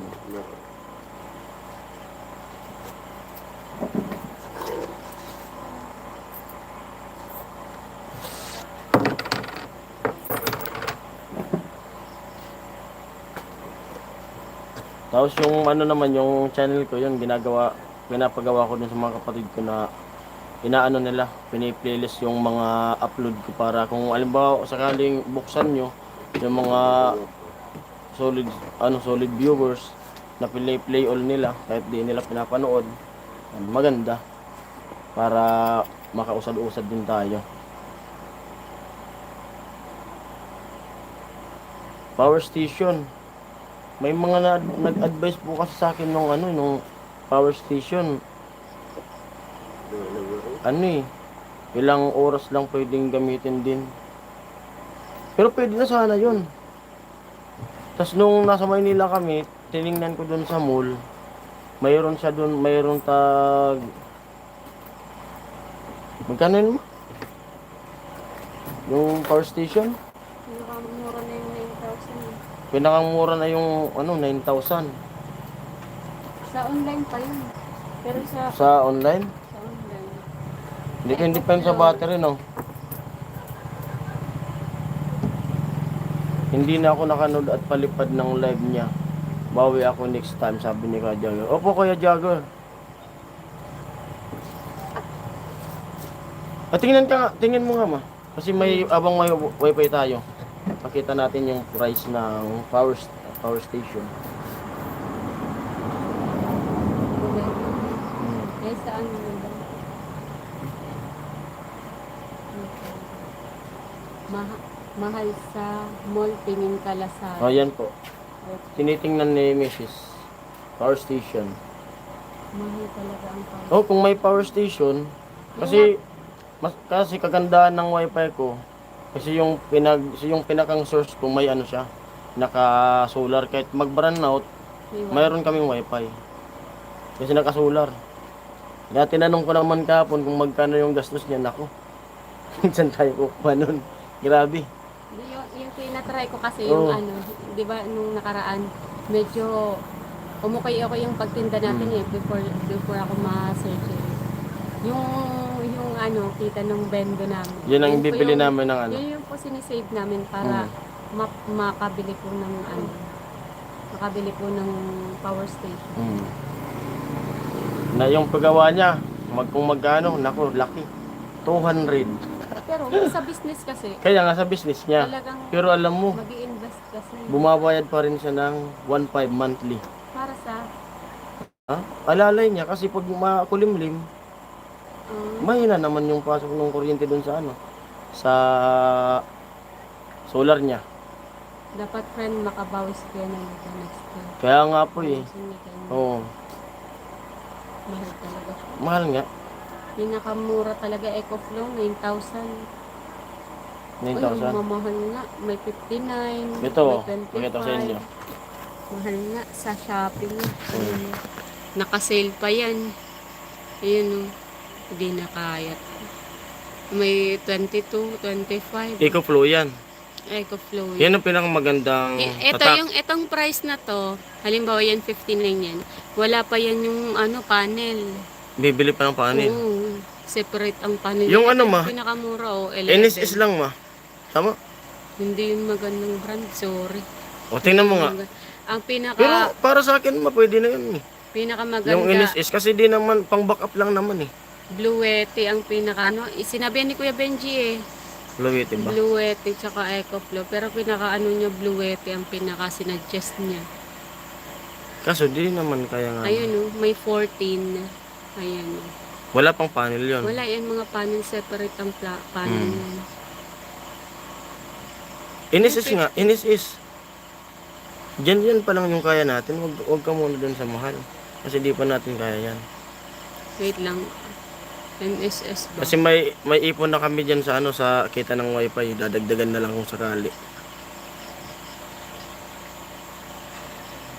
Speaker 1: Tapos yung naman yung channel ko yun pinapagawa ko dun sa mga kapatid ko na nila, pini-playlist yung mga upload ko para kung alimbawa sakaling buksan nyo yung mga solid viewers na play all nila kahit di nila pinapanood, maganda para makausad-usad din tayo. Power station. May mga nag-advise po kasi sa akin nung power station. Ilang oras lang pwedeng gamitin din. Pero pwede na sana yun. Tapos nung nasa Maynila kami, tiningnan ko dun sa mall, mayroon siya dun, mayroon tag... Magkano yun mo? Yung power station?
Speaker 2: Pinakamura na yung 9,000.
Speaker 1: Pinakamura na yung 9,000.
Speaker 2: Sa online pa yun. Pero
Speaker 1: Sa online?
Speaker 2: sa online.
Speaker 1: Hindi pa yun sa battery, no? Hindi na ako nakanood at palipad ng live niya. Bawi ako next time, sabi ni Kuya Jagger. Opo, Kuya Jagger. Tingin mo nga ma. Kasi abang may wifi tayo. Pakita natin yung price ng power station.
Speaker 2: Eh, saan mo ba? Mahal sa mall, tingin ka sa...
Speaker 1: Oh, yan po. Tinitingnan ni Mrs. Power station.
Speaker 2: Mahal talaga ang power.
Speaker 1: Oh, kung may power station, kasi kasi kagandahan ng wifi ko, kasi yung pinakang source ko may ano siya, naka-solar kahit mag-brown out, mayroon kaming wifi. Kasi naka-solar. Kaya tinanong ko naman kahapon kung magkano yung gastos niya, nako. Saan tayo kukuha nun? Grabe.
Speaker 2: Yung tinatry ko kasi yung
Speaker 1: Oo.
Speaker 2: ano, di ba nung nakaraan, medyo umukay ako yung pagtinda natin before ako ma-surgery. Yung ano, kita ng bendo namin.
Speaker 1: Yun ang
Speaker 2: Yun po
Speaker 1: bibili
Speaker 2: yung-
Speaker 1: namin ng ano.
Speaker 2: Yun yung po sinisave namin para makabili po ng ano, makabili po ng power station.
Speaker 1: Na yung paggawa niya, kung magkano, nako, laki. 200.
Speaker 2: Pero sa business kasi,
Speaker 1: Kaya nga sa business niya.
Speaker 2: talagang
Speaker 1: Pero alam mo,
Speaker 2: mag-i-invest kasi
Speaker 1: bumabayad pa rin siya ng 1.5 monthly.
Speaker 2: para sa
Speaker 1: Ha? Alalay niya kasi pag makulimlim, mahina naman yung pasok ng kuryente doon sa ano, sa solar niya.
Speaker 2: dapat friend makabawas ko yan ng next year.
Speaker 1: Kaya nga po eh.
Speaker 2: Bawasin niya kayo.
Speaker 1: Oo,
Speaker 2: Mahal talaga.
Speaker 1: mahal nga.
Speaker 2: Pinakamura talaga EcoFlow, 9,000. Uy,
Speaker 1: 9,000.
Speaker 2: mamahal nga. May 59,
Speaker 1: Ito,
Speaker 2: may 25.
Speaker 1: pakita ko sa inyo.
Speaker 2: Mahal nga sa shopping. Ayun. Naka-sale pa yan. Ayun o. Hindi na kaya. May 22, 25.
Speaker 1: EcoFlow yan.
Speaker 2: EcoFlow.
Speaker 1: Yan ang pinakamagandang
Speaker 2: Ito
Speaker 1: tatak.
Speaker 2: yung itong price na to, halimbawa yan 15 lang yan. Wala pa yan yung ano panel.
Speaker 1: Bibili pa ng panel.
Speaker 2: Oo, separate ang panel.
Speaker 1: Yung
Speaker 2: Ito
Speaker 1: ano, ma?
Speaker 2: Pinakamura o 11.
Speaker 1: NSS lang ma. Tama?
Speaker 2: Hindi yung magandang brand, sorry.
Speaker 1: O tingnan mo nga.
Speaker 2: Ang
Speaker 1: Pero para sa akin ma, pwede na yun eh.
Speaker 2: pinakamaganda,
Speaker 1: Yung NSS kasi di naman pang backup lang naman eh.
Speaker 2: Bluete ang pinaka ano, sinabihan ni Kuya Benji eh.
Speaker 1: Lawit ba?
Speaker 2: Bluete tsaka EcoFlow, pero pinaka ano niya Bluete ang pinaka sinuggest niya.
Speaker 1: Kaso di naman kaya nga.
Speaker 2: Ayun oh, may 14. Ayan oh.
Speaker 1: Wala pang panel yun.
Speaker 2: Wala yan mga panel, separate ang panel yan.
Speaker 1: NSS nga, NSS. Yan pa lang yung kaya natin. Wag ka muna dun sa mahal. Kasi di pa natin kaya yan.
Speaker 2: Wait lang. NSS ba?
Speaker 1: Kasi may ipon na kami dyan sa ano, sa kita ng wifi. Dadagdagan na lang kung sakali.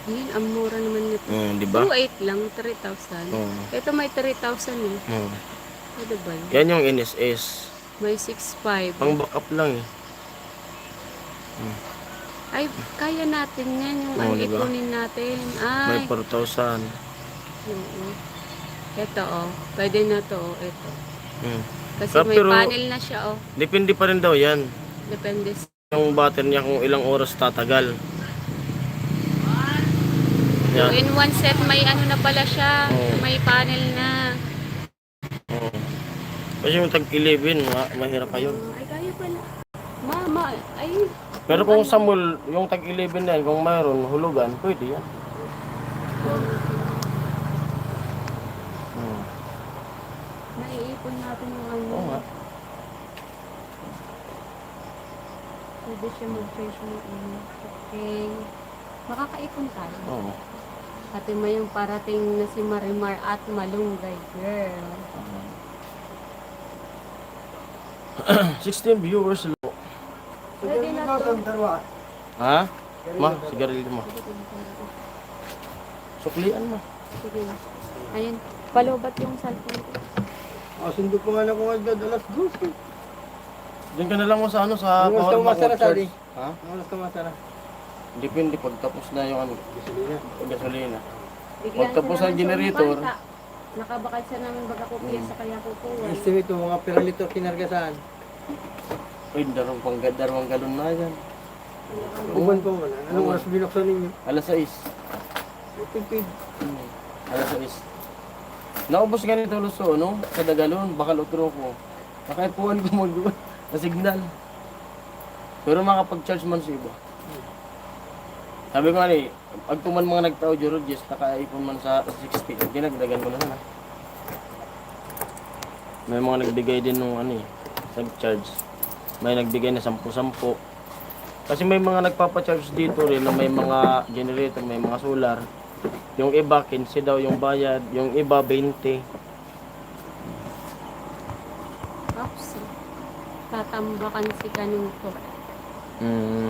Speaker 2: Yun, ang mura naman nito.
Speaker 1: Di ba?
Speaker 2: 2.8 lang, 3,000.
Speaker 1: Oo.
Speaker 2: Ito may 3,000 eh.
Speaker 1: Oo.
Speaker 2: Ano ba yun?
Speaker 1: Yan yung NSS.
Speaker 2: May 6.5.
Speaker 1: Pang backup lang eh.
Speaker 2: Ay, kaya natin yan. Yung
Speaker 1: Oo, diba?
Speaker 2: ipunin natin.
Speaker 1: May
Speaker 2: Ay,
Speaker 1: 4,000.
Speaker 2: oo. Ito oh. Pwede na to oh. Ito.
Speaker 1: Hmm.
Speaker 2: Kasi
Speaker 1: Pero-
Speaker 2: may panel na siya oh.
Speaker 1: Depende pa rin daw yan.
Speaker 2: Depende sa...
Speaker 1: Yung battery niya kung ilang oras tatagal. Yan.
Speaker 2: In one set, may ano na pala siya.
Speaker 1: Oo.
Speaker 2: May panel na.
Speaker 1: Oo. Kasi yung tag-11, mahirap pa yun.
Speaker 2: Ay, kaya pala. Mama, ay.
Speaker 1: Pero kung sa mall, yung tag-11 na yan, kung mayroon hulugan, pwede yan.
Speaker 2: Naiipon natin yung ano.
Speaker 1: Oo nga.
Speaker 2: Pwede siya mag-change ng ano. Okay. Makakaipon tayo.
Speaker 1: Oo.
Speaker 2: Ate mo yung parating na si Marimar at Malunggay girl.
Speaker 1: 16 viewers low.
Speaker 2: Pwede na to.
Speaker 1: Ha? Ma, sigarilyo mo. Suklian mo.
Speaker 2: Sige. Ayun. Palubat yung cellphone ko.
Speaker 3: Sundo pa nga na kung agad alas 12.
Speaker 1: Diyan ka na lang mo sa ano, sa
Speaker 3: Ang oras
Speaker 1: Power
Speaker 3: ka
Speaker 1: Bank
Speaker 3: masara,
Speaker 1: Church.
Speaker 3: Sally?
Speaker 1: Ha?
Speaker 3: Ang oras ka masara.
Speaker 1: Depende pag tapos na yung ano,
Speaker 3: Gasolina.
Speaker 1: gasolina.
Speaker 2: Bigyan
Speaker 1: Pagtapos
Speaker 2: siya
Speaker 1: ang
Speaker 2: naman
Speaker 1: generator.
Speaker 2: sa banta. Nakabakal siya namin baga ko sa kaya ko po.
Speaker 3: Estimate mo mga pirang litro kinarga saan?
Speaker 1: Uy, darwang galon na yan.
Speaker 3: Uban po man. Anong oras binuksan ninyo?
Speaker 1: Alas 6.
Speaker 3: Tipid.
Speaker 1: Alas 6. Naubos ganito luso, no? Sa Dagalon, bakal utro ko. Nakaipuan ko mag na signal. Pero makapag-charge man sa iba. Sabi ko nga ni, pag tuman mga nagtao, Jorogis, nakaipon man sa 60. Ginagdagan ko na sana. May mga nagbigay din nung ano eh, nag-charge. May nagbigay na 10-10. Kasi may mga nagpapa-charge dito rin na may mga generator, may mga solar. Yung iba, 15 daw yung bayad. Yung iba, 20.
Speaker 2: Oops. Tatambakan si Kaningko.
Speaker 1: Mm.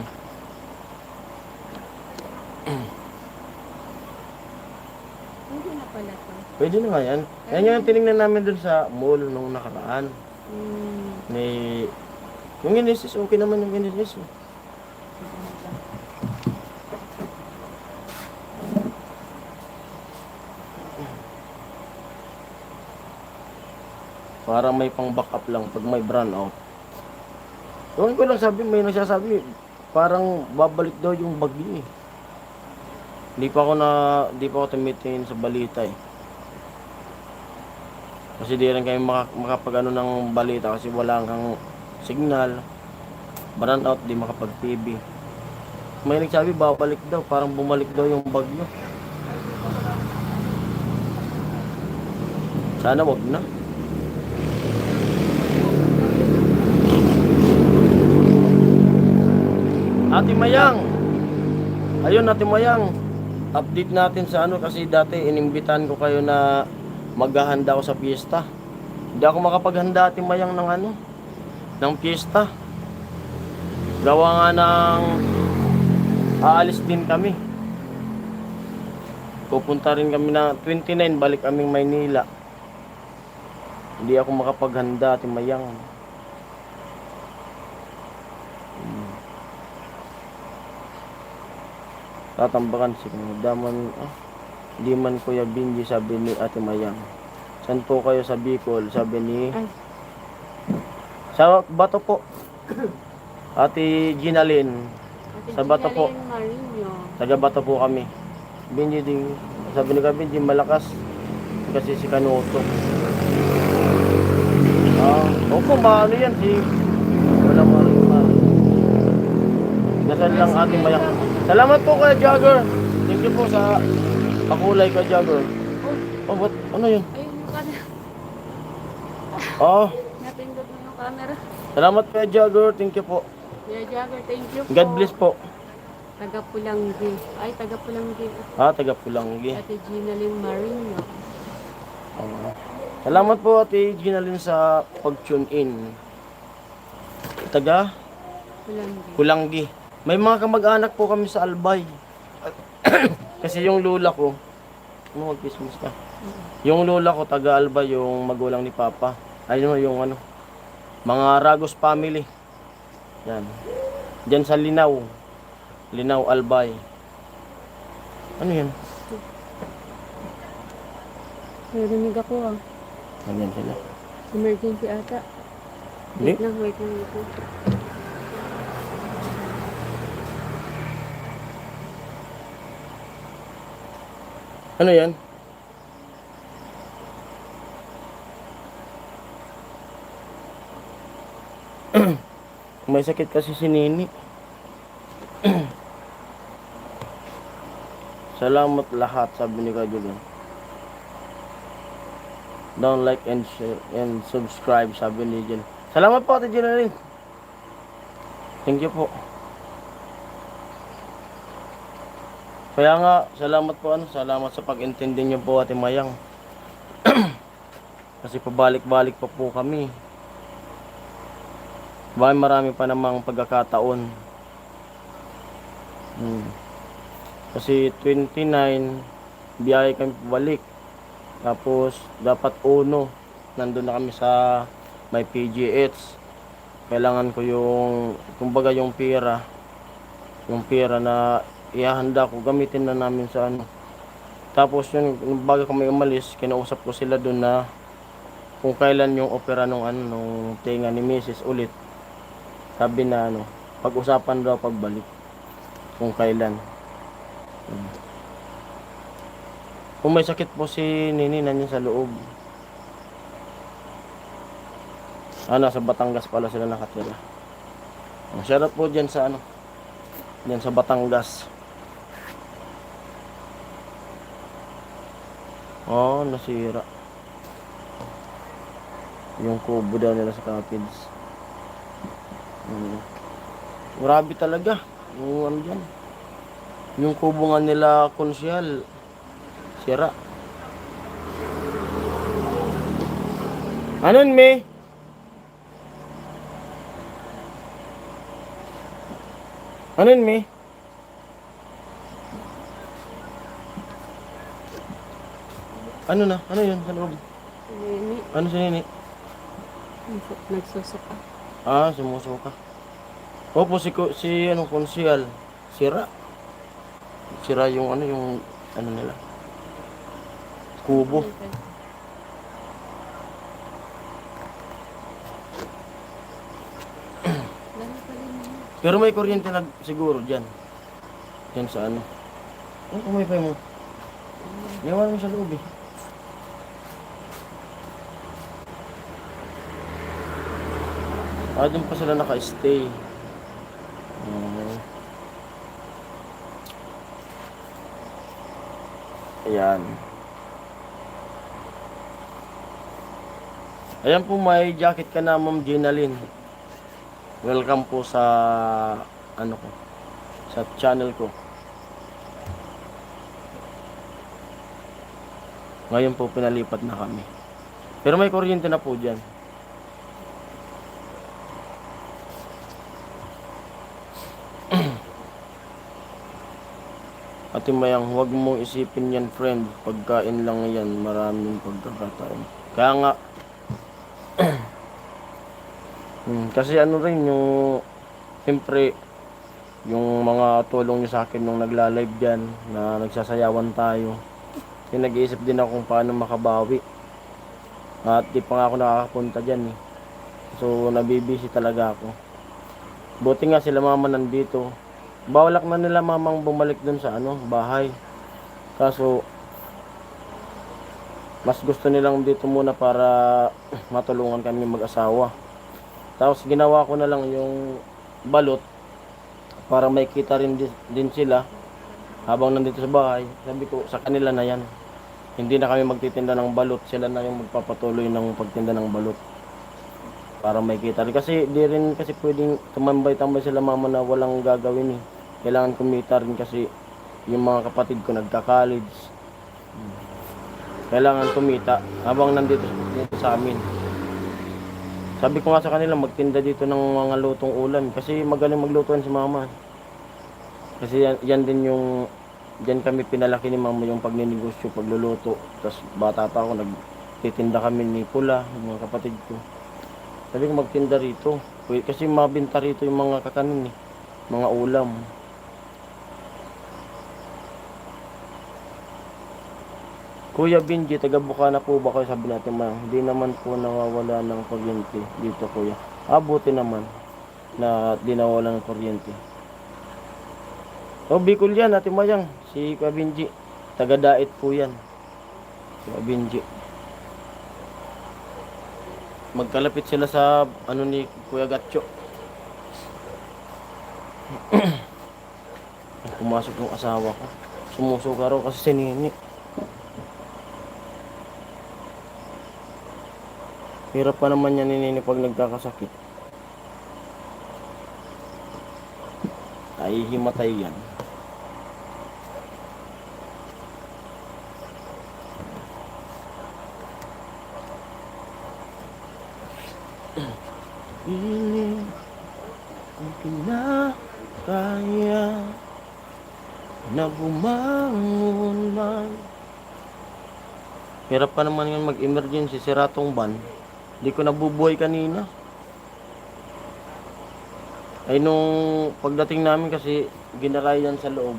Speaker 2: Hindi na pala to.
Speaker 1: Pwede na nga yan. Yan yung tinignan namin dun sa mall nung nakaraan.
Speaker 2: Hmm.
Speaker 1: Yung Genesis, okay naman yung Genesis. Para may pang backup lang pag may brand out. Yung ko lang sabi, may nagsasabi, parang babalik daw yung bagyo eh. Hindi pa ako tumitingin sa balita eh. Kasi di rin kayo makapag-ano ng balita kasi wala kang signal. Brand out, di makapag-TV. May nagsabi, babalik daw, parang bumalik daw yung bagyo. Sana wag na. Ate Mayang. Ayun, Ate Mayang. Update natin sa ano kasi dati inimbitan ko kayo na maghahanda ako sa piyesta. Hindi ako makapaghanda, Ate Mayang, ng ano, ng piyesta. Gawa nga ng aalis din kami. Pupunta rin kami na 29, balik kaming Maynila. Hindi ako makapaghanda, Ate Mayang. Tatambakan si Daman, di man Kuya Binji, sabi ni Ate Mayang. Saan po kayo sa Bicol? Sabi ni sa Bato po. Ate Ginalyn. Sa Bato po.
Speaker 2: Marino.
Speaker 1: Taga Bato po kami. Binji din. Sabi ni Kuya Binji, malakas kasi si Kanuto. Opo, maano yan si wala marino. Dasal lang Ate Mayang. Salamat po kay Jagger. Thank you po sa pakulay kay Jagger. Oh, what? Ano yun?
Speaker 2: Ayun yung camera.
Speaker 1: Oh,
Speaker 2: Napindot mo yung camera.
Speaker 1: salamat kay Jagger. Thank you po.
Speaker 2: Yeah, Jagger, thank you po.
Speaker 1: God bless po.
Speaker 2: Taga Pulanggi. Ay, taga Pulanggi.
Speaker 1: Taga Pulanggi.
Speaker 2: Ate Ginalyn Marino.
Speaker 1: Salamat po Ate Ginalyn sa pag-tune in. Taga
Speaker 2: Pulanggi.
Speaker 1: Pulanggi. May mga kamag-anak po kami sa Albay. Kasi yung lola ko, ano mag-Christmas ka? Yung lola ko taga Albay, yung magulang ni Papa. Ayun yung ano, mga Ragos family. Yan. Diyan sa Linaw. Linaw, Albay. Ano yan?
Speaker 2: Narinig ako
Speaker 1: Ano yan sila?
Speaker 2: Emergency ata.
Speaker 1: Hindi?
Speaker 2: Wait lang.
Speaker 1: Ano yan? May sakit kasi si Nini. Salamat lahat, sabi ni Kajulian. Don't like and share and subscribe, sabi ni Jen. Salamat po, Ate Jen. Thank you po. Kaya nga, salamat po salamat sa pag-intindi niyo po, Ate Mayang. Kasi pabalik-balik pa po kami. Marami pa namang pagkakataon. Kasi 29, biyahe kami pabalik. Tapos, dapat uno. Nandun na kami sa may PGH. Kailangan ko kumbaga yung pera na ihahanda ko, gamitin na namin sa ano. Tapos yun, bago kami umalis, kinausap ko sila doon na kung kailan yung opera nung tinga ni Mrs. ulit. Sabi na pag-usapan daw pagbalik. Kung kailan. Kung may sakit po si Nini, nandiyan sa loob. Sa Batangas pala sila nakatira. Shoutout po dyan sa dyan sa Batangas. Nasira. Yung kubo daw nila sa Capids. Grabe talaga. Yung kubo nga nila konsyal. Sira. Anon, me? Anon, me? Ano na? Ano yun sa loob?
Speaker 2: Nini,
Speaker 1: Ano si Nini?
Speaker 2: nagsusuka.
Speaker 1: Ah, sumusuka. Opo, si ano, konsyal. Sira. Sira yung ano nila. Kubo. Pero may kuryente na siguro dyan. Dyan sa ano. Ano kung may mo? Yawan mo sa loob eh. Ah, dyan pa sila naka-stay. Ayan. Ayan po, may jacket ka na, Ma'am Ginalyn. Welcome po sa ano ko, sa channel ko. Ngayon po pinalipat na kami. Pero may kuryente na po dyan. Ate Mayang, huwag mong isipin yan, friend. Pagkain lang yan, maraming pagkakataon. Kaya nga, kasi ano rin yung, siyempre, yung mga tulong nyo sa akin nung nagla-live dyan, na nagsasayawan tayo. Yung nag-iisip din ako kung paano makabawi. At di pa nga ako nakakapunta dyan eh. So, nabibisi talaga ako. Buti nga sila mama nandito. Bawalak na nila mamang bumalik dun sa bahay. Kaso mas gusto nilang dito muna para matulungan kami mag-asawa. Tapos ginawa ko na lang yung balot para may kita rin din sila habang nandito sa bahay. Sabi ko sa kanila na yan. Hindi na kami magtitinda ng balot, sila na yung magpapatuloy ng pagtinda ng balot. Para may kita rin. Kasi di rin kasi pwedeng tumambay-tambay sila mama na walang gagawin eh. Kailangan kumita rin kasi yung mga kapatid ko nagka-college. Kailangan kumita habang nandito sa amin. Sabi ko nga sa kanila magtinda dito ng mga lutong ulam kasi magaling maglutuan si mama. Kasi yan din yung diyan kami pinalaki ni mama yung pagninegosyo, pagluluto. Tapos bata pa ako nagtitinda kami ni Pula, yung mga kapatid ko. Sabi ko magtinda rito. Kasi mabenta rito yung mga kakanin eh, mga ulam. Kuya Benji, taga Bukana po ba kayo? Sabi natin hindi naman po nawawala ng kuryente dito kuya. Buti naman na di nawawala ng kuryente. Bicol yan, Ate Mayang. Si Kuya Benji, taga Dait po yan. Kuya Benji. Magkalapit sila sa ni Kuya Gatcho. Pumasok yung asawa ko. Sumusuka raw kasi si Nini. Hirap pa naman yan ni Nini pag nagkakasakit. Ay himatay yan. Piling ang kinakaya na bumangon man. Hirap pa naman yan mag-emergency, siratong ban. Hindi ko nabubuhay kanina. Ay nung pagdating namin kasi ginaray yan sa loob.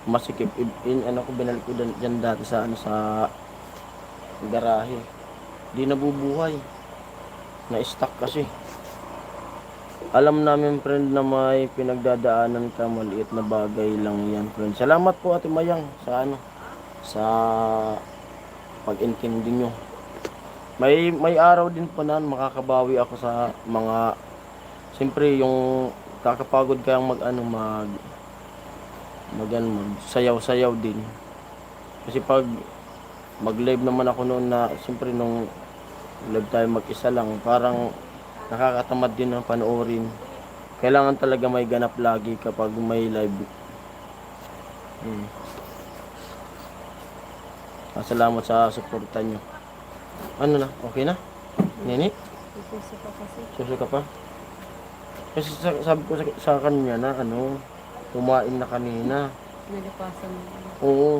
Speaker 1: Masikip. Binalik ko dyan dati sa garahe. Hindi nabubuhay. Na-stuck kasi. Alam namin friend na may pinagdadaanan ka, maliit na bagay lang yan friend. Salamat po Ate Mayang sa pag-intindi nyo. May araw din po na makakabawi ako sa mga siyempre yung kakapagod kayang magsayaw-sayaw din. Kasi pag mag-live naman ako noon na siyempre nung live tayo mag-isa lang, parang nakakatamad din ng panoorin. Kailangan talaga may ganap lagi kapag may live. Salamat sa suporta nyo. Ano na? Okay na? Nini?
Speaker 2: Isuso ko kasi.
Speaker 1: Suso ka pa? Kasi sabi ko sa kanya na kumain na kanina.
Speaker 2: Nalipasan mo.
Speaker 1: Oo.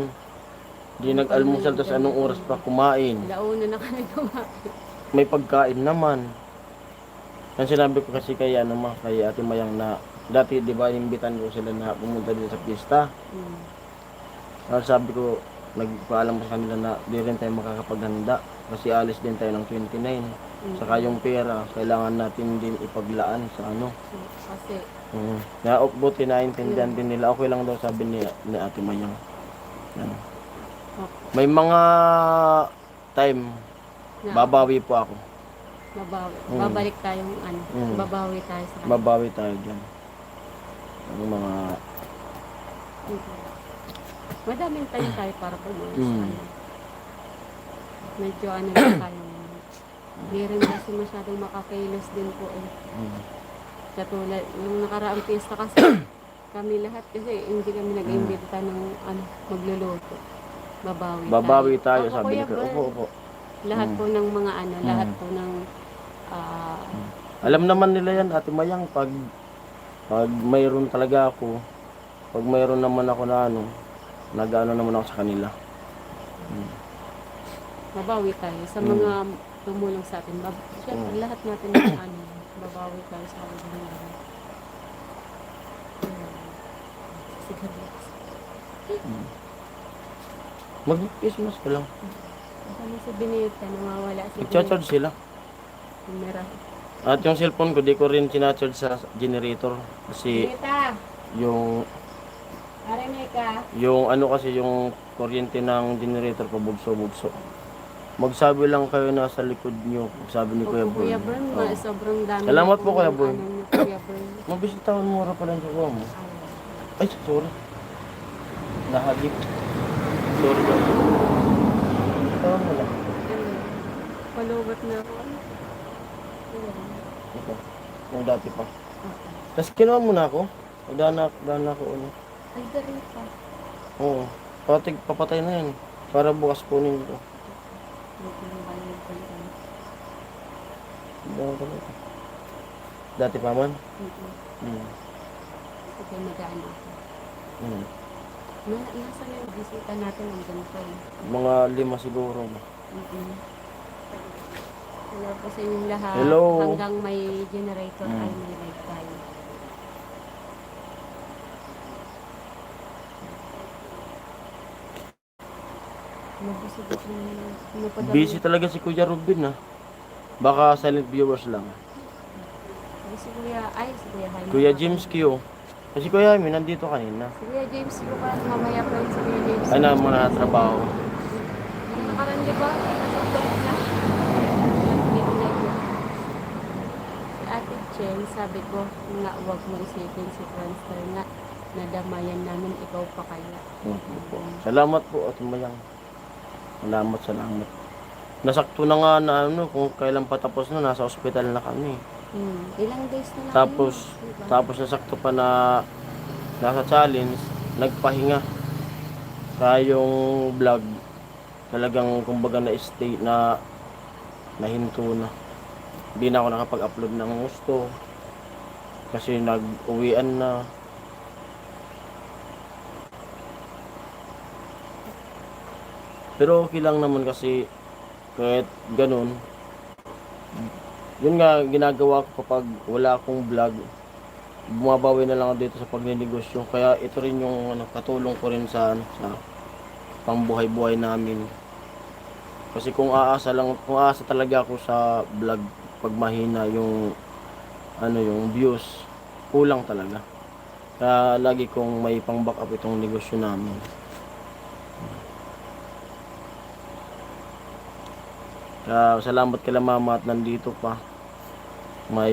Speaker 1: Di nag-almusal, tapos anong oras pa kumain.
Speaker 2: Launa na kami kumain.
Speaker 1: May pagkain naman. Ang sinabi ko kasi kay kay Ate Mayang na dati 'di ba inimbitan ko sila na pumunta dito sa pista. Sabi ko nagpaalam ko sa kanila na di rin tayo makakapaghanda kasi alis din tayo ng 29. Saka yung pera kailangan natin din ipaglaan sa
Speaker 2: Kasi
Speaker 1: Kaya buti naintindihan din nila. Okay lang daw sabi ni Ate Mayang. Yan. May mga time babawi po ako.
Speaker 2: babalik tayong babawi tayo sa kanila.
Speaker 1: Babawi tayo dyan. Yung mga
Speaker 2: Madaming tayo para pumunta sa kanila. Medyo lang tayo. Hindi rin kasi masyadong makakilos din po eh. Katulad, yung nakaraang piyesta kasi, kami lahat kasi hindi kami nag-imbita ng magluluto.
Speaker 1: babawi tayo
Speaker 2: Opo,
Speaker 1: sabi ni
Speaker 2: Kuya Bert.
Speaker 1: Opo.
Speaker 2: Lahat po ng mga lahat po ng
Speaker 1: Alam naman nila yan, Ate Mayang, pag mayroon talaga ako, pag mayroon naman ako na nag-ano naman ako sa kanila.
Speaker 2: babawi tayo sa mga tumulong sa atin. Siyempre, lahat natin ng babawi tayo sa kanila.
Speaker 1: Mag-Christmas ka lang.
Speaker 2: Kami si Benita, nawawala si
Speaker 1: I-charge sila.
Speaker 2: Benita.
Speaker 1: At yung cellphone ko, di ko rin sinacharge sa generator. Kasi
Speaker 2: Benita,
Speaker 1: yung
Speaker 2: aray ka.
Speaker 1: kasi yung kuryente ng generator ko bugso-bugso. Magsabi lang kayo na sa likod nyo, sabi ni Kuya Boy.
Speaker 2: Kuya Bern, sobrang dami.
Speaker 1: Salamat po, Kuya Boy.
Speaker 2: Kuya Bern.
Speaker 1: Mabisitawan mura pala yung kuha mo. Ay, sorry. Nahagip. Sorry ba? Bitawan mo lang.
Speaker 2: Palubat na ako.
Speaker 1: Ito. Yung dati pa. Tapos kinuha mo na ako. Dana ako.
Speaker 2: Ay, galing pa.
Speaker 1: Oo. Papatay na yan. Para bukas kunin ko. Dati pa man?
Speaker 2: Sige, magaan ako. Nasa na yung bisita natin ang ganito.
Speaker 1: Mga 5 siguro.
Speaker 2: Hello po sa inyong lahat.
Speaker 1: Hello.
Speaker 2: Hanggang may generator ay may light tayo.
Speaker 1: Busy talaga si Kuya Ruben Baka silent viewers lang.
Speaker 2: Si Kuya Jaime.
Speaker 1: Kuya James Q. Kasi Kuya Jaime nandito kanina.
Speaker 2: Si Kuya James ko pa mamaya pa rin si Kuya James.
Speaker 1: Ay na mga trabaho.
Speaker 2: Nakaran di ba? Si Ate Chen, sabi ko nga huwag mo isipin si transfer nga nadamayan namin ikaw pa kaya.
Speaker 1: Salamat po at Mayang. Salamat. Nasakto na nga na kung kailan patapos na nasa ospital na kami.
Speaker 2: Ilang days na lang.
Speaker 1: Tapos nasakto pa na nasa challenge, nagpahinga. Kaya yung vlog talagang kumbaga na-stay na nahinto na. Hindi na ako nakapag-upload ng gusto kasi nag-uwian na. Pero okay lang naman kasi kahit ganun, yun nga ginagawa ko kapag wala akong vlog, bumabawi na lang ako dito sa pagninegosyo. Kaya ito rin yung katulong ko rin sa pambuhay-buhay namin. Kasi kung aasa talaga ako sa vlog, pag mahina yung views, kulang talaga. Kaya lagi kong may pang-back up itong negosyo namin. Kaya salamat kila Mama at nandito pa. May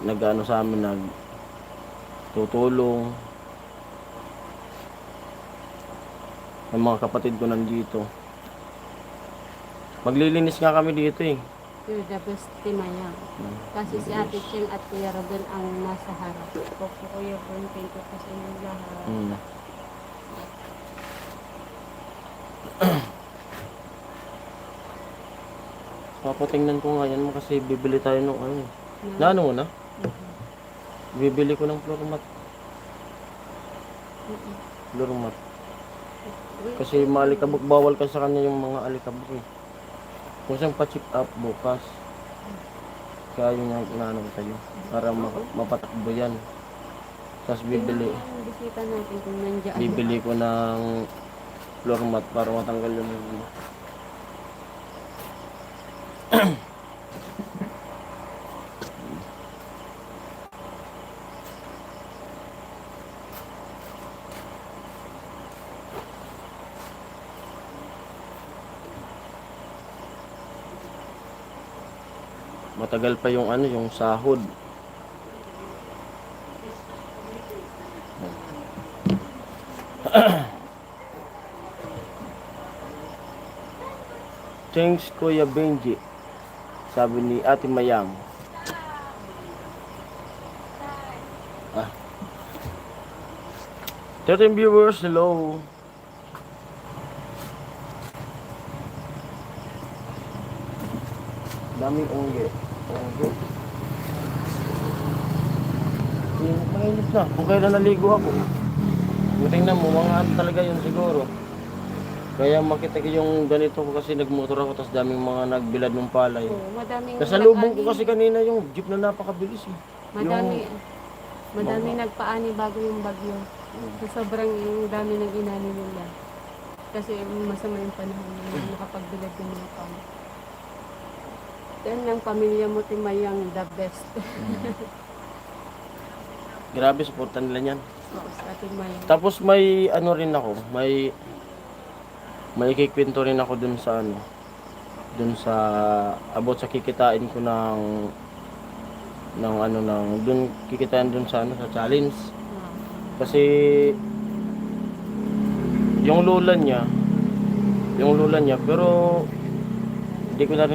Speaker 1: nag-ano sa amin, nagtutulong. Ang mga kapatid ko nandito. Maglilinis nga kami dito eh.
Speaker 2: You're the best Mayang. Kasi si Ate Cheng at Kuya Robin ang nasa harap. Po Kuya Robin, thank you po sa inyong lahat.
Speaker 1: Papatingnan ko nga yan kasi bibili tayo ng ano eh. Na ano mo na? Bibili ko ng floor mat. Floor mat. Kasi maalikabok, bawal ka sa kanya yung mga alikabok eh. Kung saan pa-check up bukas. Kaya yun yung inaano ko sa'yo. Para mapatakbo yan. Tapos bibili.
Speaker 2: Yung bisita natin kung nandiyan.
Speaker 1: Bibili ko ng floor mat para matanggal yung matagal pa yung ano, yung sahod. Thanks Kuya Benji, sabi ni Ate Mayang. Ah. 13 viewers, hello. Daming ungge. Ungge. Mainit na. Kung kailan naligo ako. Tingnan mo, mga ano talaga yun siguro. Kaya makita ko yung ganito ko kasi nagmotor ako tapos daming mga nagbilad ng palay.
Speaker 2: Oo, madaming
Speaker 1: Nasalubong ko kasi kanina yung jeep na napakabilis eh.
Speaker 2: Madami nagpaani bago yung bagyo. So, sobrang yung dami ng inani nila. Kasi masama yung panahon na nakapagbilad yung mga pang. Yan lang pamilya mo Timayang the best.
Speaker 1: Grabe, supportan nila yan.
Speaker 2: Oo, sa ating Mayang.
Speaker 1: Tapos may ano rin ako, may ikikwento rin ako dun sa ano, dun sa about sa kikitain ko ng dun kikitain dun sa ano, sa challenge. Kasi yung lola niya pero di ko na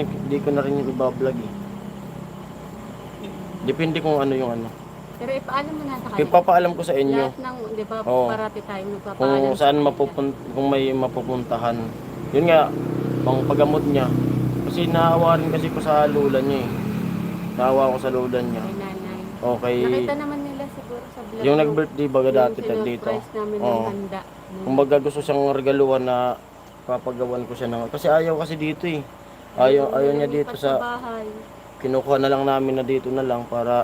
Speaker 1: rin yung iba-vlog eh. Depende kung ano yung ano.
Speaker 2: Pero ipaalam mo na sa kanila.
Speaker 1: Ipapaalam ko sa inyo.
Speaker 2: Lahat ng, di ba,
Speaker 1: Oo.
Speaker 2: parati tayo nagpapaalam.
Speaker 1: Kung saan
Speaker 2: sa kanila.
Speaker 1: kung may mapupuntahan. Yun nga, pang paggamot niya. Kasi naawa rin kasi ko sa lula niya eh. Naawa ko sa lula niya.
Speaker 2: Kay nanay.
Speaker 1: Okay.
Speaker 2: Nakita naman nila siguro sa vlog.
Speaker 1: Yung nag-birthday baga dati
Speaker 2: yung
Speaker 1: dito.
Speaker 2: sinurprise namin ng
Speaker 1: Oo.
Speaker 2: handa.
Speaker 1: Kumbaga gusto siyang regaluhan na papagawan ko siya ng... Kasi ayaw kasi dito eh. Ayaw niya dito sa...
Speaker 2: bahay.
Speaker 1: Kinukuha na lang namin na dito na lang para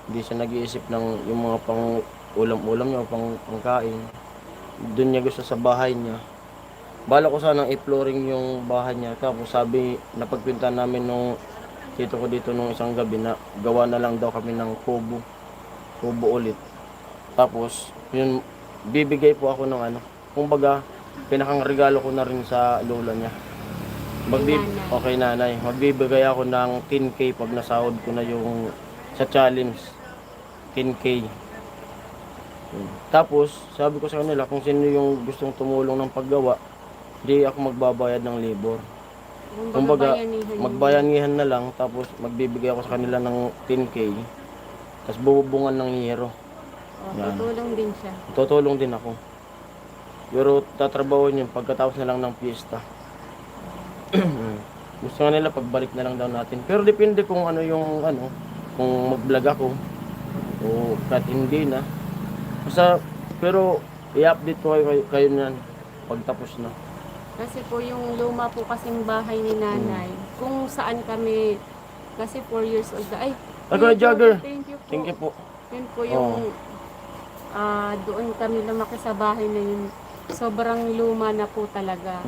Speaker 1: hindi siya nag-iisip ng yung mga pang ulam-ulam niya o pang pangkain. Doon niya gusto sa bahay niya. Bala ko sanang i-flooring yung bahay niya. Tapos sabi, napagpintahan namin nung tito ko dito nung isang gabi na gawa na lang daw kami ng kubo. Kubo ulit. Tapos, yun, bibigay po ako ng ano. Kumbaga, pinakang regalo ko na rin sa lola niya. Okay nanay. Magbibigay ako ng 10K pag nasahod ko na yung sa challenge. 10K. Tapos, sabi ko sa kanila kung sino yung gustong tumulong ng paggawa, di ako magbabayad ng labor. Kumbaga, magbayanihan na lang, tapos magbibigay ako sa kanila ng 10K, tapos bubungan ng yero. Yan.
Speaker 2: Tutulong din siya.
Speaker 1: Tutulong din ako. Pero tatrabaho yun pagkatapos na lang ng piyesta. Gusto nga nila pagbalik na lang daw natin. Pero depende kung ano yung ano, kung mag-vlog ako o kahit hindi na. Basta, pero i-update ko kayo nan pagtapos na.
Speaker 2: Kasi po yung luma po kasing bahay ni nanay, kung saan kami, kasi 4 years old na,
Speaker 1: Kuya Jagger,
Speaker 2: thank you po.
Speaker 1: thank you po.
Speaker 2: Yun po yung, doon kami lumaki sa bahay na yun. Sobrang luma na po talaga.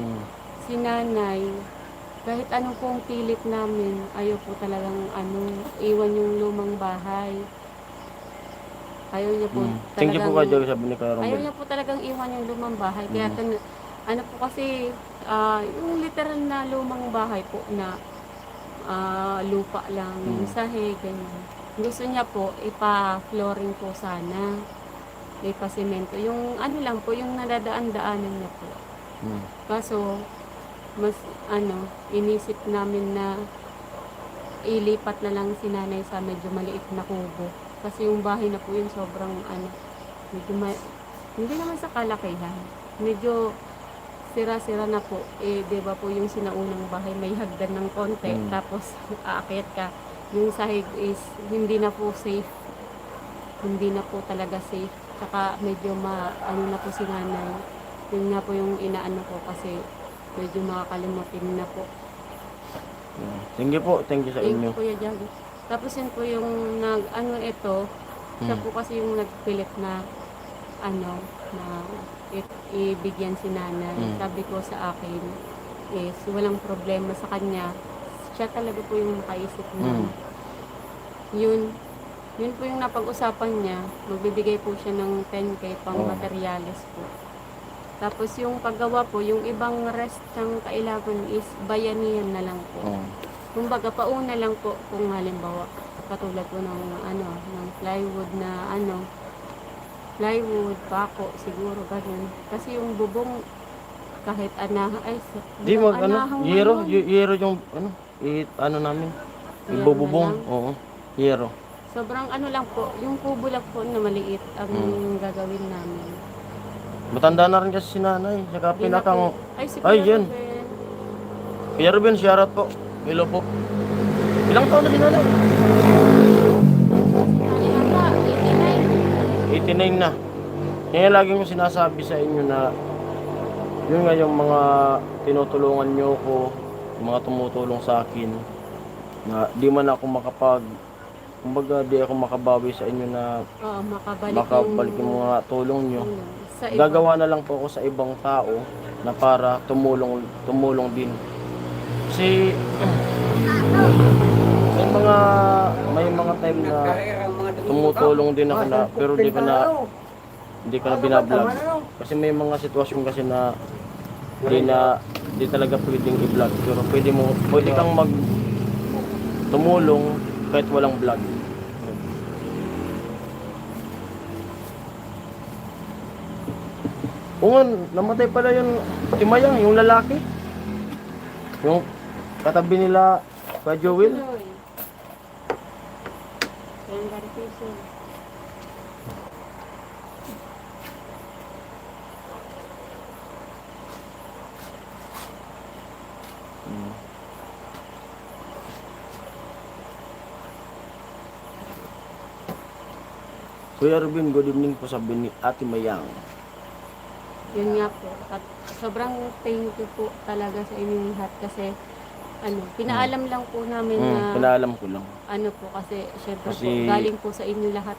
Speaker 2: Si nanay, kahit anong pong pilit namin, ayaw po talagang iwan yung lumang bahay. Ayaw niya po
Speaker 1: Thank you po Kuya Jagger, sabi ni Kuya
Speaker 2: ayaw
Speaker 1: Romel.
Speaker 2: niya po talagang iwan yung lumang bahay. Kaya ano po kasi, yung literal na lumang bahay po na lupa lang, yung sahig, ganyan. Gusto niya po, ipa-flooring po sana. Ipa-semento. Yung ano lang po, yung nadadaan-daanan niya po. Kaso, mas inisip namin na ilipat na lang si nanay sa medyo maliit na kubo. Kasi yung bahay na po yun sobrang medyo hindi naman sa kalakihan. Medyo sira-sira na po. Eh, di ba po yung sinaunang bahay may hagdan ng konti, tapos aakyat ka. Yung sahig is hindi na po safe. Hindi na po talaga safe. Tsaka medyo ano na po si nanay. Yun nga po yung inaano ko kasi medyo makakalimutin na po.
Speaker 1: Sige po, thank you sa
Speaker 2: Thank
Speaker 1: inyo.
Speaker 2: you, Kuya Jagger. Tapos yun po yung ito, siya po kasi yung nagpilit na na ibigyan si nanay. Sabi ko sa akin is walang problema sa kanya. Siya talaga po yung nakaisip na yun po yung napag-usapan niya. Magbibigay po siya ng 10K pang materyales po. Tapos yung paggawa po, yung ibang rest ng kailangan is bayanihan na lang po. Kumbaga, pauna lang po kung halimbawa, katulad po ng ng plywood na plywood, pako, siguro ganun. Kasi yung bubong, kahit
Speaker 1: Di mag
Speaker 2: anahang
Speaker 1: yero
Speaker 2: ngayon.
Speaker 1: yung namin.
Speaker 2: Yero
Speaker 1: Ibububong.
Speaker 2: na lang.
Speaker 1: Oo. Yero.
Speaker 2: Sobrang lang po, yung kubo lang po na maliit ang gagawin namin.
Speaker 1: Matanda na rin kasi si nanay. Saka
Speaker 2: Di na
Speaker 1: pinakang...
Speaker 2: po- Ay, si
Speaker 1: Ay,
Speaker 2: Kuya
Speaker 1: yan.
Speaker 2: Ruben.
Speaker 1: Kuya Ruben, shoutout po. Hello po. Ilang taon na si nanay?
Speaker 2: Ano yata,
Speaker 1: 89
Speaker 2: 89.
Speaker 1: na. Kaya lagi kong sinasabi sa inyo na yun nga yung mga tinutulungan nyo ko, yung mga tumutulong sa akin, na di man ako kumbaga di ako makabawi sa inyo na
Speaker 2: Oo,
Speaker 1: makabalik yung mga tulong nyo.
Speaker 2: Sa iba.
Speaker 1: Gagawa na lang po ako sa ibang tao na para tumulong din. Kasi may mga time na tumutulong din ako na pero di ko na binablog. Kasi may mga sitwasyon kasi na di talaga pwedeng i-vlog. Pero pwede kang tumulong kahit walang vlog. Oo nga, namatay pala yung Timayang, yung lalaki. Yung katabi nila kay Joel.
Speaker 2: Yan, verification.
Speaker 1: Kuya Ruben, good evening po, sabi ni Ate Mayang.
Speaker 2: Yun nga po. At sobrang thank you po talaga sa inyong lahat kasi pinaalam lang po namin na
Speaker 1: Pinaalam ko lang.
Speaker 2: po kasi syempre po
Speaker 1: Kasi-
Speaker 2: galing po sa inyo lahat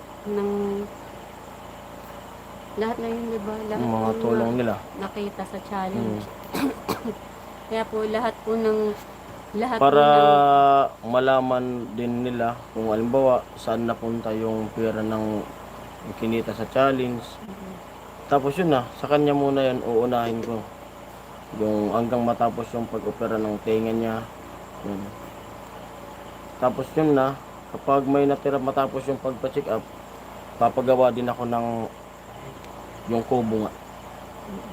Speaker 2: na yun, di ba? Lahat
Speaker 1: Yung mga
Speaker 2: po
Speaker 1: tulong
Speaker 2: na
Speaker 1: nila.
Speaker 2: nakita sa challenge. Kaya po lahat po ng
Speaker 1: Para malaman din nila kung halimbawa saan napunta yung pera ng kinita sa challenge. Tapos yun na, sa kanya muna yan uunahin ko. Yung hanggang matapos yung pag-opera ng tenga niya. Yun. Tapos yun na, kapag may natira matapos yung pagpa-check up, papagawa din ako ng yung kubo nga.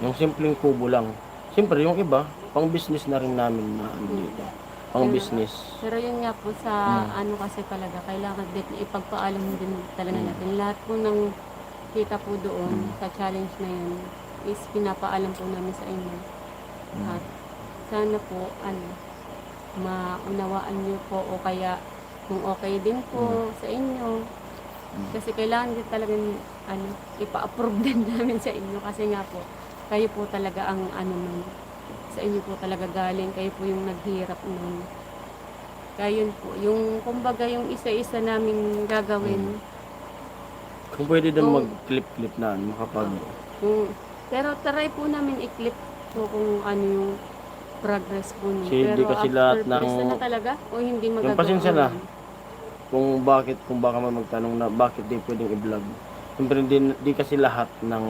Speaker 1: Yung simpleng kubo lang. Siyempre yung iba, pang business na rin namin na dito. Pang business.
Speaker 2: Pero yun nga po sa kasi talaga, kailangan din ipagpaalam din talaga natin. Lahat po ng kita po doon sa challenge na yun is pinapaalam po namin sa inyo. At sana po, maunawaan niyo po o kaya kung okay din po sa inyo. Kasi kailangan din talaga ipa-approve din namin sa inyo kasi nga po, kayo po talaga ang nun. Sa inyo po talaga galing, kayo po yung naghirap nun. Kaya yun po, yung kumbaga yung isa-isa naming gagawin.
Speaker 1: Kung pwede din
Speaker 2: Kung-
Speaker 1: mag-clip na makapag...
Speaker 2: Pero try po namin i-clip po kung yung progress po niyo.
Speaker 1: Kasi
Speaker 2: Pero
Speaker 1: di kasi
Speaker 2: after
Speaker 1: lahat
Speaker 2: press
Speaker 1: ng-
Speaker 2: na talaga o hindi magagawa.
Speaker 1: pasensya na.
Speaker 2: yun?
Speaker 1: Kung baka may magtanong na bakit di pwedeng i-vlog. Siyempre di kasi lahat ng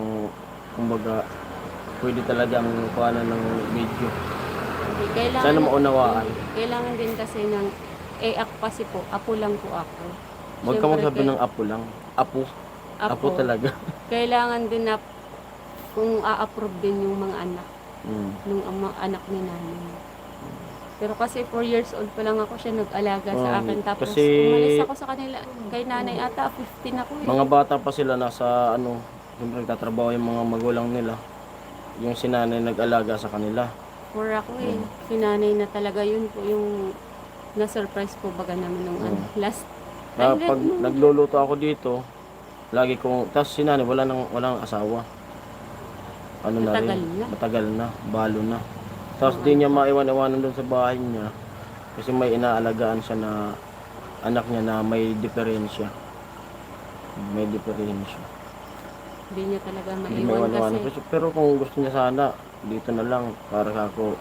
Speaker 1: kumbaga pwede talagang kuhanan ng video.
Speaker 2: Hindi, kailangan,
Speaker 1: Sana maunawaan.
Speaker 2: Kailangan din kasi ng kasi po, apo lang po ako.
Speaker 1: Huwag ka
Speaker 2: Siyempre,
Speaker 1: magsabi ng apo lang. Apo. Apo talaga.
Speaker 2: Kailangan din na kung a-approve din yung mga anak,
Speaker 1: Mm.
Speaker 2: nung mga anak ni nanay. Pero kasi 4 years old pa lang ako siya nag-alaga sa akin. Tapos
Speaker 1: kasi-
Speaker 2: umalis ako sa kanila. Kay nanay ata, 15 ako eh.
Speaker 1: Mga bata pa sila nasa siyempre nagtatrabaho yung mga magulang nila. yung sinanay nag-alaga sa kanila.
Speaker 2: For ako eh, sinanay na talaga yun po yung na-surprise po baga namin nung ano, last
Speaker 1: Kaya
Speaker 2: time
Speaker 1: pag nagluluto ako dito, lagi kong, tapos sinanay walang asawa. Ano na
Speaker 2: Matagal
Speaker 1: rin,
Speaker 2: na.
Speaker 1: matagal na, balo na. Tapos di niya maiwan-iwanan doon sa bahay niya kasi may inaalagaan siya na anak niya na may diferensya. May diferensya.
Speaker 2: hindi niya talaga
Speaker 1: Hindi
Speaker 2: maiwan
Speaker 1: maiwan-iwanan.
Speaker 2: kasi
Speaker 1: Pero kung gusto niya sana, dito na lang para ako.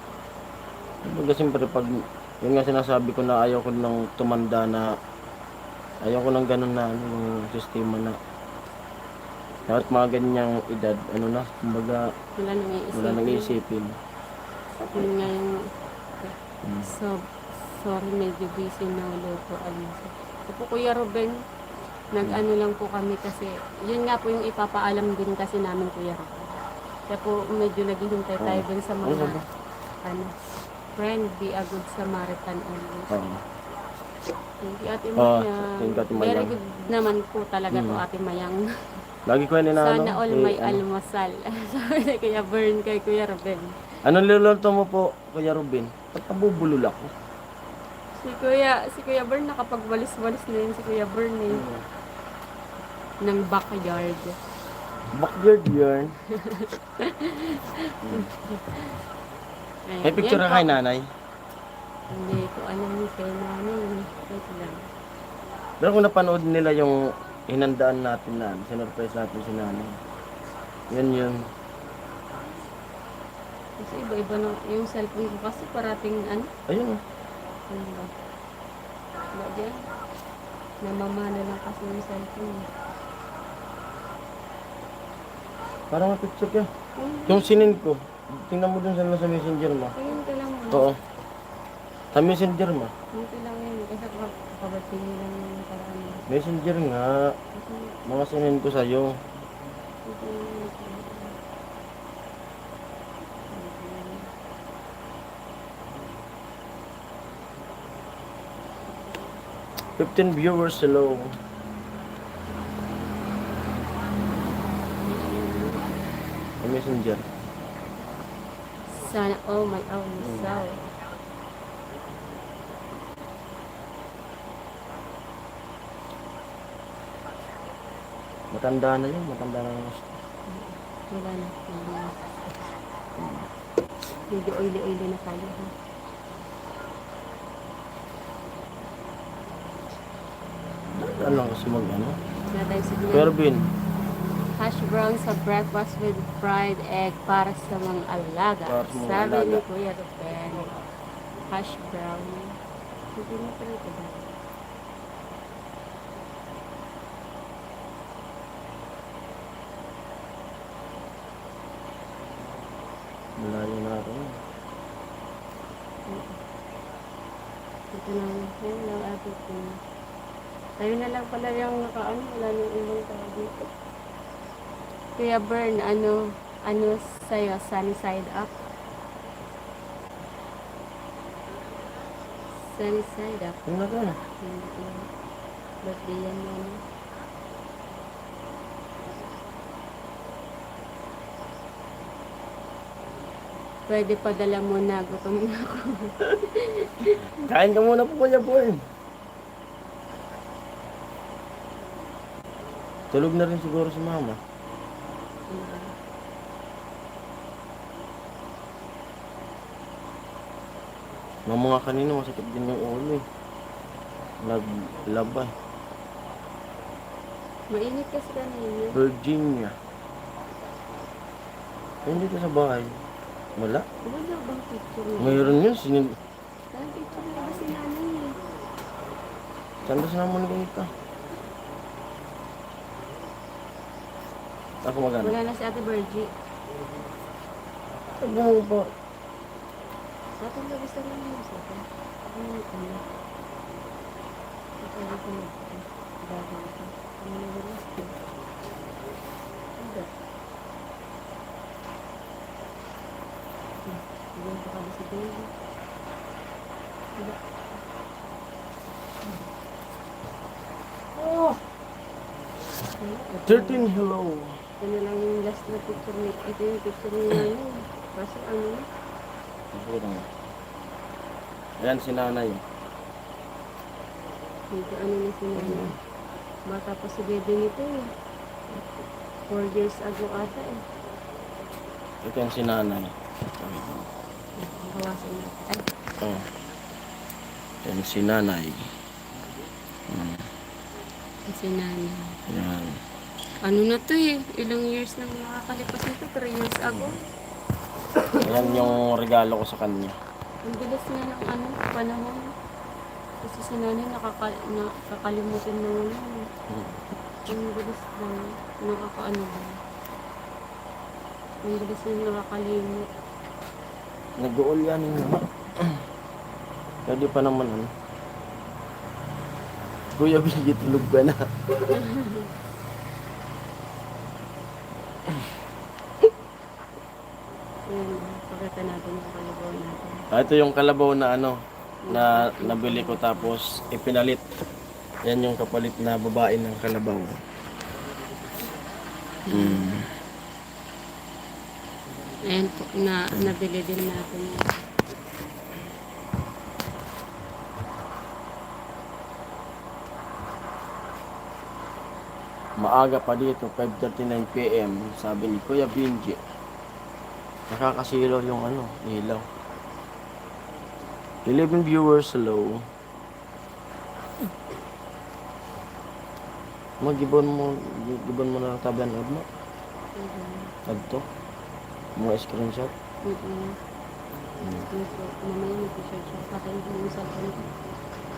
Speaker 1: Kasi siyempre pag, yun nga sinasabi ko na ayaw ko nang tumanda na, ayaw ko nang ganun na ano, yung sistema na kahit mga ganyang edad, ano na, kumbaga,
Speaker 2: wala nang iisip.
Speaker 1: wala nang iisipin.
Speaker 2: Yun nga yung so, sorry medyo busy na ulit po. Ito po Kuya Ruben, nag-ano lang po kami kasi, yun nga po yung ipapaalam din kasi namin Kuya Ruben. Kaya po medyo naghihintay tayo dun sa mga, ano, friend, be a good Samaritan always. Thank you Ate Maya.
Speaker 1: thank you, Ate Mayang.
Speaker 2: Very good naman po talaga to Ate Mayang.
Speaker 1: Lagi ko yan inaano.
Speaker 2: Sana all may almusal. Sabi ni Kuya Bern kay Kuya Ruben.
Speaker 1: Anong luluto mo po, Kuya Ruben? Ba't nabubulol ako?
Speaker 2: Si Kuya Bern nakapagwalis-walis na yun si Kuya Bern eh. Ng backyard.
Speaker 1: Backyard yarn.
Speaker 2: Ayan,
Speaker 1: May picture
Speaker 2: yan
Speaker 1: ka
Speaker 2: po.
Speaker 1: kay nanay.
Speaker 2: Hindi ko alam ni kay nanay. Wait lang.
Speaker 1: Pero kung napanood nila yung hinandaan natin na, sinurprise natin si nanay. Yun.
Speaker 2: Kasi iba-iba na yung cellphone ko kasi parating ano.
Speaker 1: Ayun.
Speaker 2: Ano ba? Ba dyan? Namamana lang kasi yung cellphone.
Speaker 1: Parang ma-picture ka. Yung sinin ko. Tingnan mo dun sa messenger mo.
Speaker 2: Ayun ka lang mo.
Speaker 1: Oo. Sa messenger mo.
Speaker 2: Ayun ka lang yun. Kasi kabating lang yung parang.
Speaker 1: Messenger nga. Mga sinin ko sa'yo.
Speaker 2: Ito yung
Speaker 1: 15 viewers, hello. Sa messenger.
Speaker 2: sana all my own self.
Speaker 1: Matanda na yun. Matanda na yun.
Speaker 2: Wala na. Medyo oily-oily na tayo. Ha?
Speaker 1: Ano lang kasi mag-ano.
Speaker 2: Wala tayong signal.
Speaker 1: Pervin.
Speaker 2: Hash brown sa breakfast with fried egg para sa mga alaga.
Speaker 1: Para sa mga
Speaker 2: Sabi ni
Speaker 1: alaga.
Speaker 2: Kuya Ruben. Hash brown. Hindi na pala ito ba?
Speaker 1: Malayo na ako.
Speaker 2: Ito na. Hello, everything. Tayo na lang pala yung nakaano. Wala nang ibang tao dito. Kuya Bern, ano sa'yo? Sunny side up? Sunny side up.
Speaker 1: Tingnan ka na.
Speaker 2: Birthday yan mo. No? Pwede padala mo na. Gutom na ako.
Speaker 1: Kain ka muna po, Kuya Paul. Tulog na rin siguro si Mama. Mga kanina masakit din yung ulo eh. Laban.
Speaker 2: Mainit kasi kanina.
Speaker 1: Virginia. Ayun dito sa bahay. Wala.
Speaker 2: Wala bang picture na?
Speaker 1: Mayroon yun.
Speaker 2: Saan picture na kasi nanay eh?
Speaker 1: Sandas naman ko ito. Ako magana.
Speaker 2: Wala na si Ate Virgie.
Speaker 1: Sabi mo po.
Speaker 2: Ate Virgie sa rin mo sa ito. Ano? Ito ko na ito. Bago ito. Ano na rin ito? Ano? Hindi ko kami si Baby. Diba?
Speaker 1: Oh! 13 hello.
Speaker 2: Ito na lang yung last na picture ni, ito yung picture ni nanay. Kasi ano,
Speaker 1: Ayan si nanay.
Speaker 2: medyo ano na si nanay. Bata pa si bebe nito eh. 4 years ago ata eh.
Speaker 1: Ito yan si nanay.
Speaker 2: Bawasan na. Ay,
Speaker 1: Oh. Yan si nanay.
Speaker 2: si nanay.
Speaker 1: Yan.
Speaker 2: Ano na to eh, ilang years nang nakakalipas nito, 3 years ago.
Speaker 1: Ayan yung regalo ko sa kanya.
Speaker 2: Ang bilis nga ng ano, panahon. Kasi si nanay nakakalimutin na ano. Ang bilis na, nakakaano ba. Ang bilis na nakakalimot.
Speaker 1: Nag-uol yan yung naman. Pwede pa naman ano. Kuya, bigit tulog ka na.
Speaker 2: Ayan, pakita natin yung kalabaw natin.
Speaker 1: Ito yung kalabaw na ano, na nabili ko tapos ipinalit. Yan yung kapalit na babae ng kalabaw.
Speaker 2: Ayan po, nabili din natin.
Speaker 1: Maaga pa dito, 5:39 PM, sabi ni Kuya Benji. Nakakasilaw yung ano, ilaw. 11 viewers, hello. Gibon mo na lang taban mo. Tab to. Mga screenshot.
Speaker 2: Mamaya mag-search siya. Patayin ko yung cellphone ko.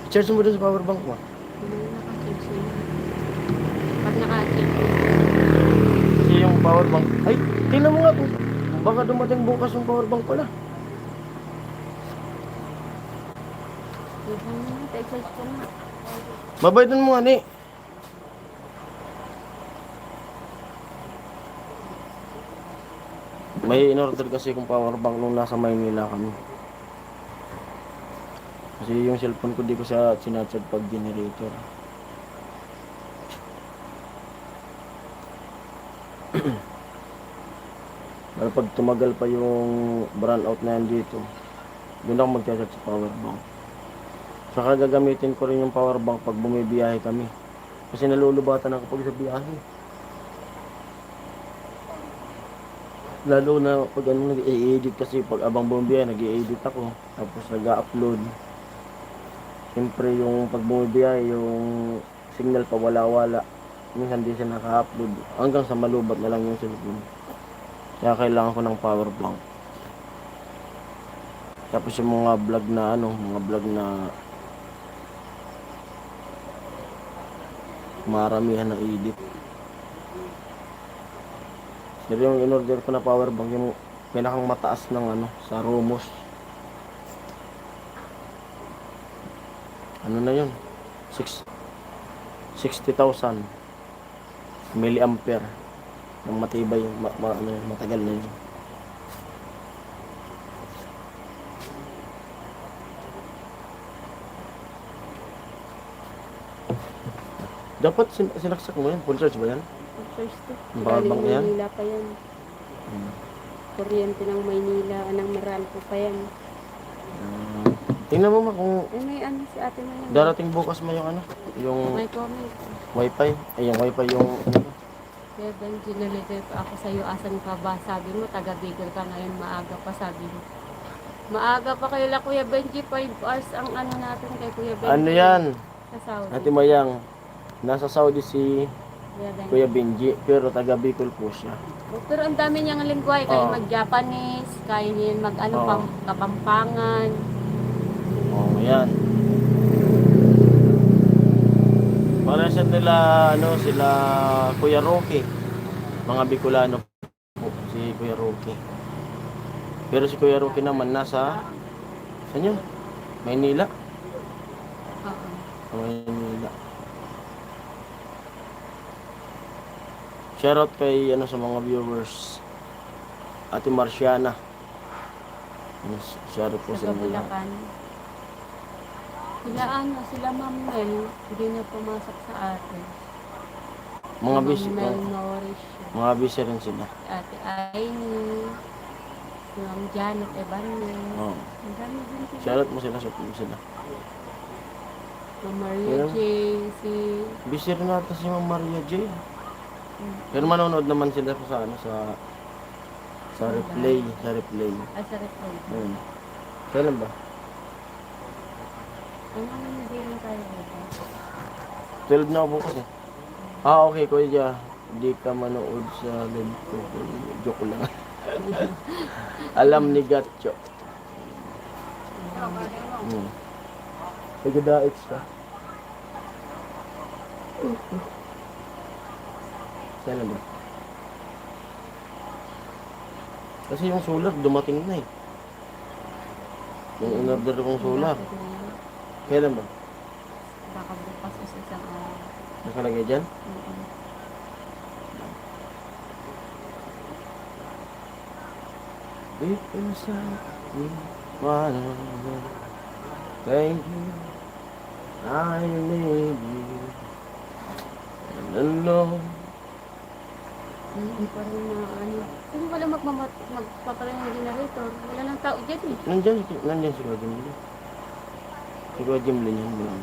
Speaker 1: Charge mo dun sa power bank mo.
Speaker 2: Mamaya naka-charge yun. Pag naka-charge yun.
Speaker 1: Kasi yung power bank. Ay, tingnan mo nga to. Baka dumating bukas yung power bank pala.
Speaker 2: I-charge ko na.
Speaker 1: Babaydan mo nga ni. May in-order kasi kung power bank nung nasa Maynila kami. Kasi yung cellphone ko di ko sa sinacharge pag generator. Pero pag tumagal pa yung brand out na yan dito, doon ako mag-charge sa power bank. Saka gagamitin ko rin yung power bank pag bumibiyahe kami. Kasi nalulubatan ako pag sa biyahe. Lalo na pag ano nag-i-edit kasi pag abang bumibiyahe nag-i-edit ako. Tapos nag-upload. Siyempre yung pag bumibiyahe yung signal pa wala-wala. Minsan di siya naka-upload. Hanggang sa malubat na lang yung cellphone. Kaya kailangan ko ng power bank. Tapos yung mga vlog na mga vlog na maramihan ng edit. Pero yung in-order ko na power bank, yung pinakang mataas ng sa Romos. Ano na yun? 60,000 milliampere. Yung matibay, matagal na yun. Dapat sinaksak mo yan? Full charge ba yan?
Speaker 2: Charge to.
Speaker 1: Ang power bank
Speaker 2: Galing
Speaker 1: yan?
Speaker 2: Maynila pa yan. Kuryente ng Maynila, ng Meralco pa yan.
Speaker 1: Tingnan mo ma kung
Speaker 2: Eh, may ano si ate na yan.
Speaker 1: darating bukas mo yung yung
Speaker 2: May comment.
Speaker 1: wifi. Ay, yung wifi yung
Speaker 2: Kaya Benji, nalito pa ako sa'yo, asan ka ba? Sabi mo, taga-Bigol ka ngayon, maaga pa, sabi mo. Maaga pa kayo la Kuya Benji, 5 hours ang ano natin kay Kuya Benji.
Speaker 1: Ano yan?
Speaker 2: Sa Saudi.
Speaker 1: Ate Mayang, nasa Saudi si
Speaker 2: Kuya Benji.
Speaker 1: Kuya Benji, pero taga Bicol po siya.
Speaker 2: Oh, pero ang dami niyang lingwahe, kaya
Speaker 1: Oo.
Speaker 2: mag-Japanese, kaya niya
Speaker 1: Oo.
Speaker 2: Kapampangan.
Speaker 1: Oh, yan. Para sa sila Kuya Rocky. Mga Bicolano po, si Kuya Rocky. Pero si Kuya Rocky naman nasa saan yun? Maynila.
Speaker 2: Oo.
Speaker 1: Maynila. Shoutout kay sa mga viewers. Ate Marciana. Shoutout po
Speaker 2: Sa
Speaker 1: sa inyo.
Speaker 2: Bulacan. Sila sila Ma'am Mel, hindi na pumasok sa atin.
Speaker 1: Mga busy,
Speaker 2: malnourished.
Speaker 1: mga busy rin sila.
Speaker 2: Si Ate Aini, si Ma'am Janet Ebanyo.
Speaker 1: Oo.
Speaker 2: Ang dami din sila.
Speaker 1: Shoutout mo sila, support mo sila.
Speaker 2: Ma'am Maria
Speaker 1: Yeah.
Speaker 2: J, si...
Speaker 1: Busy rin natin si Ma'am Maria J. Pero manonood naman sila sa ano, sa replay, sa replay.
Speaker 2: Sa reply.
Speaker 1: Ayun. Kailan ba?
Speaker 2: Ano hindi na tayo dito?
Speaker 1: 12 na ako bukas eh. Ah, okay, Kuya. Hindi ka manood sa live ko. Joke lang. Alam ni Gatcho. Taga-daits ka. Sana ba? Kasi yung solar dumating na eh. Yung in-order kong solar. Kailan ba?
Speaker 2: Baka bukas sa isang araw.
Speaker 1: Nakalagay dyan? Deep inside me, whatever. Thank you, I need you. And alone.
Speaker 2: Hindi pa rin na ano. Kasi wala magpaparin ng generator. Wala nang tao dyan eh.
Speaker 1: Nandyan si Kuya Jimli. Si Kuya Jimli niyan doon.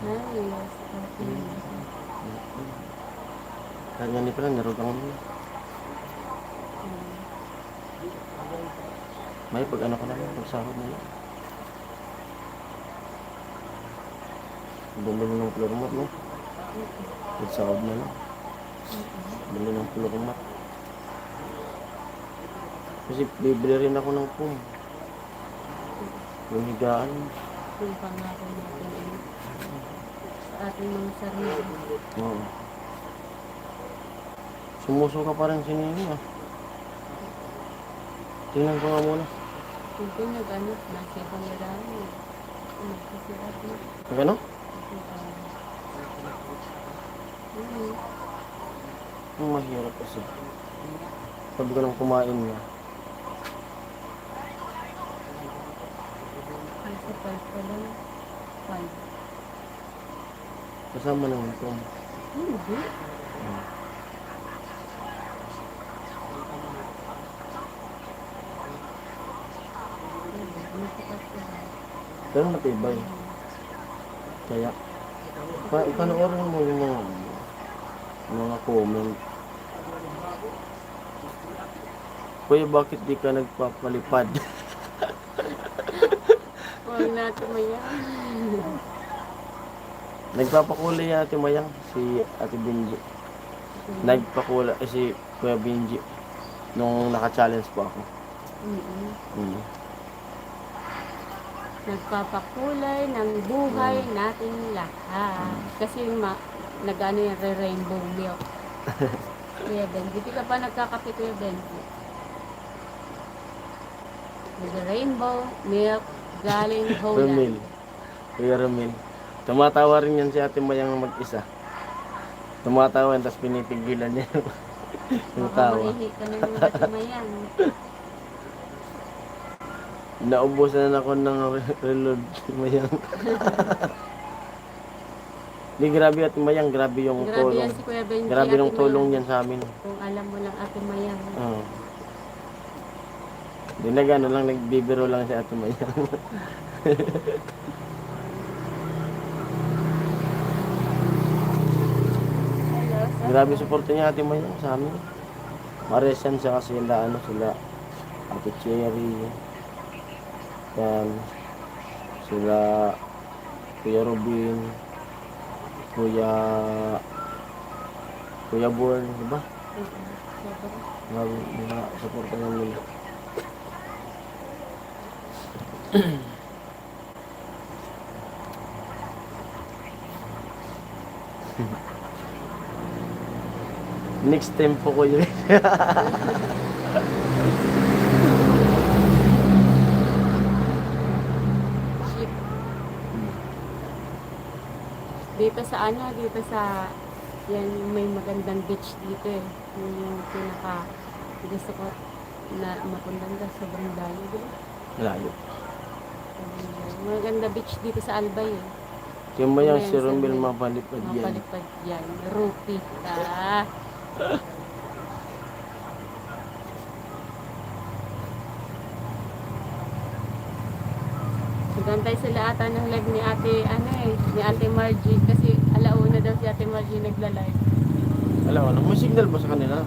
Speaker 2: Nice. Okay.
Speaker 1: Kanya ni pala, narutang mo. May pag ano ka na lang, pagsahod na lang. Bumili ng floor mat, no? Pagsahod na lang. Bumili ng floor mat. Kasi bibili rin ako ng pum. Yung higaan.
Speaker 2: Yung pangako natin eh. Sa ating mga sarili.
Speaker 1: Oo. Sumuso ka pa rin si Nini, ah. Tingnan ko nga muna.
Speaker 2: Hindi nag-ano, nasa ibang lalaki. Nagkasirap na.
Speaker 1: Magkano? Ang mahirap kasi. Sabi ko nang kumain na.
Speaker 2: Nasa 5 pa lang. 5.
Speaker 1: Kasama naman ito.
Speaker 2: Hindi.
Speaker 1: Pero matibay. Kaya, panoorin mo yung mga comment. Kuya, bakit di ka nagpapalipad?
Speaker 2: Huwag natin mayan.
Speaker 1: Nagpapakulay Ate Mayang, si Ate Benji. Nagpakulay, si Kuya Benji. Nung naka-challenge po ako.
Speaker 2: Nagpapakulay ng buhay natin lahat. Kasi nag-ano yung rainbow milk. Kuya Benji, di ka pa nagkakape Kuya Benji? With the rainbow milk galing
Speaker 1: Romil.
Speaker 2: Holland.
Speaker 1: Kuya Romil. Tumatawa rin yan si Ate Mayang mag-isa. Tumatawa yan, tapos pinipigilan niya yung
Speaker 2: Baka
Speaker 1: tawa.
Speaker 2: marihi ka na ng katimayan.
Speaker 1: Naubusan na ako ng reload, Mayang. Di, grabe Ate Mayang, grabe yung
Speaker 2: Grabe
Speaker 1: tulong.
Speaker 2: yan si Kuya Benji.
Speaker 1: Grabe
Speaker 2: Ate
Speaker 1: yung tulong
Speaker 2: Mayang.
Speaker 1: niyan sa amin.
Speaker 2: Kung alam mo lang Ate Mayang.
Speaker 1: Oo. Di na gano'n lang, nagbibiro lang si Ate Mayang. Grabe suporta niya Ate Mayang sa amin. Maresan siya kasi sila Ate Cherry. Yan. Sila Kuya Robin. Kuya Born, di ba? Grabe, mga suporta niya nila. Next time po ko yun.
Speaker 2: Ship. Dito sa dito sa, yan yung may magandang beach dito eh. Yun yung pinaka gusto ko na mapundan ka sobrang dami, di ba?
Speaker 1: Malayo.
Speaker 2: Maganda beach dito sa Albay eh.
Speaker 1: Yung ba yung
Speaker 2: Ayan,
Speaker 1: si Romel
Speaker 2: sa-
Speaker 1: mapalipad yan?
Speaker 2: Mapalipad yan. Rupi. Ah. Nagantay sila ata ng live ni ate, ni ate Margie. Kasi alauna daw si ate Margie nagla-live.
Speaker 1: Alam mo, may signal ba sa kanila?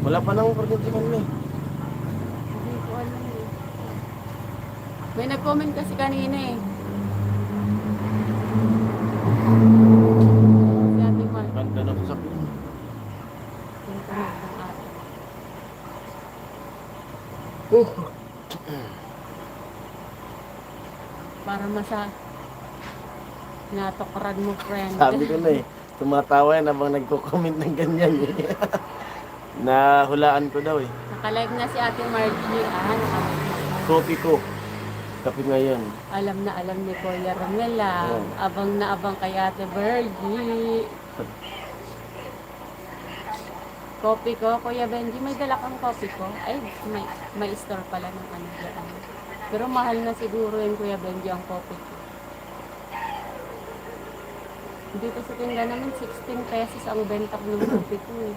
Speaker 1: Wala pa nang kuryente kanila eh.
Speaker 2: Hindi ko alam eh. May nag-comment kasi kanina eh. Si ate Margie.
Speaker 1: Ganda ng sasakyan.
Speaker 2: Yung tunog ng ate. Para natokran mo, friend.
Speaker 1: Sabi ko na eh, tumatawa yan habang nagko-comment ng ganyan eh. Nahulaan ko daw eh.
Speaker 2: Nakalive na si ate Margie.
Speaker 1: Kopi ko. Kape ngayon.
Speaker 2: Alam na alam ni Kuya Romela.
Speaker 1: Oo.
Speaker 2: Abang na abang kay ate Virgie. Kopi ko, Kuya Benji, may dala kang kopi ko? Ay, may store pala ng ano dyan. Pero mahal na siguro yun, Kuya Benji, ang kopi ko. Dito sa tinda naman, 16 pesos ang benta ko ng kopi ko eh.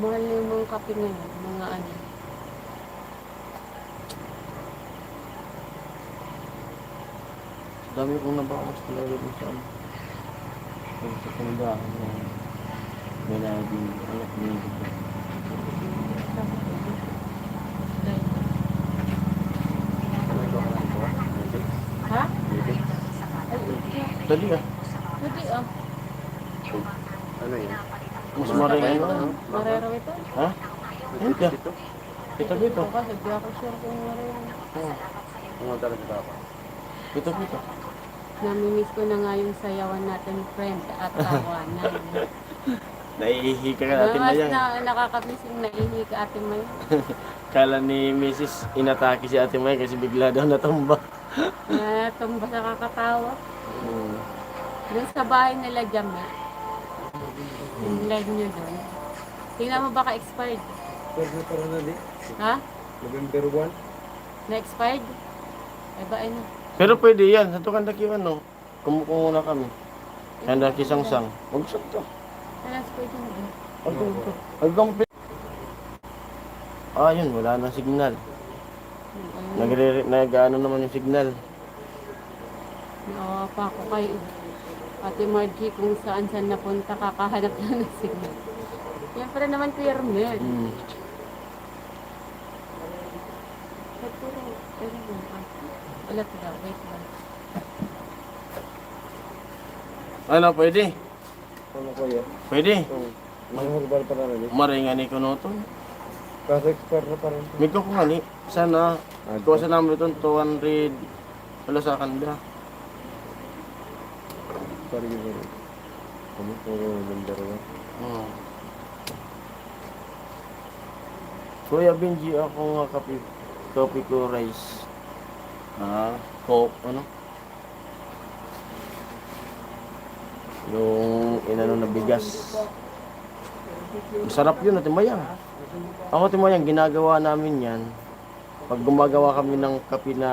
Speaker 2: Mahal na yung mga kape ngayon, mga ano.
Speaker 1: Dami kong nabawas talaga dun sa ano. Sa tindahan na may naging anak niya dito.
Speaker 2: Ha? Ay,
Speaker 1: Dali ah.
Speaker 2: hindi ah.
Speaker 3: Ano yun?
Speaker 1: Mas maring ano.
Speaker 2: Ito, marero ito.
Speaker 1: Ha? Hindi ah. Ito dito.
Speaker 2: Ito kasi, di ako sure kung marero.
Speaker 3: Ano talaga dapat?
Speaker 1: Ito dito.
Speaker 2: Namimiss ko na nga yung sayawan natin, friend, at tawanan.
Speaker 1: Naihihi ka natin ba
Speaker 2: Mas
Speaker 1: yan?
Speaker 2: nakakamiss yung naihi ka ate May.
Speaker 1: Kala ni Mrs. inatake si Ate May kasi bigla daw natumba.
Speaker 2: Tumba sa kakatawa.
Speaker 1: Hmm.
Speaker 2: Doon sa bahay nila Jame. Yung live nyo doon. Tingnan mo baka expired. Ha?
Speaker 3: November 1?
Speaker 2: Na-expired? Ay ba ano?
Speaker 1: Pero pwede yan. Sa Tukandaki ano, kumukuha na kami. Kandaki sang-sang. Magsap ka.
Speaker 2: Na-expired yun ba?
Speaker 1: Hanggang yun, wala na signal. Nag-ano naman yung signal.
Speaker 2: Naawa pa ako kay Ate Margie kung saan napunta, kakahanap lang ng signal. Siyempre naman Kuya Romel.
Speaker 1: Hmm.
Speaker 2: Wala to daw, wait lang.
Speaker 1: Ano, pwede?
Speaker 3: Ano ko yan?
Speaker 1: Pwede.
Speaker 3: Mga herbal pa na rin.
Speaker 1: Maringani ko no to.
Speaker 3: Kaso expert na pa rin.
Speaker 1: May ko nga ni. Sana, kuha sa namin ito, 200. Wala sa kanda.
Speaker 3: Sorry, sorry. Kami po November 1.
Speaker 1: Oh. Kuya Benji, ako nga kape ko rice. Coke, ano? Yung inano na bigas. Masarap yun, Atimayang. Ako, Atimayang, ginagawa namin yan. Pag gumagawa kami ng kape na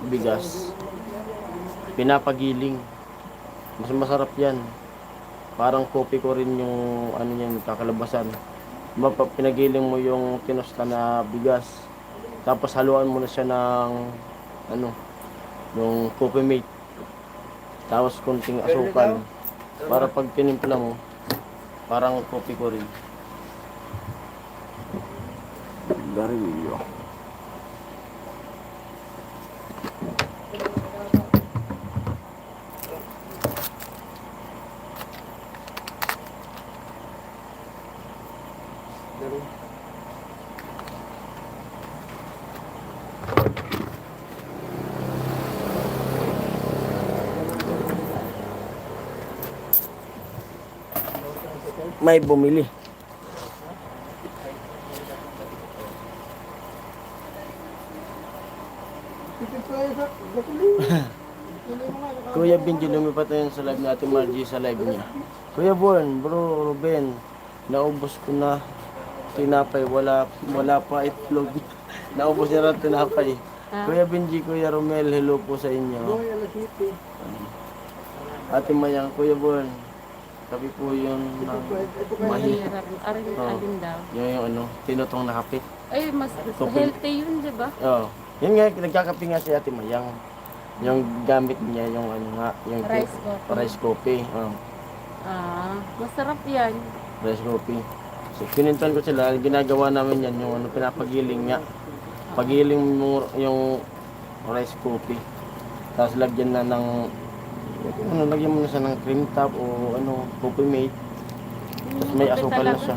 Speaker 1: bigas, pinapagiling. Mas masarap yan. Parang kopi ko rin yung ano yan, kakalabasan. Pinagiling mo yung tinusta na bigas. Tapos haluan mo na siya ng ano, yung coffee mate. Tapos kunting asukal. Para pag tinimpla mo, parang kopi ko rin. Garillo. May bumili. Kuya Benji, lumipat na yun sa live natin, Margie, sa live niya. Kuya Born, bro, Ruben, naubos ko na tinapay, wala pa itlog. Naubos niya na tinapay.
Speaker 2: Ha?
Speaker 1: Kuya Benji, Kuya Romel, hello po sa inyo. Ate Mayang, Kuya Bon, kape po yun ng mahi.
Speaker 2: Alin daw.
Speaker 1: Yung ano, tinutong na kape.
Speaker 2: Ay, mas healthy yun, di ba?
Speaker 1: Oo. Yun nga, nagkakape nga si Ate Mayang. Yung gamit niya, yung ano nga, yung
Speaker 2: Rice coffee.
Speaker 1: rice coffee. Oo,
Speaker 2: Masarap yan.
Speaker 1: rice coffee. So, pinintuan ko sila, ginagawa namin yan, yung ano, pinapagiling nga. Pagiling mo yung rice coffee. Tapos lagyan na ng, ano, lagyan mo na siya ng cream top o ano, coffee mate. Tapos may
Speaker 2: Kape
Speaker 1: asukal na
Speaker 2: talaga.
Speaker 1: siya.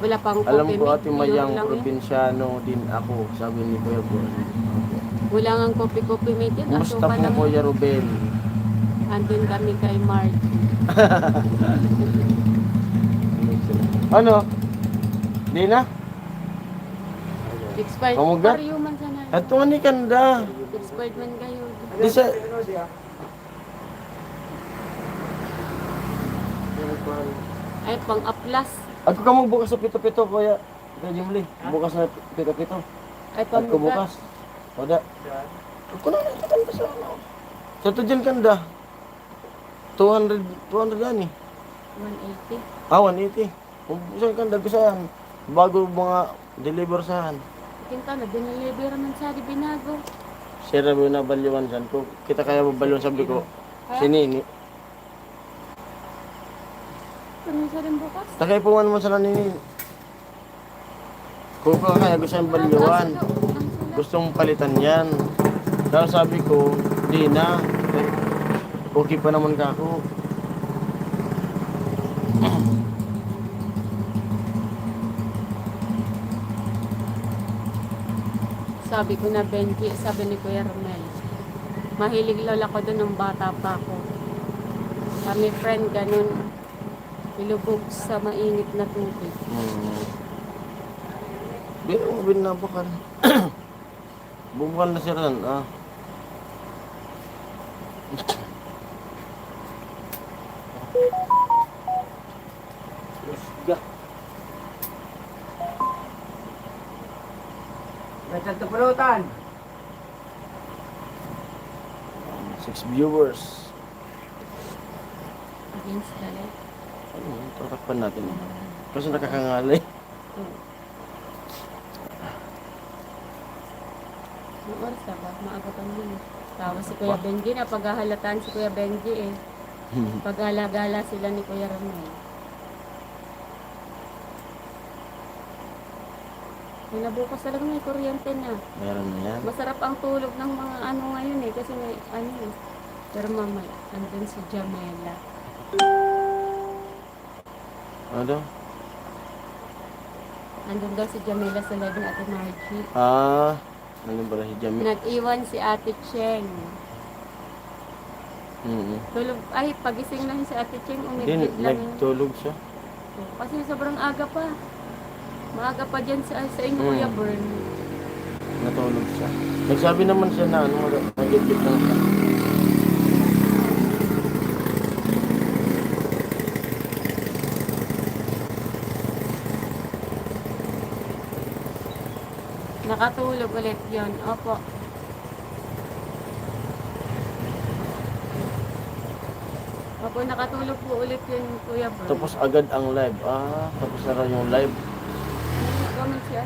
Speaker 2: Wala pang
Speaker 1: Alam
Speaker 2: coffee
Speaker 1: ko
Speaker 2: mate,
Speaker 1: Ate
Speaker 2: yun
Speaker 1: Mayang,
Speaker 2: lang yun.
Speaker 1: probinsyano din ako, sabi ni Kuya Bon.
Speaker 2: Wala nga coffee mate yun.
Speaker 1: Kumusta
Speaker 2: Asuka
Speaker 1: po
Speaker 2: lang.
Speaker 1: Kuya Ruben?
Speaker 2: Andun kami kay Mark.
Speaker 1: Ano? Di na?
Speaker 2: Expired.
Speaker 1: Kamugat?
Speaker 2: Pariyo man sana.
Speaker 1: Ato ni kanda.
Speaker 2: Expired man kayo.
Speaker 1: Di sa...
Speaker 2: Ay, pang aplas.
Speaker 1: Ako ka mo bukas sa pito-pito, Kuya. Kuya Jimli, bukas na pito-pito.
Speaker 2: Ay, pang
Speaker 1: Ako bukas. Oda. Ako na kanda sa ano. Sa to dyan kanda. 200 yan eh.
Speaker 2: 180.
Speaker 1: 180. Kung saan kanda, gusahan. Bago mga deliver saan.
Speaker 2: Kinta na, dinilibera man sa di binago.
Speaker 1: Sira mo na balyuan dyan. Kung kita kaya mabalyon, sabi ko, si Nini.
Speaker 2: Kami sa rin bukas.
Speaker 1: Takay po naman sa Nini. Kung ka kaya gusto yung balyuan, gustong palitan yan. Kaya sabi ko, di na. Okay pa naman ka ako.
Speaker 2: Sabi ko na Benji, sabi ni Kuya Romel. Mahilig lola ko doon nung bata pa ako. Kami friend, ganun. Ilubog sa mainit na tubig.
Speaker 1: Di mo binabakan. Bumukal na si Ran, ah.
Speaker 7: Nagtagpulutan.
Speaker 1: 6 viewers.
Speaker 2: Against the light.
Speaker 1: Ano, tatakpan natin. Kasi nakakangalay.
Speaker 2: Ang oras na ba? Maaga pa naman. Tapos si Kuya Benji, napaghahalataan si Kuya Benji eh. Paghala-gala sila ni Kuya Romel. Bukas talaga may kuryente na.
Speaker 1: Meron na yan.
Speaker 2: Masarap ang tulog ng mga ano ngayon eh. Kasi may ano eh. Pero mama, andun si Jamela.
Speaker 1: Ano daw?
Speaker 2: Andun daw si Jamela sa live ng Ate Margie.
Speaker 1: Ah, ano ba si Jamie?
Speaker 2: Nag-iwan si Ate Cheng. Tulog, ay, pagising lang si Ate Cheng,
Speaker 1: Hindi,
Speaker 2: umidlid lang yun.
Speaker 1: nagtulog siya.
Speaker 2: Kasi sobrang aga pa. Maaga pa dyan sa inyo, Kuya Bern.
Speaker 1: Natulog siya. Nagsabi naman siya na ano, nag-edit lang siya.
Speaker 2: Nakatulog ulit yon. Opo. Opo, nakatulog po ulit yun, Kuya Bern.
Speaker 1: Tapos agad ang live. Ah, tapos na raw yung live.
Speaker 2: Comment siya.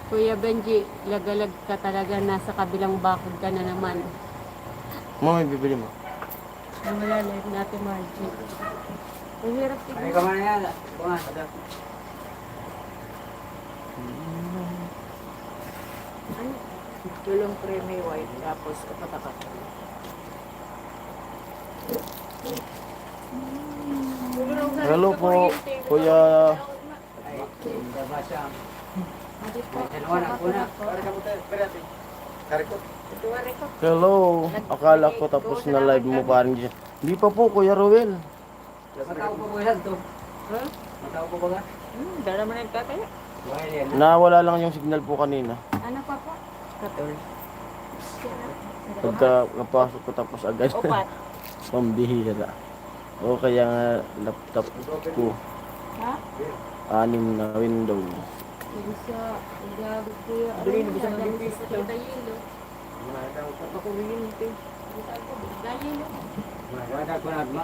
Speaker 2: Kuya Benji, lagalag ka talaga, nasa kabilang bakod ka na naman.
Speaker 1: Mami, bibili mo.
Speaker 2: Nawala live natin, Margie. Ang hirap
Speaker 7: Ay,
Speaker 2: tignan.
Speaker 7: kamana yan. Bunga.
Speaker 2: Ano?
Speaker 5: Tulong creamy white, tapos kapatakat.
Speaker 1: Hello po, Kuya. Hello. Akala ko tapos na live mo parang dyan. Hindi pa po, Kuya Roel.
Speaker 7: Matao po po yan to. Matao po ba?
Speaker 5: Dala mo na yung tatay.
Speaker 1: Nawala lang yung signal po kanina.
Speaker 2: Ano pa po?
Speaker 5: Katol.
Speaker 1: Pagka napasok ko tapos agad.
Speaker 5: Opat.
Speaker 1: Pambihira. O kaya nga laptop ko.
Speaker 2: Ha?
Speaker 1: 6 na window.
Speaker 5: Isa, gago kuya.
Speaker 7: Dali,
Speaker 5: Ano
Speaker 7: nabisa
Speaker 5: na,
Speaker 7: ng
Speaker 5: dahil
Speaker 7: dentist
Speaker 5: sa
Speaker 7: siya.
Speaker 5: tayo.
Speaker 7: Papakuringin
Speaker 5: Dahil.
Speaker 7: Wala ko na agma.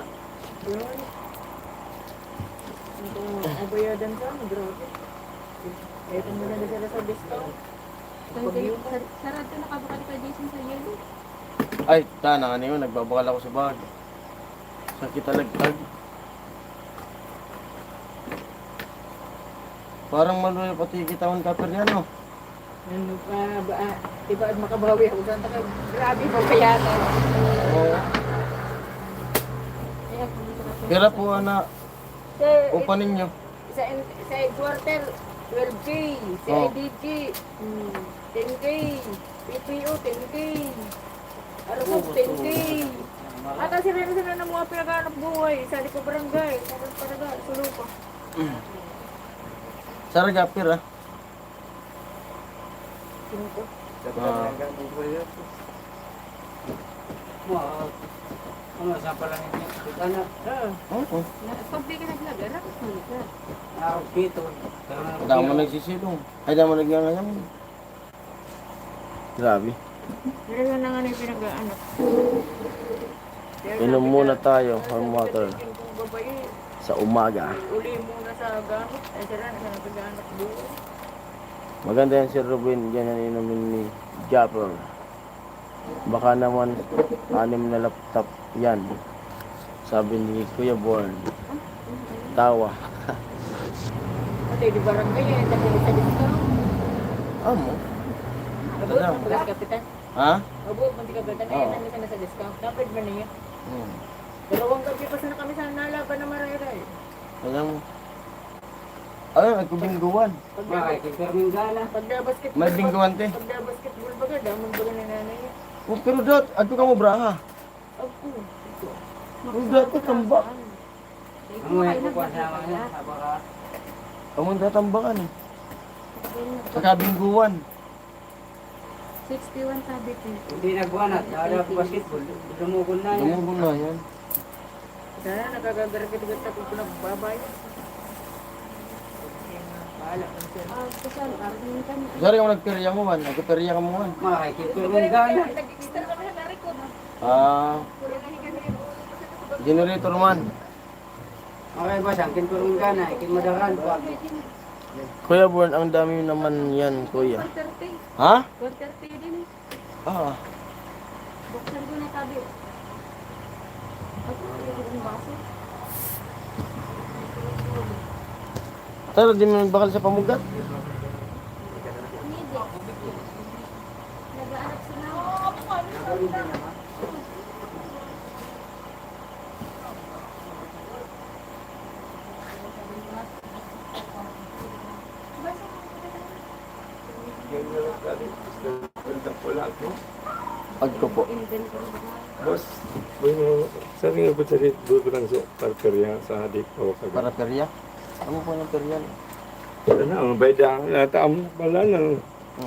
Speaker 7: Ang bayadan sa ano, grabe. Ito muna na sila sa discount.
Speaker 5: Sarado na kabukad ka Jason sa yelo.
Speaker 1: Ay, tana nga yun, nagbabakal ako sa bag. Sakit talagtag. Parang maluya pati kitawan ka per yan, no?
Speaker 7: Ano pa ba? Diba makabawi ako sa tayo. Grabe pa bayadan.
Speaker 1: Oo. Pera po, ana, upa ninyo.
Speaker 7: Sa Edwarter, 12K. Sa
Speaker 1: Oh.
Speaker 7: IDG, 10K. PPO, 10K. Arugog, 10K. At ang sila na mga pinag-aanap buhay. Sa Liko Barangay. Sa Barangay, Sulupa.
Speaker 1: Saraga, pera.
Speaker 7: Cinco.
Speaker 1: Ah.
Speaker 8: Ano sa pala ninyo? Anak,
Speaker 1: Oo.
Speaker 5: Pag di ka naglagarap, ka.
Speaker 8: ako dito.
Speaker 1: Damo nagsisilong. Ay, damo nagyangayang. Grabe.
Speaker 7: Pero yun na nga na yung pinag-aanap.
Speaker 1: Inom muna tayo, warm water,
Speaker 7: Kung babae,
Speaker 1: sa umaga.
Speaker 7: uli muna sa gamit. Ay sila na nag-aanap buhay.
Speaker 1: Maganda yan si Ruben, yan ang inumin ni Japper. Baka naman 6 na laptop yan. Sabi ni Kuya Born. Tawa.
Speaker 7: Pati di barangay yan. Dahil sa discount.
Speaker 1: Amo?
Speaker 7: Abot
Speaker 1: Tadam.
Speaker 7: mo pala kapitan.
Speaker 1: Ha?
Speaker 7: Abot mo di kapitan.
Speaker 1: Oo.
Speaker 7: Ayan, namin na sa discount. Dapat ba niya?
Speaker 1: Hmm.
Speaker 7: 2 gabi pa sana kami sa nalaban na maray-ray.
Speaker 1: Alam mo? Ay, nagkubingguan.
Speaker 8: Bakit? Ikaw gala.
Speaker 7: Pagda-basketball.
Speaker 1: May bingguan, te.
Speaker 7: Pagda-basketball baga, damon baga ni nanay niya.
Speaker 1: Oh, pero dot, ato ka mo braha.
Speaker 7: Ako.
Speaker 1: Oh, dot, tambak.
Speaker 8: Ang mga ko pa sa mga baka.
Speaker 1: Amon tatambakan eh. Sa kabingguan.
Speaker 5: 61 sabi ko.
Speaker 8: Hindi nagwanat. Ada ko basketball. Dumukol na yan.
Speaker 1: Dumubog na yan.
Speaker 7: Sana nagkagagaragad ako kung nagbabayan. Bahala kang sir.
Speaker 5: Kasal, argument kami.
Speaker 1: Sorry kung nagperya mo man, nagperya ka mo man.
Speaker 8: Makikip ko yung gala.
Speaker 7: Nag-extra kami na record.
Speaker 1: Ah, generator man.
Speaker 8: Okay ba? Sangkin ko yung gana. Ikin madaran.
Speaker 1: Kuya Born, ang dami naman yan, kuya.
Speaker 5: 130.
Speaker 1: Ha?
Speaker 5: 130 din.
Speaker 1: Ah,
Speaker 5: Buksan ko na tabi. Ako, yung baso.
Speaker 1: tara, di mo bakal sa pamugat.
Speaker 5: Nag-aanap sila.
Speaker 1: Agko po.
Speaker 9: Boss, sabi nga po sa dito lang sa parkerya sa adik o kagad.
Speaker 1: Para perya? Ano po ng perya?
Speaker 9: Wala na, ang bayda, nataam pala na.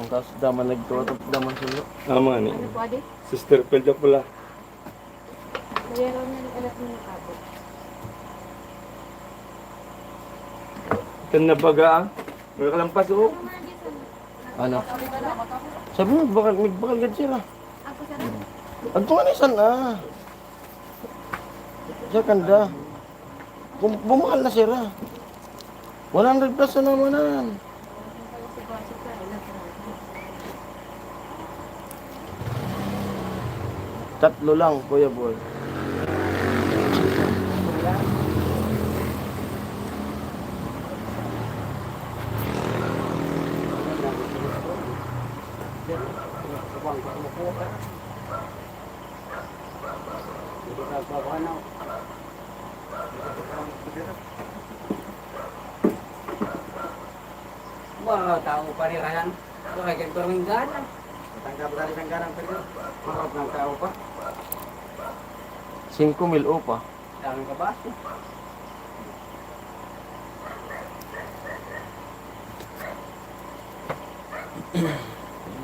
Speaker 1: Tapos daman nagtuwa, daman sulo.
Speaker 9: Tama ni.
Speaker 5: Ano po, adi?
Speaker 9: Sister Pelda pala.
Speaker 5: Kaya raw na alas mo nakabot.
Speaker 9: Kan na baga, may kalampas o.
Speaker 1: Ano? Sabi mo, magbakal gad sila.
Speaker 5: Ako sa
Speaker 1: Agto nga nisan ah. Siya kanda. Bumakal na sila. 100 plus na naman. Tatlo lang, Kuya Boy.
Speaker 8: Wow, tao pa rin kayan. Bakit ko yung gana? Tangkap ka rin ang gana. Marap ng tao pa.
Speaker 1: 5,000 upa.
Speaker 8: Dami ka ba?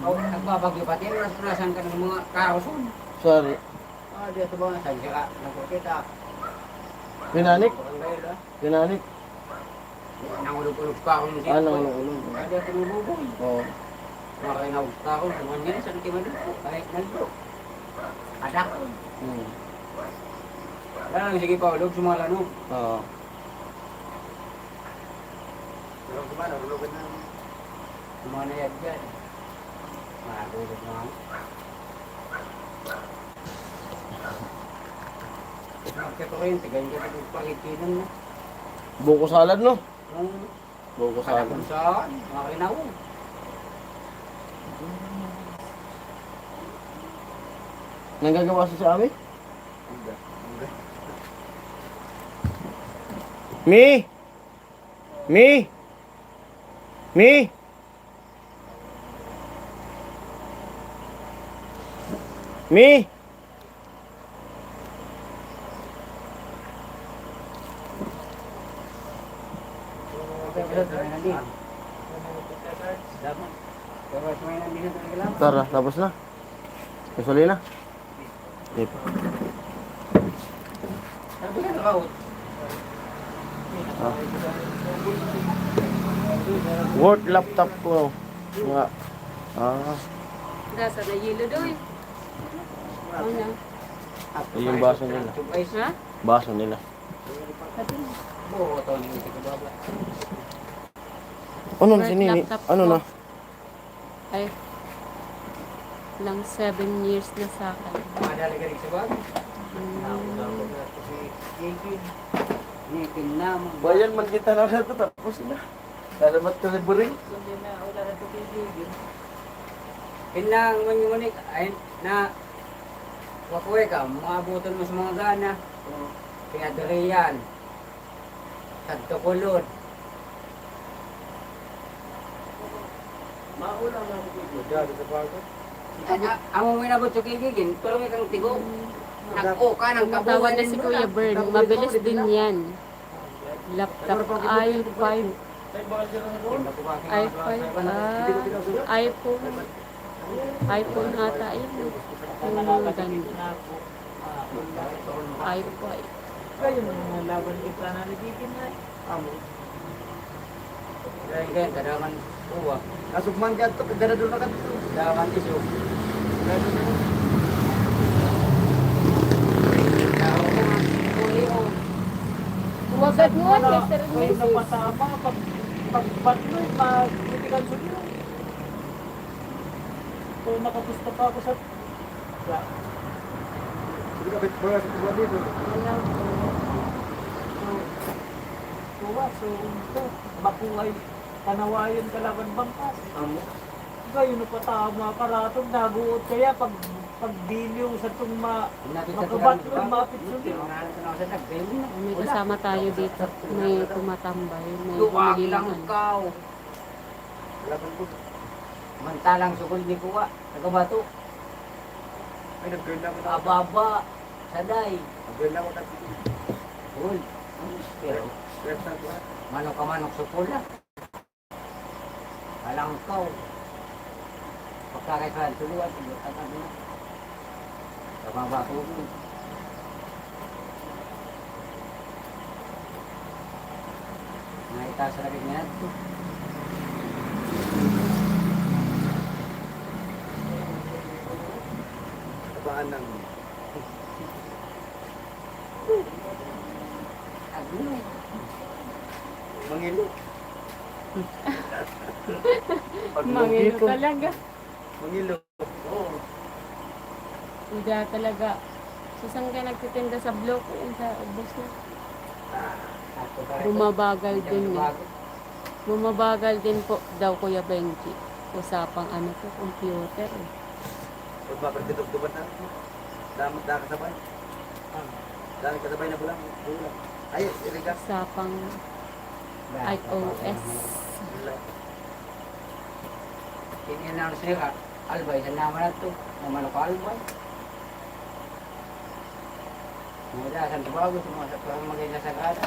Speaker 8: Nagbabagyo pati, nasan ka ng mga karoson.
Speaker 1: Sorry.
Speaker 8: Dito ba? Saan ka nagkukita?
Speaker 1: Pinanik?
Speaker 8: Barangay,
Speaker 1: Pinanik.
Speaker 8: Nangulog-ulog pa akong sipon.
Speaker 1: Ano, ano.
Speaker 8: Kaya ako nuluboy.
Speaker 1: Oo.
Speaker 8: Makinawag pa ako. Naman yan, saan kayo malubo? Kahit nalbo. Adak.
Speaker 1: Hmm.
Speaker 8: Lang, sige pa, ulog, sumalanog.
Speaker 1: Oo.
Speaker 8: Pero kumana, ulogan na. Kumana yan dyan. Malulog na ako. Magkakuryente, ganyan ka nagpakikinan na.
Speaker 1: Buko salad, no?
Speaker 8: Nung
Speaker 1: Buko salad.
Speaker 8: kung saan, makinawag.
Speaker 1: Nanggagawa siya sa amin? Mi! Mi! Mi! Mi! Tara, tapos na. Gasolina. Dito. Ah. Work laptop ko. Nga. Ah.
Speaker 2: Nasa na yelo doy. Ano?
Speaker 1: Ay, yung baso nila.
Speaker 2: Ha?
Speaker 1: Baso nila. Ano na
Speaker 2: Work
Speaker 1: si Nini?
Speaker 2: laptop
Speaker 1: Ano
Speaker 2: ko.
Speaker 1: na?
Speaker 2: Ay. Lang 7 years na sa akin.
Speaker 8: Madali ka rin sa bag. Nakulabog na ito si Kikid. Nikin na.
Speaker 1: Bayan man kita na ito. Tapos na. Salamat ka sa buring.
Speaker 8: Hindi na wala na ito Kikid. Kinang manyunik. Ay na. Wakuwe ka. Maabutan mo sa mga gana. Kaya durian. Tagtukulod.
Speaker 1: Maulang na ako dito. Dito sa bago.
Speaker 8: Amo mo inabot sa Kikigin. Pero may kang tigo. Nag-o ka ng
Speaker 2: Tawag
Speaker 8: kabuhan
Speaker 2: na si Kuya Bern. Mabilis din yan. Laptop i5. i5. iPhone. iPhone ata yun. Yung mga ganda. i5.
Speaker 7: Kayo mga laban kita na nagiging na.
Speaker 8: Amo. Kaya kadaman uwa. Kasugman ka ito. Kadara doon na ka ito. Daman iso.
Speaker 4: Wagad mo, Mr.
Speaker 7: Kayo na
Speaker 4: Mrs.
Speaker 7: patama. Pag-batloy, mag-critical sa'yo. Kung nakapusta pa ako sa...
Speaker 8: Hindi ka bit bola sa tuwa dito.
Speaker 7: Tuwa, so ito. Bakuhay. Kanawayan kalaban bangkas.
Speaker 8: Amo.
Speaker 7: Kayo na patama. Karatong naguot kaya pag-biliw sa itong makabatloy, mapit-sulit.
Speaker 2: May kasama tayo dito. May tumatambay. May
Speaker 8: Luwag
Speaker 2: bumili
Speaker 8: lang
Speaker 2: ng ano.
Speaker 8: ikaw. Mantalang sukol ni Kuwa. Nagabato. Ay, nag-girl ako. Ababa. Saday. Nag-girl ako. Uy. Pero, manok ka manok sa pula. Alang ikaw. Pagkakaisahan tuluan. Tuluan na. Kababato mo. Naitaas sa labig niya ito. Tabaan ng... Agno. Mangilo.
Speaker 2: Mangilo talaga.
Speaker 8: Mangilo. Oo.
Speaker 2: Uda talaga. Susang ka nagtitinda sa block. Sa ubos na. Bumabagal din eh. Bumabagal din po daw Kuya Benji. Usapang ano po, computer eh.
Speaker 8: Pag mapagdudugduban na. Damot na kasabay. Dami kasabay na bulang. Ay, iligas.
Speaker 2: Usapang iOS.
Speaker 8: Kini na siya. Albay, sa naman na ito. Naman ako albay. Mula, saan ito bago? Sumasap ko ang magay na sagada.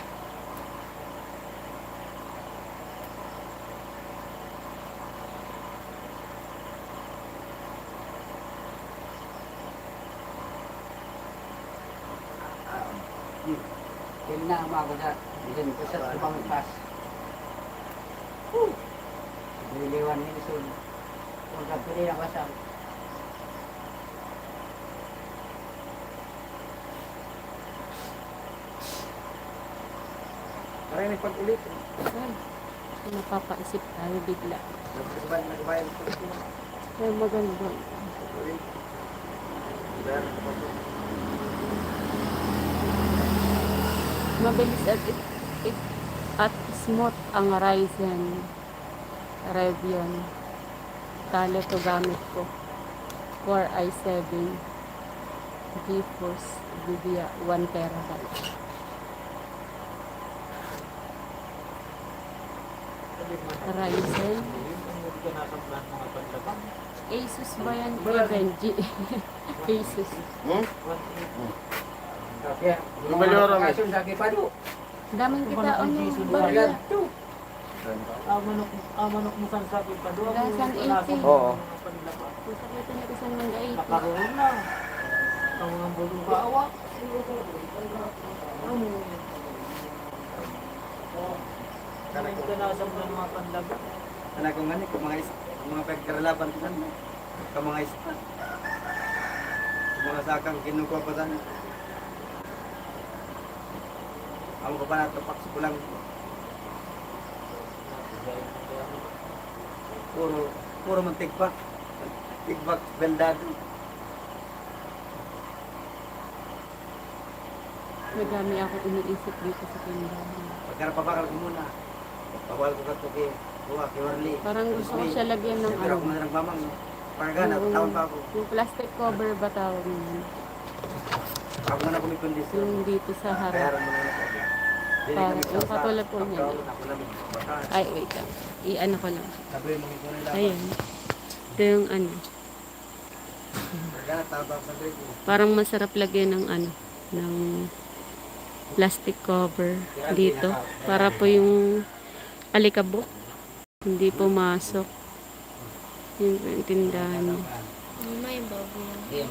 Speaker 8: Kini na umago sa bisan ko sa ibang pas. Niliwan ni Sun. Kung kapili na kasam.
Speaker 3: Parang nagpag-ulit.
Speaker 2: Napapaisip tayo bigla.
Speaker 3: Nagbayad ko.
Speaker 2: Ay, maganda. Mabilis at smooth ang Ryzen Radeon. Talo to gamit ko. Core i7 GeForce NVIDIA 1 terabyte. Ryzen. Asus ba yan? Benji. Asus.
Speaker 1: Gumalyora mo.
Speaker 8: Kasun sa kipado.
Speaker 2: Daming kita ano barya.
Speaker 7: Manok mo sa sabi pa doon.
Speaker 2: Lasan 80.
Speaker 3: Oo.
Speaker 2: Masakit na ito sa mga 80.
Speaker 7: Nakaroon na. Ang mga bulong kaawa. Kanang kanasam ng mga panlaban.
Speaker 8: Anak ko ngani ko mga pagkaralaban kan. Ka mga isa. Mga sakang kinukuha pa sana. Ang ko pa na tupak sa pulang. Puro man tigpak. Tigpak beldado.
Speaker 2: Madami ako iniisip dito sa tindahan.
Speaker 8: Pagkarapabakal ko muna. Bawal ko ka to kay Buwa, kay Warli.
Speaker 2: Parang gusto ko siya lagyan ng
Speaker 8: Pero ako
Speaker 2: ano.
Speaker 8: man nagmamang. Paragana, taon pa ako.
Speaker 2: Yung plastic cover ba tawag niyan?
Speaker 8: Ako na kumikondisyon.
Speaker 2: Yung dito sa harap.
Speaker 8: Bayaran mo na ako. Dili
Speaker 2: Parang
Speaker 8: kami
Speaker 2: yung katulad po niya.
Speaker 8: Ako na baka.
Speaker 2: Ay, wait lang. I-ano ko lang.
Speaker 8: Sabi mo ito nila.
Speaker 2: Ayan. Ito yung ano.
Speaker 8: Paragana, taon pa ako sa grade.
Speaker 2: Parang masarap lagyan ng ano. Ng plastic cover dito. Para po yung alikabok hindi pumasok. Yun po yung tindahan niya.
Speaker 6: May bago yan.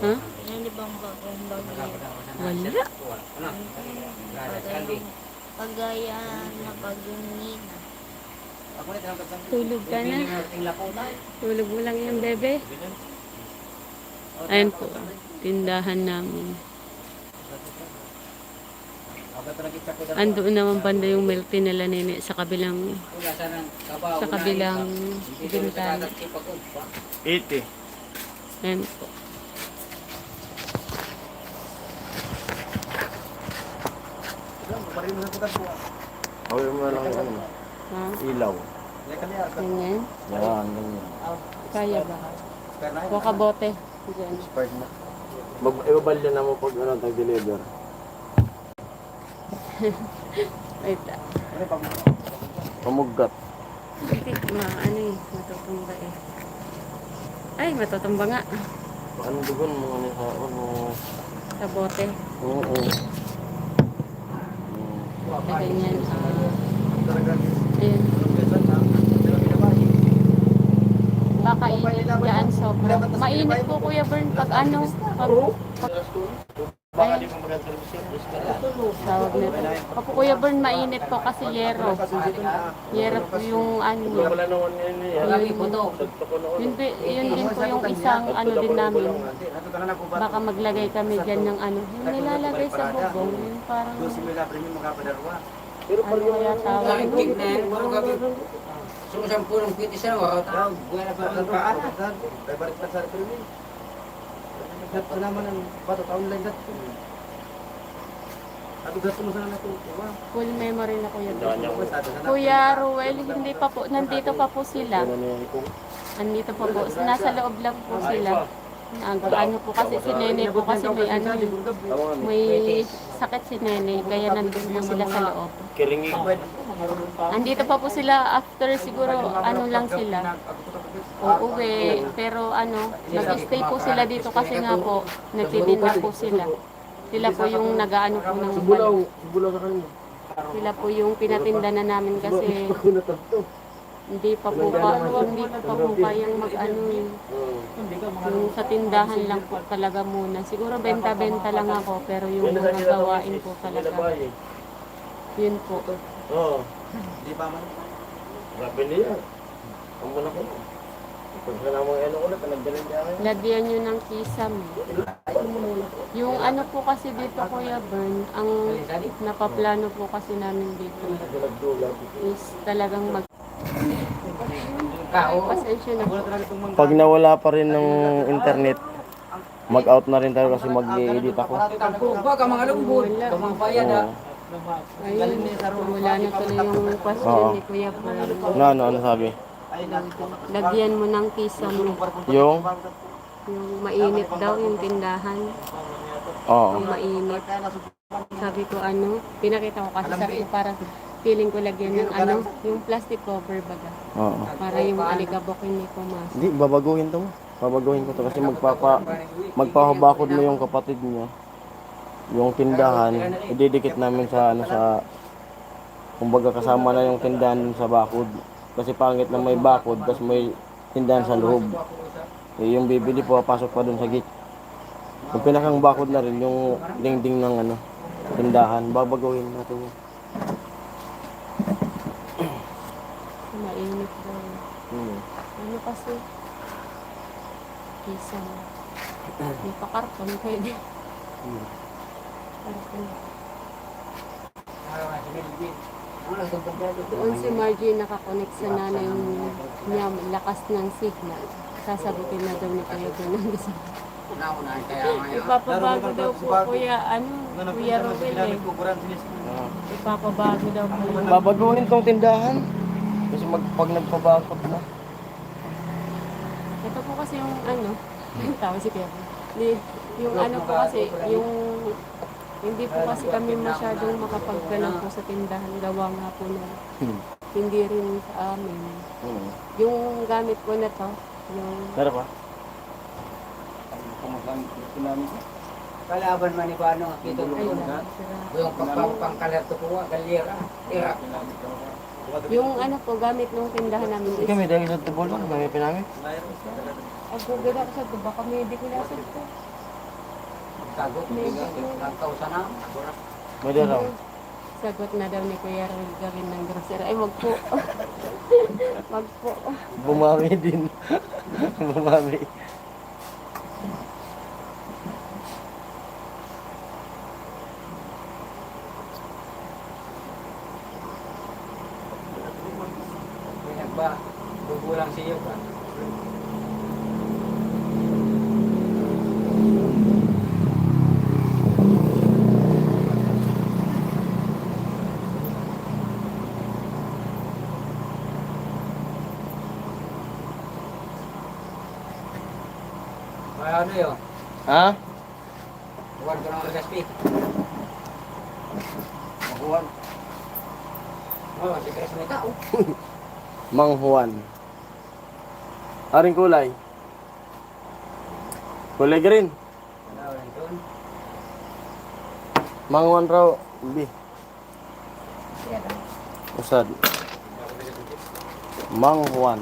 Speaker 2: Ha?
Speaker 6: Yan di bang bagong bago yan?
Speaker 2: Wala.
Speaker 6: Pagaya na bagong
Speaker 2: Tulog ka na. Tulog mo lang yan, bebe. Ayan po. Tindahan namin. Andoon naman banda yung milk tea nila nini sa kabilang bintana.
Speaker 1: 80.
Speaker 2: Ayan po.
Speaker 3: Awin mo lang yung ano.
Speaker 2: Ha?
Speaker 3: Ilaw.
Speaker 2: Ganyan.
Speaker 3: Yan, ganyan.
Speaker 2: Kaya ba? Kuha bote. Diyan.
Speaker 3: Spark na. Ibabalya na mo pag ano, tag-deliver.
Speaker 2: Wait.
Speaker 3: Pamugat.
Speaker 2: Hindi, ano eh. Matutumba eh. Ay, matutumba nga.
Speaker 3: Ano dugon mo ano sa ano?
Speaker 2: Sa bote.
Speaker 3: Oo.
Speaker 2: Kaya ganyan. Ayan. Baka init dyan sobra. Mainit po Kuya Bern pag ano.
Speaker 1: Baka di mo magandang service ka lang.
Speaker 2: Tawag nito. Opo Kuya Bern, mainit po kasi yero. Yero po yung ano niya.
Speaker 1: Wala naman yun eh.
Speaker 2: Yun din po yung isang ano din namin. Baka maglagay kami dyan ng ano. Yung nilalagay sa bubong. Yung parang ano kaya tawag.
Speaker 8: So, sa pulong piti sa mga tao, buwan na ba ang paan? Balik pa sa Pilipin. Dato naman ang bato taon lang dato. At gasto mo sana na ito.
Speaker 2: Full memory na Kuya Bern. Kuya Ruel, hindi pa po, nandito pa po sila. Nandito pa po, nasa loob lang po sila. Ano po kasi si Nene po kasi may ano, may sakit si Nene, kaya nandun po sila sa loob.
Speaker 1: Kiringig.
Speaker 2: Andito pa po sila after siguro ano lang sila. Uuwi, pero ano, nag-stay po sila dito kasi nga po, nagtitinda po sila. Sila po yung nag-ano po ng balaw. Sila po yung pinatinda na namin kasi hindi pa po kayang mag-ano yung sa tindahan lang po talaga muna. Siguro benta-benta lang ako pero yung mga gawain po talaga. Yun po.
Speaker 1: Oo.
Speaker 8: Di pa man.
Speaker 1: Sabi niya, ang muna ko. Pag ka namang ano ulit, nagdalit niya kayo.
Speaker 2: Lagyan nyo ng kisam. Yung ano po kasi dito, Kuya Bern, ang napaplano po kasi namin dito is talagang pasensya na po.
Speaker 1: Pag nawala pa rin ng internet, mag-out na rin tayo kasi mag-i-edit ako.
Speaker 8: Ba ka mga lumbod, ka mga bayan ha.
Speaker 2: Ayun, wala na tuloy yung question
Speaker 1: Oo.
Speaker 2: ni Kuya Bern.
Speaker 1: Ano sabi?
Speaker 2: Lagyan mo ng kisam.
Speaker 1: Yung?
Speaker 2: Yung mainit daw yung tindahan.
Speaker 1: Oo.
Speaker 2: Yung mainit. Sabi ko pinakita ko kasi sabi ko parang feeling ko lagyan ng yung plastic cover baga.
Speaker 1: Oo.
Speaker 2: Para yung alikabok hindi pumasok.
Speaker 1: Hindi, babaguhin to. Babaguhin ko to kasi magpapabakod mo yung kapatid niya. Yung tindahan, ididikit namin sa kumbaga kasama na yung tindahan dun sa bakod. Kasi pangit na may bakod, tapos may tindahan sa loob. Yung bibili po, pasok pa dun sa gate. Yung pinakang bakod na rin, yung dingding ng tindahan, babaguhin natin yun.
Speaker 2: Mainit daw. Ano kasi? Kisam. May pakarton pwede. Karton. Doon si Margie nakakonect sa nanay niya, lakas ng signal. Sasagutin na daw ni Kuya Bern ang gusto. Ipapabago daw po Kuya Rowel eh. Ipapabago daw po.
Speaker 1: Babaguhin tong tindahan. Kasi pag nagpabakod na.
Speaker 2: Ito po kasi yung yung tao si Kuya Bern. Yung po kasi, hindi po kasi kami masyadong makapagkalang po sa tindahan. Gawa nga po na hindi rin sa amin. Yung gamit ko na to, yung
Speaker 1: Meron pa?
Speaker 8: Kalaban man ni Bano, ito
Speaker 2: ay,
Speaker 8: doon ha. Yung pangkaler to kuha, galera, tira.
Speaker 2: yung po, gamit ng tindahan namin is,
Speaker 1: Kami dahil sa tubol lang, gamitin namin.
Speaker 2: Google ako sa tuba kami, hindi ko nasa ito.
Speaker 8: Tagot, nagkaw sana.
Speaker 1: May daraw.
Speaker 2: Sagot na daw ni Kuya Rowel gawin ng grocery. Ay, wag po. Wag po.
Speaker 1: Bumami din. Bumami.
Speaker 8: Nagba, bubulang siyo ka. Ano yun?
Speaker 1: Ha?
Speaker 8: Huwag ko ng Orgaspi.
Speaker 1: Juan.
Speaker 8: Oh, si Chris may tao.
Speaker 1: Mang Juan. Aring kulay. Kulay green.
Speaker 8: Ano rin doon?
Speaker 1: Mang Juan raw. Bi. Usad. Mang Juan.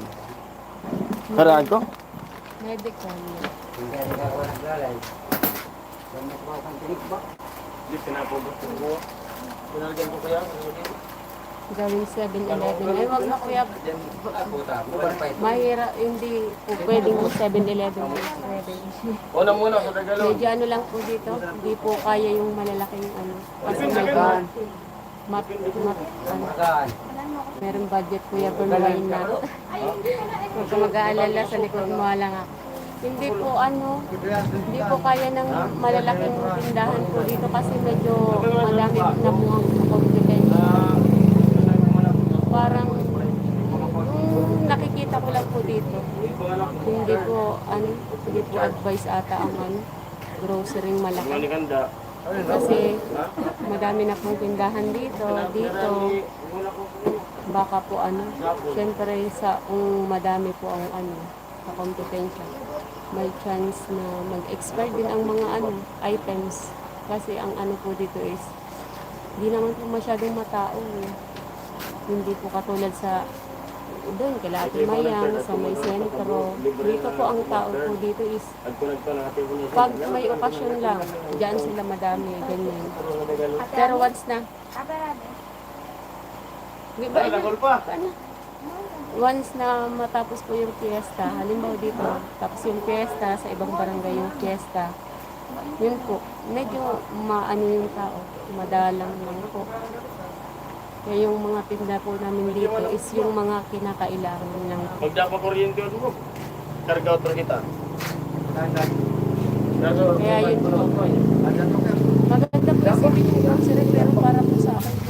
Speaker 1: Karaan ko?
Speaker 2: Medical.
Speaker 8: Hindi ka ako naglalay. Huwag mo kumaw kang tinig ba?
Speaker 1: Hindi, pinapabot ko. Pinalagyan ko kaya.
Speaker 2: Gawing 7-Eleven. Ay, wag na Kuya.
Speaker 8: Puta, buwan pa ito.
Speaker 2: Mahira, hindi po pwedeng 7-Eleven. Pwede.
Speaker 1: Una muna sa Tagalo.
Speaker 2: Medyo lang po dito. Hindi po kaya yung malalaking Kasi may mat,
Speaker 8: Magaan.
Speaker 2: Merong budget Kuya Bern, why not? Huwag ka mag-aalala, sa likod mo lang ako. Hindi po hindi po kaya ng malalaking tindahan po dito kasi medyo madami na po ang competition. Parang nakikita ko lang po dito. Hindi po advice ata ang grocery malaki.
Speaker 1: Manikanda.
Speaker 2: Kasi madami na pong tindahan dito. Baka po syempre kung madami po ang sa kompetensya, may chance na mag-expire din ang mga items. Kasi ang po dito is, hindi naman po masyadong matao. Hindi po katulad sa doon, kila Ate Mayang, sa may sentro. Dito po ang tao po dito is, pag may okasyon lang, diyan sila madami, ganyan. Pero once na, di ba, ano? once na matapos po yung fiesta, halimbawa dito, tapos yung fiesta, sa ibang barangay yung fiesta, yun po, medyo maano yung tao, madalang lang po. Kaya yung mga tinda po namin dito is yung mga kinakailangan lang.
Speaker 1: Magdapa kuryente mo. Karga otro kita.
Speaker 2: Kaya yun po. Maganda po isipin yung grocery pero para po sa akin.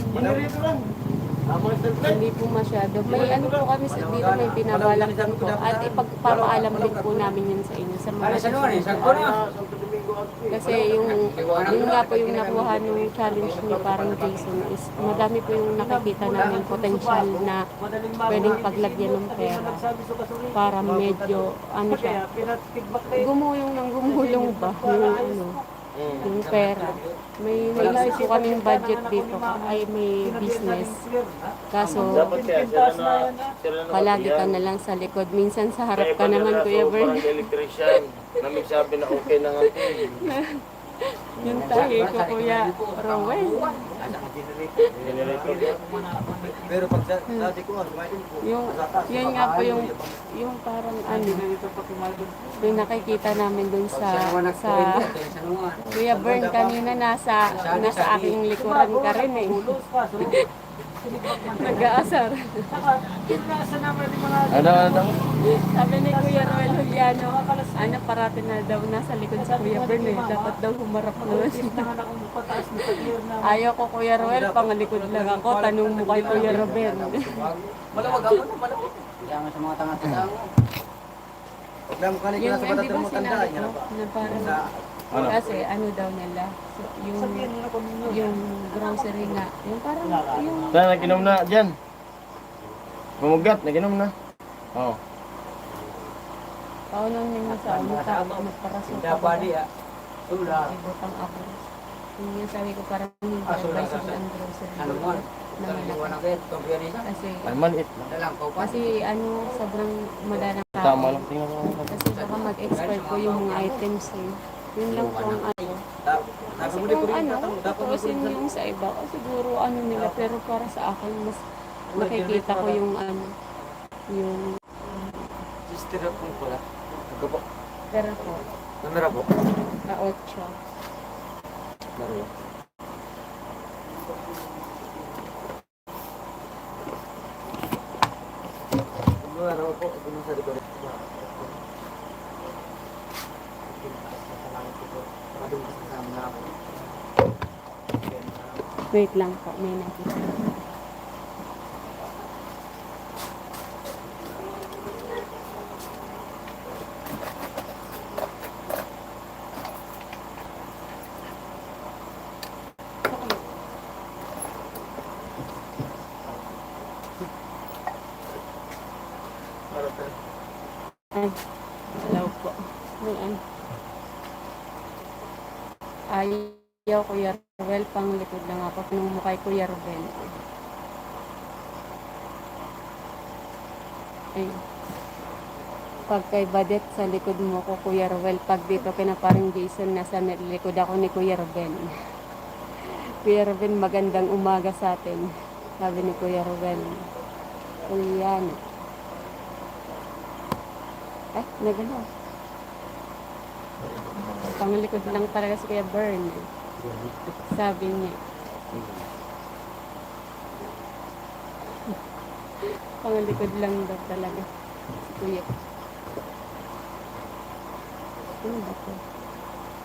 Speaker 2: Hindi po masyado. May ano po kami sa dito, may binabalak din po. At ipagpapaalam din po namin yun sa inyo sa mga kasi yung nga po yung nakuha ng challenge ni parang Jason is madami po yung nakikita namin potential na pwedeng paglagyan ng pera para medyo ano siya gumulong ng gumulong ba yung pera. May naisip po kaming budget dito ay may business. Kaso,
Speaker 1: Dapat kaya sila na
Speaker 2: palagi ka na lang sa likod. Minsan sa harap ka naman, Kuya Bern.
Speaker 1: Parang electrician. Namig sabi na okay na nga.
Speaker 2: Yung tahi ko, Kuya Rowell.
Speaker 8: Pero pag dati ko,
Speaker 2: Yun nga po yung parang ano, yung nakikita namin dun sa Kuya Bern kanina nasa aking likuran ka rin eh. Nag-aasar.
Speaker 1: Ano?
Speaker 2: Sabi ni Kuya Roel Juliano, parati na daw nasa likod si Kuya Bern eh. Dapat daw humarap naman siya. Ayaw ko Kuya Roel, pangalikod lang ako. Tanong mo kay Kuya Robert.
Speaker 8: malawag ako na, malawag. Kaya nga sa mga tanga-tanga mo. Huwag na mukha
Speaker 2: Yung
Speaker 8: sa
Speaker 2: di
Speaker 8: batat
Speaker 2: ba
Speaker 8: mo tanda.
Speaker 2: sinabi ko na parang kasi ano daw nila, so, yung grocery nga, yung parang yung
Speaker 1: Saan, naginom na dyan. Mamugat, naginom na. Oo.
Speaker 2: paunon niya sa ano tao magparaso
Speaker 8: Hindi pa niya. Sula.
Speaker 2: ibutang ako. Yung sabi ko parang hindi advice ang grocery.
Speaker 8: Ano mo?
Speaker 2: Na
Speaker 8: Iwan
Speaker 2: malaki.
Speaker 8: ang bed, kumpiyanisa.
Speaker 2: Kasi
Speaker 1: Maliit lang.
Speaker 8: Dalang ko pa.
Speaker 2: kasi ano sobrang madalang tao.
Speaker 1: Tama lang, tingnan mo.
Speaker 2: Kasi baka mag-expire po yung mga items eh. Yun lang po ang ano. Kasi kung ano, tutuusin yung sa iba, o siguro ano nila, pero para sa akin, mas nakikita ko yung ano, yung
Speaker 8: Sister po pala. Nagkapo.
Speaker 2: pera po,
Speaker 8: Namera po.
Speaker 2: ka 8.
Speaker 8: Mario. Ano po, ito sa likod.
Speaker 2: Wait lang po, may nakita. Ay, hello po. May ano. Ayaw Kuya Ruel, pang likod lang ako. Nung mukha kay Kuya Ruel. Ay. Pag kay Badet sa likod mo ko, Kuya Ruel. Pag dito kina parang Jason, nasa likod ako ni Kuya Ruel. Kuya Ruel, magandang umaga sa atin. Sabi ni Kuya Ruel. Juliana. Eh, nagano. Pangalikod lang talaga si Kuya Bern. Sabi niya. Pangalikod lang daw talaga si Kuya. Ano ba ito?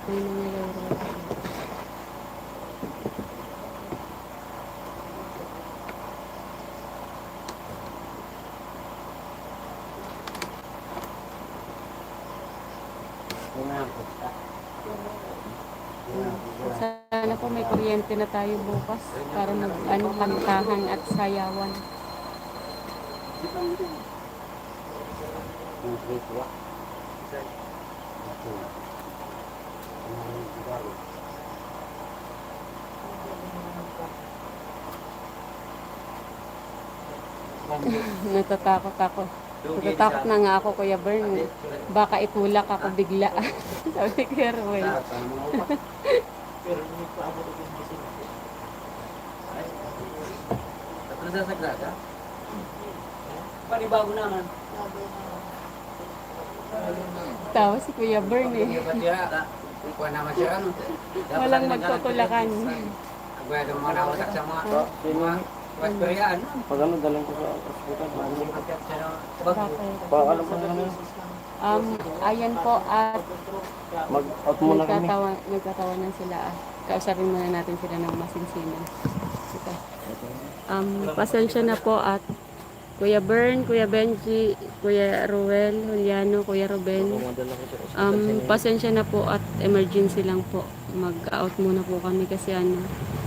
Speaker 2: May nangyayari. Sana po may kuryente na tayo bukas para mag kantahan at sayawan. Natatakot ako. Natatakot na nga ako, Kuya Bern. Baka itulak ako bigla. Sabi ko, Ruel.
Speaker 8: Nasa Sagrada? Panibago naman.
Speaker 2: Tawa si Kuya Bern eh.
Speaker 8: Kuha naman siya ano.
Speaker 2: Walang magtutulakan.
Speaker 8: Agwado mga nawatak sa mga wasperian.
Speaker 1: Pag ano, dalang ko sa hospital.
Speaker 2: Bakit?
Speaker 1: Pag alam ko naman,
Speaker 2: Ayan po at
Speaker 1: mag-out muna kami.
Speaker 2: nagtatawanan sila. Kausapin muna natin sila ng masinsinan. Ito. Pasensya na po at Kuya Bern, Kuya Benji, Kuya Ruel, Juliano, Kuya Ruben. Pasensya na po at emergency lang po. Mag-out muna po kami kasi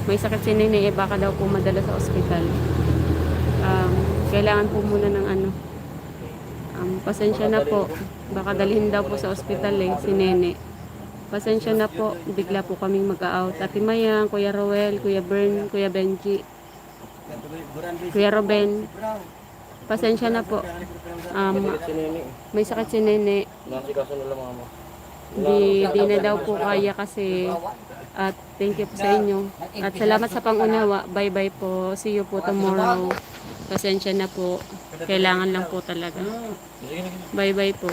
Speaker 2: may sakit si Nene, baka daw po madala sa ospital. Kailangan po muna ng pasensya na po. Baka dalhin daw po sa ospital si Nene. Pasensya na po, bigla po kaming mag-out. Ate Mayang, Kuya Ruel, Kuya Bern, Kuya Benji, Kuya Ruben. Pasensya na po.
Speaker 1: Si Nene,
Speaker 2: May sakit si Nene.
Speaker 1: nasikaso nila mama.
Speaker 2: Di na daw po kaya kasi. At thank you po sa inyo. At salamat sa pangunawa. Bye-bye po. See you po tomorrow. Pasensya na po. Kailangan lang po talaga. Bye-bye po.